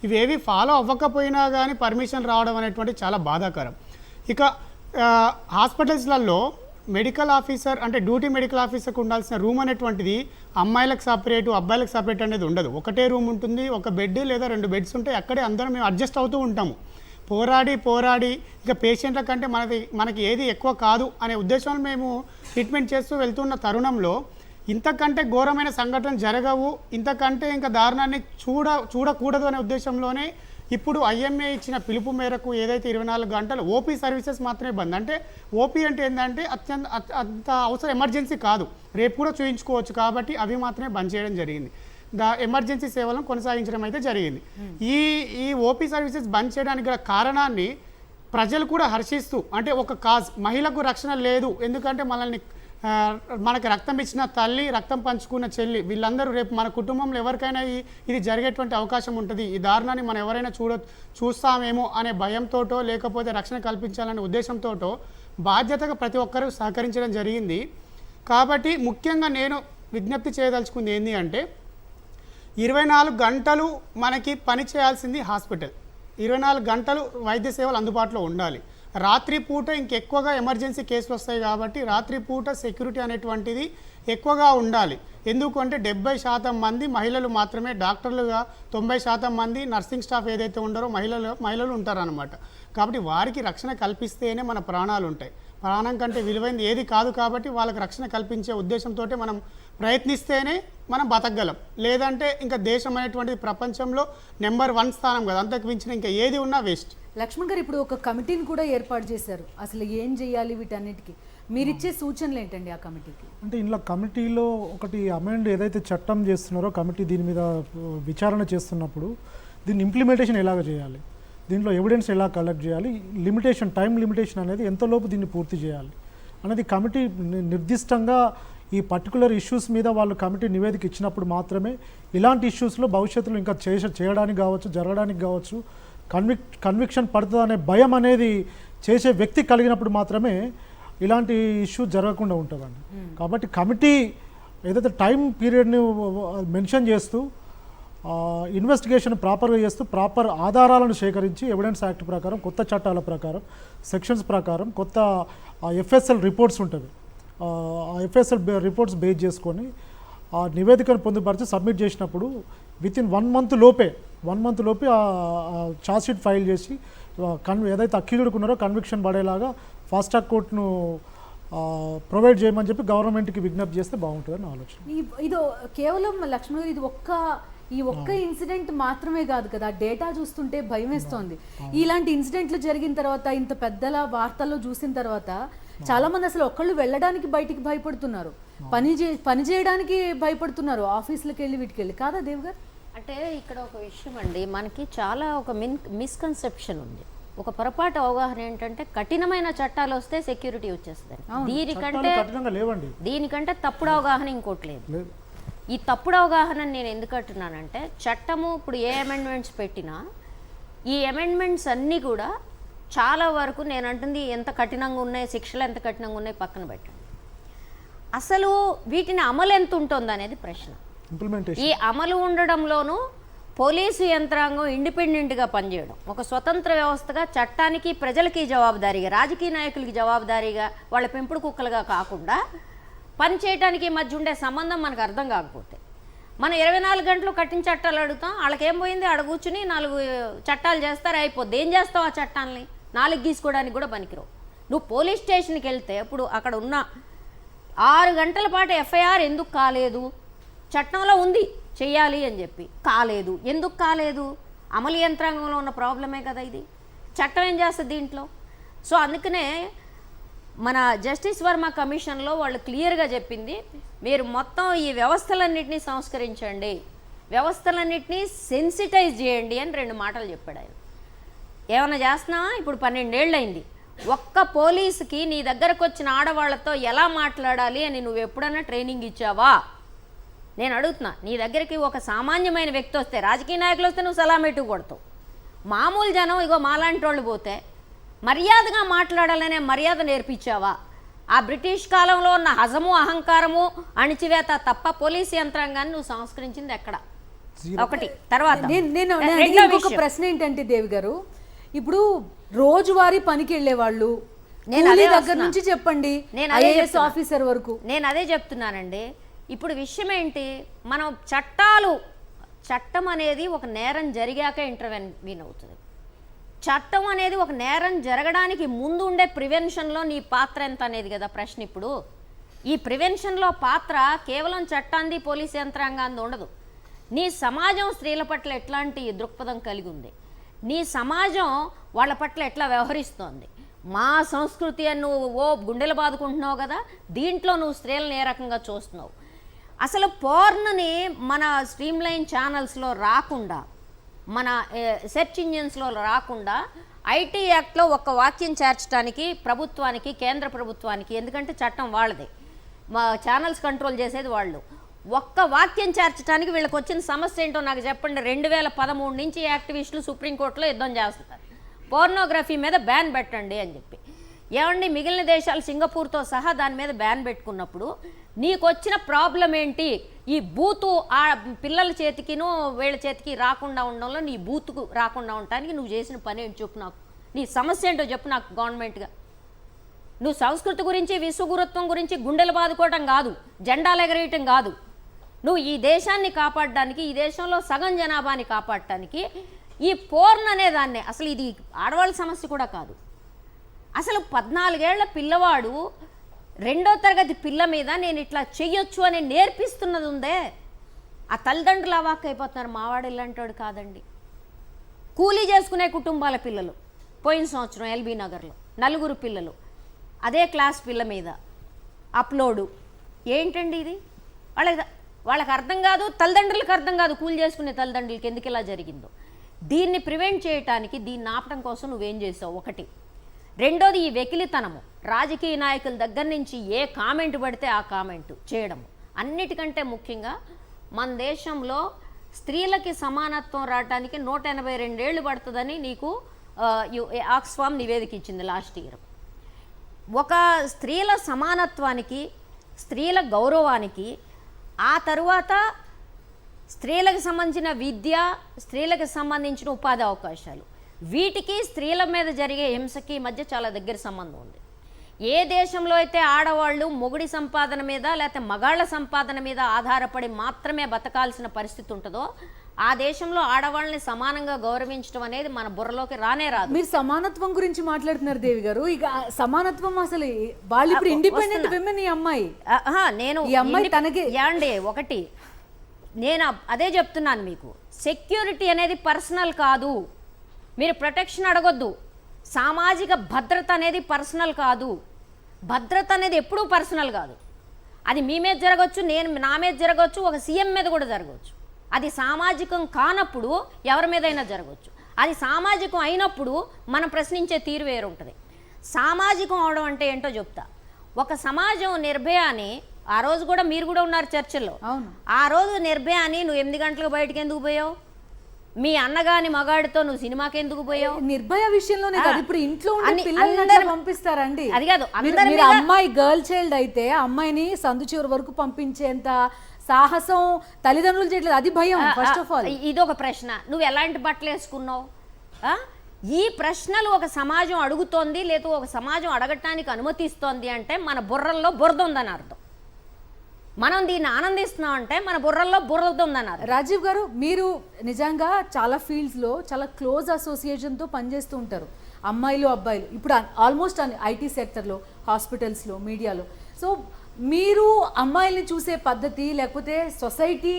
ఇవేవి ఫాలో అవ్వకపోయినా కానీ పర్మిషన్ రావడం అనేటువంటి చాలా బాధాకరం. ఇక హాస్పిటల్స్లలో మెడికల్ ఆఫీసర్ అంటే డ్యూటీ మెడికల్ ఆఫీసర్కి ఉండాల్సిన రూమ్ అనేటువంటిది అమ్మాయిలకు సపరేటు అబ్బాయిలకు సపరేట్ అనేది ఉండదు. ఒకటే రూమ్ ఉంటుంది, ఒక బెడ్ లేదా 2 బెడ్స్ ఉంటాయి, అక్కడే అందరం మేము అడ్జస్ట్ అవుతూ ఉంటాము. పోరాడి ఇక పేషెంట్ల కంటే మనకి ఏది ఎక్కువ కాదు అనే ఉద్దేశంలో మేము ట్రీట్మెంట్ చేస్తూ వెళ్తున్న తరుణంలో ఇంతకంటే ఘోరమైన సంఘటన జరగవు, ఇంతకంటే ఇంకా దారుణాన్ని చూడకూడదు అనే ఉద్దేశంలోనే ఇప్పుడు ఐఎంఏ ఇచ్చిన పిలుపు మేరకు ఏదైతే 24 గంటలు ఓపీ సర్వీసెస్ మాత్రమే బంద్. అంటే ఓపీ అంటే ఏంటంటే అంత అవసరం ఎమర్జెన్సీ కాదు, రేపు కూడా చూయించుకోవచ్చు కాబట్టి అవి మాత్రమే బంద్ చేయడం జరిగింది. ఎమర్జెన్సీ సేవలను కొనసాగించడం అయితే జరిగింది. ఈ ఓపీ సర్వీసెస్ బంద్ చేయడానికి గల కారణాన్ని ప్రజలు కూడా హర్షిస్తూ, అంటే ఒక కాజ్ మహిళకు రక్షణ లేదు, ఎందుకంటే మనకి రక్తం ఇచ్చిన తల్లి, రక్తం పంచుకున్న చెల్లి, వీళ్ళందరూ రేపు మన కుటుంబంలో ఎవరికైనా ఇది జరిగేటువంటి అవకాశం ఉంటుంది, ఈ దారుణాన్ని మనం ఎవరైనా చూస్తామేమో అనే భయంతోటో లేకపోతే రక్షణ కల్పించాలనే ఉద్దేశంతోటో బాధ్యతగా ప్రతి ఒక్కరూ సహకరించడం జరిగింది. కాబట్టి ముఖ్యంగా నేను విజ్ఞప్తి చేయదలుచుకుంది ఏంటి అంటే 24 గంటలు మనకి పని చేయాల్సింది హాస్పిటల్, 24 గంటలు వైద్య సేవలు అందుబాటులో ఉండాలి. రాత్రిపూట ఇంకెక్కువగా ఎమర్జెన్సీ కేసులు వస్తాయి కాబట్టి రాత్రిపూట సెక్యూరిటీ అనేటువంటిది ఎక్కువగా ఉండాలి. ఎందుకంటే 70% మంది మహిళలు మాత్రమే డాక్టర్లుగా, 90% మంది నర్సింగ్ స్టాఫ్ ఏదైతే ఉండారో మహిళలు ఉంటారనమాట. కాబట్టి వారికి రక్షణ కల్పిస్తేనే మన ప్రాణాలు ఉంటాయి. ప్రాణం కంటే విలువైనది ఏది కాదు కాబట్టి వాళ్ళకి రక్షణ కల్పించే ఉద్దేశంతో మనం ప్రయత్నిస్తేనే మనం బతకగలం. లేదంటే ఇంకా దేశం అనేటువంటిది ప్రపంచంలో నెంబర్ 1 స్థానం కదా, అంతకు మించిన ఇంకా ఏది ఉన్నా వేస్ట్. లక్ష్మణ్ గారు, ఇప్పుడు ఒక కమిటీని కూడా ఏర్పాటు చేశారు, అసలు ఏం చేయాలి వీటన్నిటికీ మీరిచ్చే సూచనలు ఏంటండి ఆ కమిటీకి? అంటే ఇందులో కమిటీలో ఒకటి అమెండ్ ఏదైతే చట్టం చేస్తున్నారో కమిటీ దీని మీద విచారణ చేస్తున్నప్పుడు దీన్ని ఇంప్లిమెంటేషన్ ఎలాగ చేయాలి, దీంట్లో ఎవిడెన్స్ ఎలా కలెక్ట్ చేయాలి, టైం లిమిటేషన్ అనేది ఎంతలోపు దీన్ని పూర్తి చేయాలి అనేది కమిటీ నిర్దిష్టంగా ఈ పర్టికులర్ ఇష్యూస్ మీద వాళ్ళు కమిటీ నివేదిక ఇచ్చినప్పుడు మాత్రమే ఇలాంటి ఇష్యూస్లో భవిష్యత్తులో ఇంకా చేయడానికి కావచ్చు, జరగడానికి కావచ్చు, కన్విక్షన్ పడుతుంది అనే భయం అనేది చేసే వ్యక్తి కలిగినప్పుడు మాత్రమే ఇలాంటి ఇష్యూ జరగకుండా ఉంటుందండి. కాబట్టి కమిటీ ఏదైతే టైం పీరియడ్ని మెన్షన్ చేస్తూ ఇన్వెస్టిగేషన్ ప్రాపర్గా చేస్తూ ప్రాపర్ ఆధారాలను సేకరించి ఎవిడెన్స్ యాక్ట్ ప్రకారం, కొత్త చట్టాల ప్రకారం, సెక్షన్స్ ప్రకారం కొత్త ఎఫ్ఎస్ఎల్ రిపోర్ట్స్ ఉంటుంది, ఆ ఎఫ్ఎస్ఎల్ రిపోర్ట్స్ బేస్ చేసుకొని ఆ నివేదికను పొందుపరిచి సబ్మిట్ చేసినప్పుడు వితిన్ 1 మంత్ లోపే ఛార్జ్ షీట్ ఫైల్ చేసి ఏదైతే అక్యూజ్డ్కి ఉన్నారో కన్విక్షన్ పడేలాగా ఫాస్ట్ ట్రాక్ కోర్టును ప్రొవైడ్ చేయమని చెప్పి గవర్నమెంట్కి విజ్ఞప్తి చేస్తే బాగుంటుందని ఆలోచన. ఇది కేవలం లక్ష్మణ్ గారు ఈ ఒక్క ఇన్సిడెంట్ మాత్రమే కాదు కదా, డేటా చూస్తుంటే భయం వేస్తోంది. ఇలాంటి ఇన్సిడెంట్లు జరిగిన తర్వాత, ఇంత పెద్దల వార్తల్లో చూసిన తర్వాత చాలా మంది అసలు ఒక్కళ్ళు వెళ్ళడానికి బయటికి భయపడుతున్నారు, పని చేయడానికి భయపడుతున్నారు, ఆఫీసులకు వెళ్ళి వీటికి వెళ్ళి. కాదా దేవ్ గారు? అంటే ఇక్కడ ఒక విషయం అండి, మనకి చాలా ఒక మిస్కన్సెప్షన్ ఉంది, ఒక పొరపాటు అవగాహన ఏంటంటే కఠినమైన చట్టాలు వస్తే సెక్యూరిటీ వచ్చేస్తుంది. దీనికంటే తప్పుడు అవగాహన ఇంకోటి లేదు. ఈ తప్పుడు అవగాహన నేను ఎందుకు అంటున్నానంటే, చట్టము ఇప్పుడు ఏ అమెండ్మెంట్స్ పెట్టినా ఈ అమెండ్మెంట్స్ అన్నీ కూడా చాలా వరకు నేను అంటుంది ఎంత కఠినంగా ఉన్నాయి, శిక్షలు ఎంత కఠినంగా ఉన్నాయి పక్కన పెట్టండి, అసలు వీటిని అమలు ఎంత ఉంటుంది అనేది ప్రశ్న. ఈ అమలు ఉండడంలోనూ పోలీసు యంత్రాంగం ఇండిపెండెంట్గా పనిచేయడం, ఒక స్వతంత్ర వ్యవస్థగా చట్టానికి ప్రజలకి జవాబుదారీగా, రాజకీయ నాయకులకి జవాబుదారీగా, వాళ్ళ పెంపుడు కుక్కలుగా కాకుండా పని చేయడానికి మధ్య ఉండే సంబంధం మనకు అర్థం కాకపోతే మనం 24 గంటలు కట్టిన చట్టాలు అడుగుతాం, వాళ్ళకేం పోయింది, ఆడ కూర్చుని 4 చట్టాలు చేస్తారు, అయిపోద్ది. ఏం చేస్తావు ఆ చట్టాలని? 4 గీసుకోవడానికి కూడా పనికిరావు. నువ్వు పోలీస్ స్టేషన్కి వెళ్తే ఇప్పుడు అక్కడ ఉన్న 6 గంటల పాటు ఎఫ్ఐఆర్ ఎందుకు కాలేదు? చట్టంలో ఉంది చెయ్యాలి అని చెప్పి, కాలేదు. ఎందుకు కాలేదు? అమలు యంత్రాంగంలో ఉన్న ప్రాబ్లమే కదా ఇది. చట్టం ఏం చేస్తుంది దీంట్లో? సో అందుకనే మన జస్టిస్ వర్మ కమిషన్లో వాళ్ళు క్లియర్గా చెప్పింది, మీరు మొత్తం ఈ వ్యవస్థలన్నింటినీ సంస్కరించండి, వ్యవస్థలన్నింటినీ సెన్సిటైజ్ చేయండి అని 2 మాటలు చెప్పాడు ఆయన. ఏమైనా చేస్తున్నావా? ఇప్పుడు 12 ఏళ్ళు అయింది. ఒక్క పోలీసుకి నీ దగ్గరకు వచ్చిన ఆడవాళ్లతో ఎలా మాట్లాడాలి అని నువ్వు ఎప్పుడన్నా ట్రైనింగ్ ఇచ్చావా? నేను అడుగుతున్నా. నీ దగ్గరికి ఒక సామాన్యమైన వ్యక్తి వస్తే, రాజకీయ నాయకులు వస్తే నువ్వు సలామెట్టు కొడతావు. మామూలు జనం ఇగో మాలాంటి వాళ్ళు పోతే మర్యాదగా మాట్లాడాలనే మర్యాద నేర్పించావా? ఆ బ్రిటిష్ కాలంలో ఉన్న హజము, అహంకారము, అణిచివేత తప్ప పోలీసు యంత్రాంగాన్ని నువ్వు సంస్కరించింది ఎక్కడ? ఒకటి. తర్వాత నేను ఇంకొక ప్రశ్న ఏంటంటే దేవి గారు, ఇప్పుడు రోజువారీ పనికి వెళ్ళే వాళ్ళు దగ్గర నుంచి చెప్పండి, ఐఏఎస్ ఆఫీసర్ వరకు, నేను అదే చెప్తున్నానండి. ఇప్పుడు విషయం ఏంటి, మనం చట్టం అనేది ఒక నేరం జరిగాక ఇంటర్వెన్ అవుతుంది. చట్టం అనేది ఒక నేరం జరగడానికి ముందు ఉండే ప్రివెన్షన్లో నీ పాత్ర ఎంత అనేది కదా ప్రశ్న. ఇప్పుడు ఈ ప్రివెన్షన్లో పాత్ర కేవలం చట్టాన్ని, పోలీస్ యంత్రాంగాన్ని ఉండదు. నీ సమాజం స్త్రీల పట్ల ఎట్లాంటి దృక్పథం కలిగి ఉంది, నీ సమాజం వాళ్ళ పట్ల ఎట్లా వ్యవహరిస్తోంది, మా సంస్కృతి అని నువ్వు గుండెలు బాదుకుంటున్నావు కదా, దీంట్లో నువ్వు స్త్రీలను ఏ రకంగా చూస్తున్నావు? అసలు పోర్న్ని మన స్ట్రీమ్లైన్ ఛానల్స్లో రాకుండా, మన సెర్చ్ ఇంజిన్స్లో రాకుండా ఐటీ యాక్ట్లో ఒక వాక్యం చేర్చడానికి ప్రభుత్వానికి, కేంద్ర ప్రభుత్వానికి, ఎందుకంటే చట్టం వాళ్ళదే, మా ఛానల్స్ కంట్రోల్ చేసేది వాళ్ళు, ఒక్క వాక్యం చేర్చడానికి వీళ్ళకి వచ్చిన సమస్య ఏంటో నాకు చెప్పండి. 2013 నుంచి యాక్టివిస్టులు సుప్రీంకోర్టులో యుద్ధం చేస్తున్నారు, పోర్నోగ్రఫీ మీద బ్యాన్ పెట్టండి అని చెప్పి. ఏమండి, మిగిలిన దేశాలు సింగపూర్తో సహా దాని మీద బ్యాన్ పెట్టుకున్నప్పుడు నీకు వచ్చిన ప్రాబ్లం ఏంటి? ఈ బూతు ఆ పిల్లల చేతికిను వీళ్ళ చేతికి రాకుండా ఉండడంలో, నీ బూతుకు రాకుండా ఉండటానికి నువ్వు చేసిన పని ఏంటి చెప్పు నాకు. నీ సమస్య ఏంటో చెప్పు నాకు గవర్నమెంట్గా. నువ్వు సంస్కృతి గురించి, విశ్వగురుత్వం గురించి గుండెలు బాదుకోవటం కాదు, జెండాలు ఎగరేయటం కాదు. నువ్వు ఈ దేశాన్ని కాపాడడానికి, ఈ దేశంలో సగం జనాభాని కాపాడటానికి ఈ పోర్న్ అనే దాన్నే, అసలు ఇది ఆడవాళ్ళ సమస్య కూడా కాదు. అసలు 14 ఏళ్ల పిల్లవాడు 2వ తరగతి పిల్ల మీద నేను ఇట్లా చెయ్యొచ్చు అని నేర్పిస్తున్నది ఉందే, ఆ తల్లిదండ్రులు అవాక్ అయిపోతున్నారు. మావాడు ఇలాంటోడు కాదండి. కూలీ చేసుకునే కుటుంబాల పిల్లలు, పోయిన సంవత్సరం ఎల్బీ నగర్లో 4 పిల్లలు అదే క్లాస్ పిల్ల మీద అప్లోడు. ఏంటండి ఇది? వాళ్ళకి అర్థం కాదు, తల్లిదండ్రులకు అర్థం కాదు, కూలి చేసుకునే తల్లిదండ్రులకి ఎందుకు ఇలా జరిగిందో. దీన్ని ప్రివెంట్ చేయటానికి, దీన్ని ఆపటం కోసం నువ్వేం చేసావు? ఒకటి. రెండోది, ఈ వెకిలితనము, రాజకీయ నాయకుల దగ్గర నుంచి ఏ కామెంట్ పడితే ఆ కామెంట్ చేయడము. అన్నిటికంటే ముఖ్యంగా మన దేశంలో స్త్రీలకి సమానత్వం రావడానికి 182 ఏళ్ళు పడుతుందని నీకు ఆక్స్ఫామ్ నివేదిక ఇచ్చింది లాస్ట్ ఇయర్. ఒక స్త్రీల సమానత్వానికి, స్త్రీల గౌరవానికి, ఆ తరువాత స్త్రీలకు సంబంధించిన విద్య, స్త్రీలకు సంబంధించిన ఉపాధి అవకాశాలు, వీటికి స్త్రీల మీద జరిగే హింసకి మధ్య చాలా దగ్గర సంబంధం ఉంది. ఏ దేశంలో అయితే ఆడవాళ్ళు మొగుడి సంపాదన మీద లేకపోతే మగాళ్ళ సంపాదన మీద ఆధారపడి మాత్రమే బతకాల్సిన పరిస్థితి ఉంటుందో, ఆ దేశంలో ఆడవాళ్ళని సమానంగా గౌరవించడం అనేది మన బుర్రలోకి రానే రాదు. మీరు సమానత్వం గురించి మాట్లాడుతున్నారు దేవి గారు. ఇక సమానత్వం అసలు వాళ్ళు ఇప్పుడు ఇండిపెండెంట్ విమెన్. ఈ అమ్మాయి ఈ అమ్మాయి తనకి యాండి ఒకటి, నేను అదే చెప్తున్నాను మీకు, సెక్యూరిటీ అనేది పర్సనల్ కాదు. మీరు ప్రొటెక్షన్ అడగొద్దు. సామాజిక భద్రత అనేది పర్సనల్ కాదు. భద్రత అనేది ఎప్పుడూ పర్సనల్ కాదు. అది మీ మీద జరగవచ్చు, నా మీద జరగవచ్చు, ఒక సీఎం మీద కూడా జరగవచ్చు. అది సామాజికం కానప్పుడు ఎవరి మీదైనా జరగవచ్చు. అది సామాజికం అయినప్పుడు మనం ప్రశ్నించే తీరు వేరు ఉంటుంది. సామాజికం అవడం అంటే ఏంటో చెప్తా. ఒక సమాజం నిర్భయాని, ఆ రోజు కూడా మీరు కూడా ఉన్నారు చర్చల్లో, ఆ రోజు నిర్భయాని నువ్వు 8 గంటలకు బయటకు ఎందుకు పోయావు? మీ అన్నగాని మగాడితో నువ్వు సినిమాకి ఎందుకు పోయావు? నిర్భయ విషయంలోనే కాదు, ఇప్పుడు ఇంట్లో పిల్లలందరూ పంపిస్తారండి. అది కాదు, అమ్మాయి గర్ల్ చైల్డ్ అయితే అమ్మాయిని సందు చివరి వరకు పంపించేంత సాహసం తల్లిదండ్రులు చేయట్లేదు. అది భయం. ఫస్ట్ ఆఫ్ ఆల్ ఇది ఒక ప్రశ్న. నువ్వు ఎలాంటి బట్టలు వేసుకున్నావు? ఈ ప్రశ్నలు ఒక సమాజం అడుగుతోంది, లేదా ఒక సమాజం అడగటానికి అనుమతిస్తోంది అంటే మన బుర్రల్లో బురద ఉందని అర్థం. మనం దీన్ని ఆనందిస్తున్నాం అంటే మన బుర్రల్లో బుర్ర ఉందన్నారు. రాజీవ్ గారు, మీరు నిజంగా చాలా ఫీల్డ్స్లో చాలా క్లోజ్ అసోసియేషన్తో పనిచేస్తూ ఉంటారు, అమ్మాయిలు అబ్బాయిలు, ఇప్పుడు ఆల్మోస్ట్ ఐటీ సెక్టర్లో, హాస్పిటల్స్లో, మీడియాలో. సో మీరు అమ్మాయిల్ని చూసే పద్ధతి లేకపోతే సొసైటీ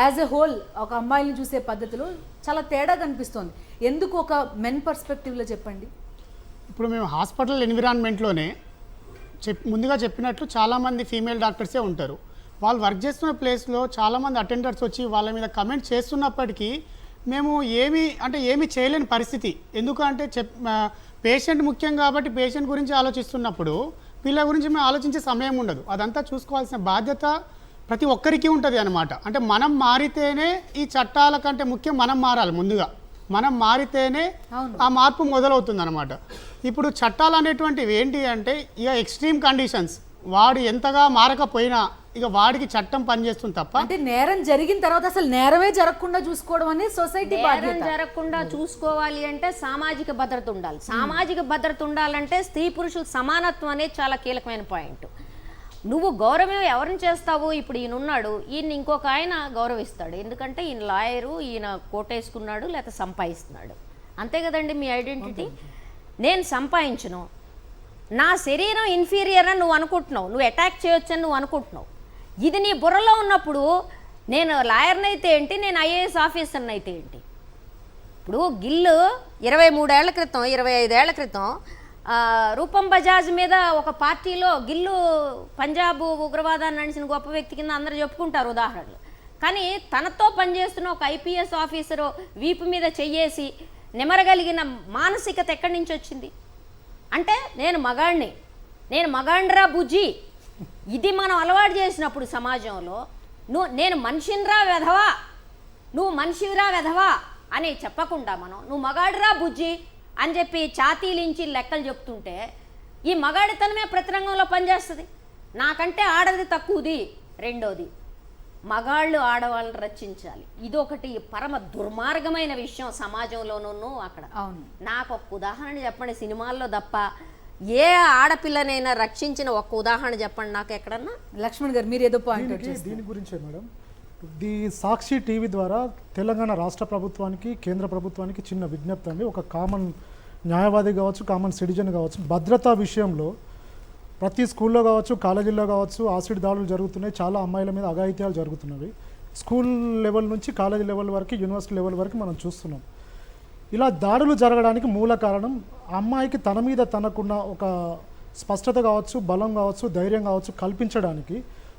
యాజ్ ఎ హోల్ ఒక అమ్మాయిల్ని చూసే పద్ధతిలో చాలా తేడా కనిపిస్తోంది. ఎందుకు ఒక మెన్ పర్స్పెక్టివ్లో చెప్పండి. ఇప్పుడు మేము హాస్పిటల్ ఎన్విరాన్మెంట్లోనే ముందుగా చెప్పినట్లు చాలామంది ఫీమేల్ డాక్టర్సే ఉంటారు. వాళ్ళు వర్క్ చేస్తున్న ప్లేస్లో చాలామంది అటెండర్స్ వచ్చి వాళ్ళ మీద కమెంట్ చేస్తున్నప్పటికీ మేము ఏమీ చేయలేని పరిస్థితి. ఎందుకంటే పేషెంట్ ముఖ్యం కాబట్టి పేషెంట్ గురించి ఆలోచిస్తున్నప్పుడు పిల్లల గురించి మేము ఆలోచించే సమయం ఉండదు. అదంతా చూసుకోవాల్సిన బాధ్యత ప్రతి ఒక్కరికి ఉంటుంది అన్నమాట. అంటే మనం మారితేనే ఈ చట్టాల కంటే ముఖ్యం మనం మారాలి. ముందుగా మనం మారితేనే ఆ మార్పు మొదలవుతుంది అన్నమాట. ఇప్పుడు చట్టాలు అనేటువంటివి ఏంటి అంటే ఇక ఎక్స్ట్రీమ్ కండిషన్స్, వాడు ఎంతగా మారకపోయినా ఇక వాడికి చట్టం పనిచేస్తుంది తప్ప. అంటే నేరం జరిగిన తర్వాత అసలు నేరమే జరగకుండా చూసుకోవడం అనేది సొసైటీ బాధ్యత. నేరం జరగకుండా చూసుకోవాలి అంటే సామాజిక భద్రత ఉండాలి. సామాజిక భద్రత ఉండాలంటే స్త్రీ పురుషుల సమానత్వం అనేది చాలా కీలకమైన పాయింట్. నువ్వు గౌరవం ఎవరిని చేస్తావు? ఇప్పుడు ఈయన ఉన్నాడు, ఈయన ఇంకొక ఆయన గౌరవిస్తాడు, ఎందుకంటే ఈయన లాయరు, ఈయన కోటేసుకున్నాడు లేకపోతే సంపాదిస్తున్నాడు, అంతే కదండి మీ ఐడెంటిటీ. నేను సంపాదించను, నా శరీరం ఇన్ఫీరియర్ అని నువ్వు అనుకుంటున్నావు, నువ్వు అటాక్ చేయొచ్చని నువ్వు అనుకుంటున్నావు. ఇది నీ బుర్రలో ఉన్నప్పుడు నేను లాయర్ని అయితే ఏంటి, నేను ఐఏఎస్ ఆఫీసర్ని అయితే ఏంటి? ఇప్పుడు గిల్లు 23 ఏళ్ల క్రితం 25 ఏళ్ల క్రితం రూపం బజాజ్ మీద ఒక పార్టీలో గిల్లు పంజాబ్ ఉగ్రవాదాన్ని నడిచిన గొప్ప వ్యక్తి కింద అందరూ చెప్పుకుంటారు ఉదాహరణలు. కానీ తనతో పనిచేస్తున్న ఒక ఐపీఎస్ ఆఫీసరు వీపు మీద చెయ్యేసి నిమరగలిగిన మానసికత ఎక్కడి నుంచి వచ్చింది? అంటే నేను మగాణ్రా బుజ్జి, ఇది మనం అలవాటు చేసినప్పుడు సమాజంలో నేను మనిషినిరా వెధవా, నువ్వు మనిషివిరా వెధవా అని చెప్పకుండా మనం నువ్వు మగాడిరా బుజ్జి అని చెప్పి ఛాతీలించి లెక్కలు చెప్తుంటే ఈ మగాడితనమే ప్రతిరంగంలో పనిచేస్తుంది. నాకంటే ఆడది తక్కువది. రెండోది, మగాళ్ళు ఆడవాళ్ళని రక్షించాలి, ఇదొకటి పరమ దుర్మార్గమైన విషయం సమాజంలోనూ అక్కడ. నాకు ఒక ఉదాహరణ చెప్పండి, సినిమాల్లో తప్ప ఏ ఆడపిల్లనైనా రక్షించిన ఒక్క ఉదాహరణ చెప్పండి నాకు ఎక్కడన్నా. లక్ష్మణ్ గారు, మీరు ఏదో పాయింట్ దీని గురించే మేడం, సాక్షి టీవీ ద్వారా తెలంగాణ రాష్ట్ర ప్రభుత్వానికి కేంద్ర ప్రభుత్వానికి చిన్న విజ్ఞప్తి అండి. ఒక కామన్ న్యాయవాది కావచ్చు, కామన్ సిటిజన్ కావచ్చు, భద్రతా విషయంలో ప్రతి స్కూల్లో కావచ్చు, కాలేజీల్లో కావచ్చు యాసిడ్ దాడులు జరుగుతున్నాయి. చాలా అమ్మాయిల మీద అఘాయిత్యాలు జరుగుతున్నవి. స్కూల్ లెవెల్ నుంచి కాలేజీ లెవెల్ వరకు, యూనివర్సిటీ లెవెల్ వరకు మనం చూస్తున్నాం. ఇలా దాడులు జరగడానికి మూల కారణం అమ్మాయికి తన మీద తనకున్న ఒక స్పష్టత కావచ్చు, బలం కావచ్చు, ధైర్యం కావచ్చు కల్పించడానికి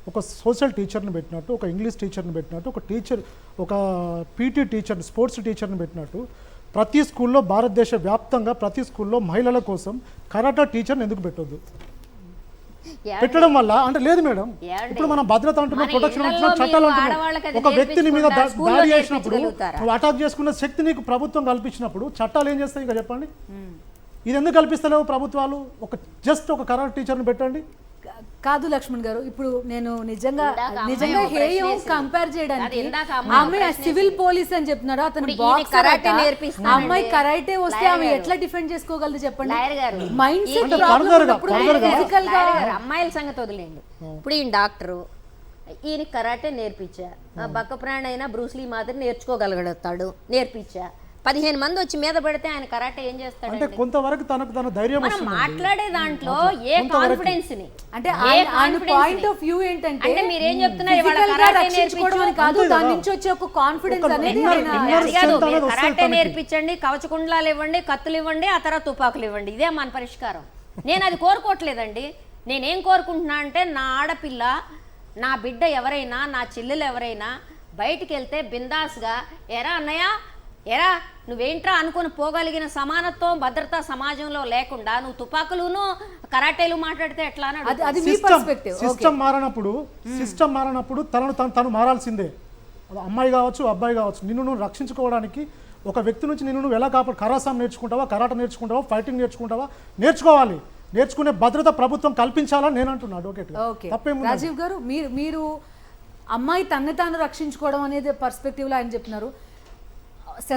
ఒక సోషల్ టీచర్ని పెట్టినట్టు, ఒక ఇంగ్లీష్ టీచర్ని పెట్టినట్టు, ఒక పీటీ టీచర్ని, స్పోర్ట్స్ టీచర్ని పెట్టినట్టు ప్రతి స్కూల్లో, భారతదేశ వ్యాప్తంగా ప్రతి స్కూల్లో మహిళల కోసం కరాటా టీచర్ని ఎందుకు పెట్టొద్దు? పెట్టడం వల్ల అంటే లేదు మేడం, ఇప్పుడు మనం భద్రత అంటున్నాం, ప్రొటెక్షన్ అంటున్నాం, చట్టాలు అంటున్నాం. ఒక వ్యక్తిని మీద దాడి చేసినప్పుడు నువ్వు అటాక్ చేసుకున్న శక్తి నీకు ప్రభుత్వం కల్పించినప్పుడు చట్టాలు ఏం చేస్తాయి ఇంకా చెప్పండి? ఇది ఎందుకు కల్పిస్తలేవు ప్రభుత్వాలు? ఒక కరాటే టీచర్ని పెట్టండి. కాదు లక్ష్మణ్ గారు, ఇప్పుడు నేను నిజంగా హేయం కంపేర్ చేయడానికి ఆమె సివిల్ పోలీస్ అని చెప్తున్నారు, అతను అమ్మాయి కరాటే వస్తే ఆమె ఎట్లా డిఫెండ్ చేసుకోగలదు చెప్పండి? మైండ్ సెట్ అమ్మాయిల సంగతి వదిలేండి. ఇప్పుడు ఈయన డాక్టరు, ఈయన కరాటే నేర్పించా, బక్క ప్రాణి అయినా బ్రూస్లీ మాదిరి నేర్చుకోగలుగుతాడు, నేర్పించా. 15 మంది వచ్చి మీద పడితే ఆయన కరాటే ఏం చేస్తాడు? అంటే కొంతవరకు తన ధైర్యం మనం మాట్లాడే దాంట్లో ఏ కాన్ఫిడెన్స్ ని, అంటే ఆయన పాయింట్ ఆఫ్ వ్యూ ఏంటంటే అంటే మీరు ఏం చెప్తున్నారు, ఇవాళ కరాటే నేర్పించడం కాదు, దాని నుంచి వచ్చే ఒక కాన్ఫిడెన్స్ అనేది కరాటే నేర్పించండి, కవచకుండలాలు ఇవ్వండి, కత్తులు ఇవ్వండి, ఆ తర్వాత తుపాకులు ఇవ్వండి, ఇదే మన పరిష్కారం. నేను అది కోరుకోవట్లేదండి. నేనేం కోరుకుంటున్నా అంటే నా ఆడపిల్ల, నా బిడ్డ ఎవరైనా, నా చెల్లెలు ఎవరైనా బయటికి వెళ్తే బిందాస్గా ఎరా అన్నయ్య, ఎరా నువ్వేంట్రా అనుకుని పోగలిగిన సమానత్వం, భద్రతా సమాజంలో లేకుండా నువ్వు తుపాకులును కరాటేలు మాట్లాడితే ఎట్లా? సిస్టమ్ మారినప్పుడు తను మారాల్సిందే. అమ్మాయి కావచ్చు, అబ్బాయి కావచ్చు. నిన్ను రక్షించుకోవడానికి ఒక వ్యక్తి నుంచి నిన్ను ఎలా కరాసాం నేర్చుకుంటావా, కరాట నేర్చుకుంటావా, ఫైటింగ్ నేర్చుకుంటావా? నేర్చుకోవాలి. నేర్చుకునే భద్రత ప్రభుత్వం కల్పించాలని నేను అంటున్నా అడ్వకేట్. రాజీవ్ గారు, మీరు అమ్మాయి తన్ను తాను రక్షించుకోవడం అనేది పర్స్పెక్టివ్లో ఆయన చెప్తున్నారు.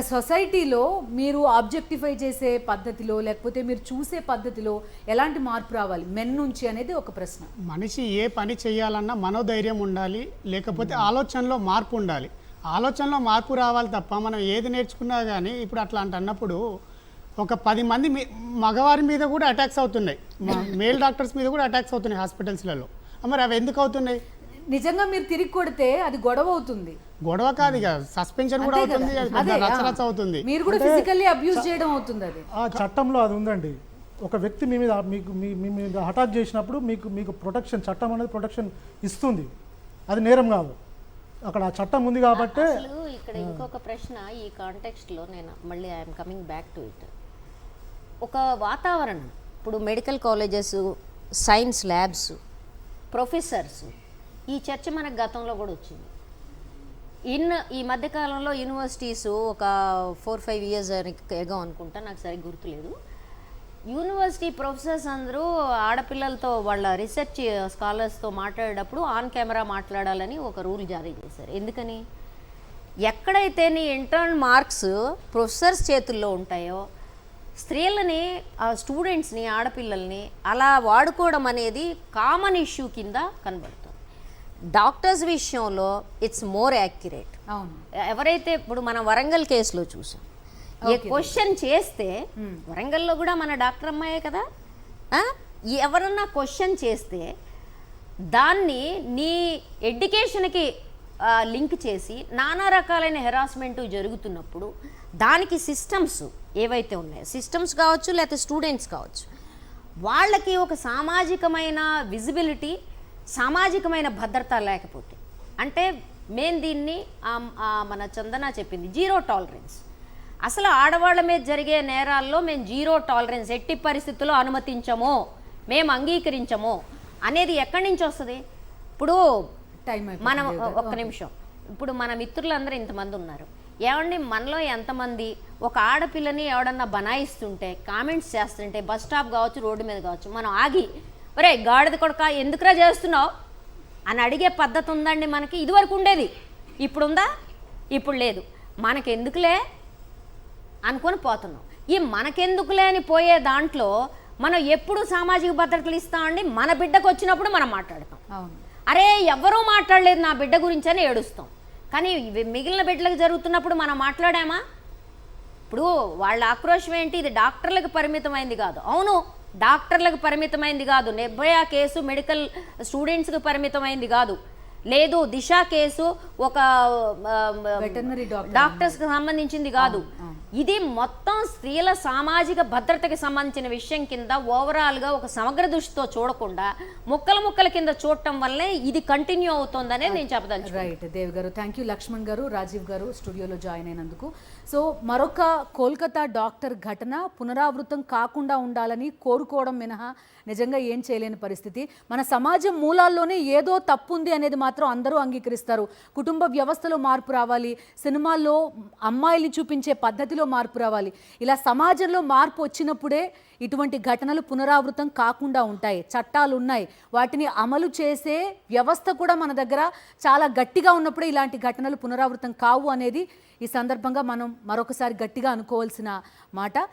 సొసైటీలో మీరు ఆబ్జెక్టిఫై చేసే పద్ధతిలో లేకపోతే మీరు చూసే పద్ధతిలో ఎలాంటి మార్పు రావాలి మెన్ నుంచి అనేది ఒక ప్రశ్న. మనిషి ఏ పని చేయాలన్నా మనోధైర్యం ఉండాలి, లేకపోతే ఆలోచనలో మార్పు ఉండాలి. ఆలోచనలో మార్పు రావాలి తప్ప మనం ఏది నేర్చుకున్నా కానీ ఇప్పుడు అట్లా అన్నప్పుడు ఒక 10 మంది మగవారి మీద కూడా అటాక్స్ అవుతున్నాయి, మేల్ డాక్టర్స్ మీద కూడా అటాక్స్ అవుతున్నాయి హాస్పిటల్స్లలో. మరి అవి ఎందుకు అవుతున్నాయి? నిజంగా మీరు తిరిగి కొడితే అది గొడవ అవుతుంది. గొడవ కాదు, ఇక సస్పెన్షన్ కూడా అవుతుంది, రచరచ అవుతుంది. మీరు కూడా ఫిజికల్లీ అబ్యూస్ చేయడం అవుతుంది. అది ఆ చట్టంలో అది ఉందండి. ఒక వ్యక్తి మీ మీద మీ మీద అటాక్ చేసినప్పుడు మీకు ప్రొటెక్షన్, చట్టం అనేది ప్రొటెక్షన్ ఇస్తుంది, అది నేరం కాదు. అక్కడ ఆ చట్టం ఉంది కాబట్టి. అసలు ఇక్కడ ఇంకొక ప్రశ్న ఈ కాంటెక్స్ట్లో నేను మళ్ళీ I'm coming back to it. ఒక వాతావరణం, ఇప్పుడు medical colleges, science labs, professors, ఈ చర్చ మనకు గతంలో కూడా వచ్చింది. ఈ మధ్యకాలంలో యూనివర్సిటీస్ ఒక 4-5 ఇయర్స్ ఎగో అనుకుంటా, నాకు సరిగ్గా గుర్తులేదు, యూనివర్సిటీ ప్రొఫెసర్స్ అందరూ ఆడపిల్లలతో వాళ్ళ రీసెర్చ్ స్కాలర్స్తో మాట్లాడేటప్పుడు ఆన్ కెమెరా మాట్లాడాలని ఒక రూల్ జారీ చేశారు. ఎందుకని? ఎక్కడైతే నీ ఇంటర్నల్ మార్క్స్ ప్రొఫెసర్స్ చేతుల్లో ఉంటాయో స్త్రీలని, స్టూడెంట్స్ని, ఆడపిల్లల్ని అలా వాడుకోవడం అనేది కామన్ ఇష్యూ కింద కనబడుతుంది. డాక్టర్స్ విషయంలో ఇట్స్ మోర్ యాక్యురేట్. ఎవరైతే ఇప్పుడు మనం వరంగల్ కేసులో చూసాం, ఏ క్వశ్చన్ చేస్తే, వరంగల్లో కూడా మన డాక్టర్ అమ్మాయే కదా, ఎవరన్నా క్వశ్చన్ చేస్తే దాన్ని నీ ఎడ్యుకేషన్కి లింక్ చేసి నానా రకాలైన హెరాస్మెంట్ జరుగుతున్నప్పుడు దానికి సిస్టమ్స్ ఏవైతే ఉన్నాయో, సిస్టమ్స్ కావచ్చు లేకపోతే స్టూడెంట్స్ కావచ్చు, వాళ్ళకి ఒక సామాజికమైన విజిబిలిటీ, సామాజికమైన భద్రత లేకపోతే, అంటే మేము దీన్ని మన చందన చెప్పింది జీరో టాలరెన్స్. అసలు ఆడవాళ్ళ మీద జరిగే నేరాల్లో మేము జీరో టాలరెన్స్, ఎట్టి పరిస్థితుల్లో అనుమతించము, మేము అంగీకరించము అనేది ఎక్కడి నుంచి వస్తుంది? ఇప్పుడు మనం ఒక్క నిమిషం, ఇప్పుడు మన మిత్రులందరూ ఇంతమంది ఉన్నారు, ఏమండి మనలో ఎంతమంది ఒక ఆడపిల్లని ఎవడన్నా బనాయిస్తుంటే, కామెంట్స్ చేస్తుంటే, బస్ స్టాప్ కావచ్చు, రోడ్డు మీద కావచ్చు, మనం ఆగి ఒరే గాడిద కొడక ఎందుకురా చేస్తున్నావు అని అడిగే పద్ధతి ఉందండి మనకి. ఇదివరకు ఉండేది, ఇప్పుడుందా? ఇప్పుడు లేదు. మనకెందుకులే అనుకొని పోతున్నాం. ఈ మనకెందుకులే అని పోయే దాంట్లో మనం ఎప్పుడు సామాజిక భద్రతలు ఇస్తామండి? మన బిడ్డకు వచ్చినప్పుడు మనం మాట్లాడతాం, అరే ఎవరూ మాట్లాడలేదు నా బిడ్డ గురించి అని ఏడుస్తాం. కానీ మిగిలిన బిడ్డలకు జరుగుతున్నప్పుడు మనం మాట్లాడామా? ఇప్పుడు వాళ్ళ ఆక్రోషం ఏంటి? ఇది డాక్టర్లకు పరిమితమైంది కాదు. అవును, డాక్టర్లకు పరిమితమైంది కాదు. నిర్భయ కేసు మెడికల్ స్టూడెంట్స్కి పరిమితమైంది కాదు. లేదు, దిశ కేసు ఒక డాక్టర్స్కి సంబంధించింది కాదు. ఇది మొత్తం స్త్రీల సామాజిక భద్రతకి సంబంధించిన విషయం కింద ఓవరాల్గా ఒక సమగ్ర దృష్టితో చూడకుండా ముక్కల కింద చూడటం వల్లే ఇది కంటిన్యూ అవుతుందనే నేను చెప్పదలుచు. రైట్ దేవ్ గారు, థ్యాంక్ యూ. లక్ష్మణ్ గారు, రాజీవ్ గారు స్టూడియోలో జాయిన్ అయినందుకు. సో మరొక కోల్కతా డాక్టర్ ఘటన పునరావృతం కాకుండా ఉండాలని కోరుకోవడం మినహా నిజంగా ఏం చేయలేని పరిస్థితి. మన సమాజం మూలాల్లోనే ఏదో తప్పు ఉంది అనేది మాత్రం అందరూ అంగీకరిస్తారు. కుటుంబ వ్యవస్థలో మార్పు రావాలి, సినిమాల్లో అమ్మాయిల్ని చూపించే పద్ధతిలో మార్పు రావాలి. ఇలా సమాజంలో మార్పు వచ్చినప్పుడే ఇటువంటి ఘటనలు పునరావృతం కాకుండా ఉంటాయి. చట్టాలు ఉన్నాయి, వాటిని అమలు చేసే వ్యవస్థ కూడా మన దగ్గర చాలా గట్టిగా ఉన్నప్పుడే ఇలాంటి ఘటనలు పునరావృతం కావు అనేది ఈ సందర్భంగా మనం మరొకసారి గట్టిగా అనుకోవాల్సిన మాట.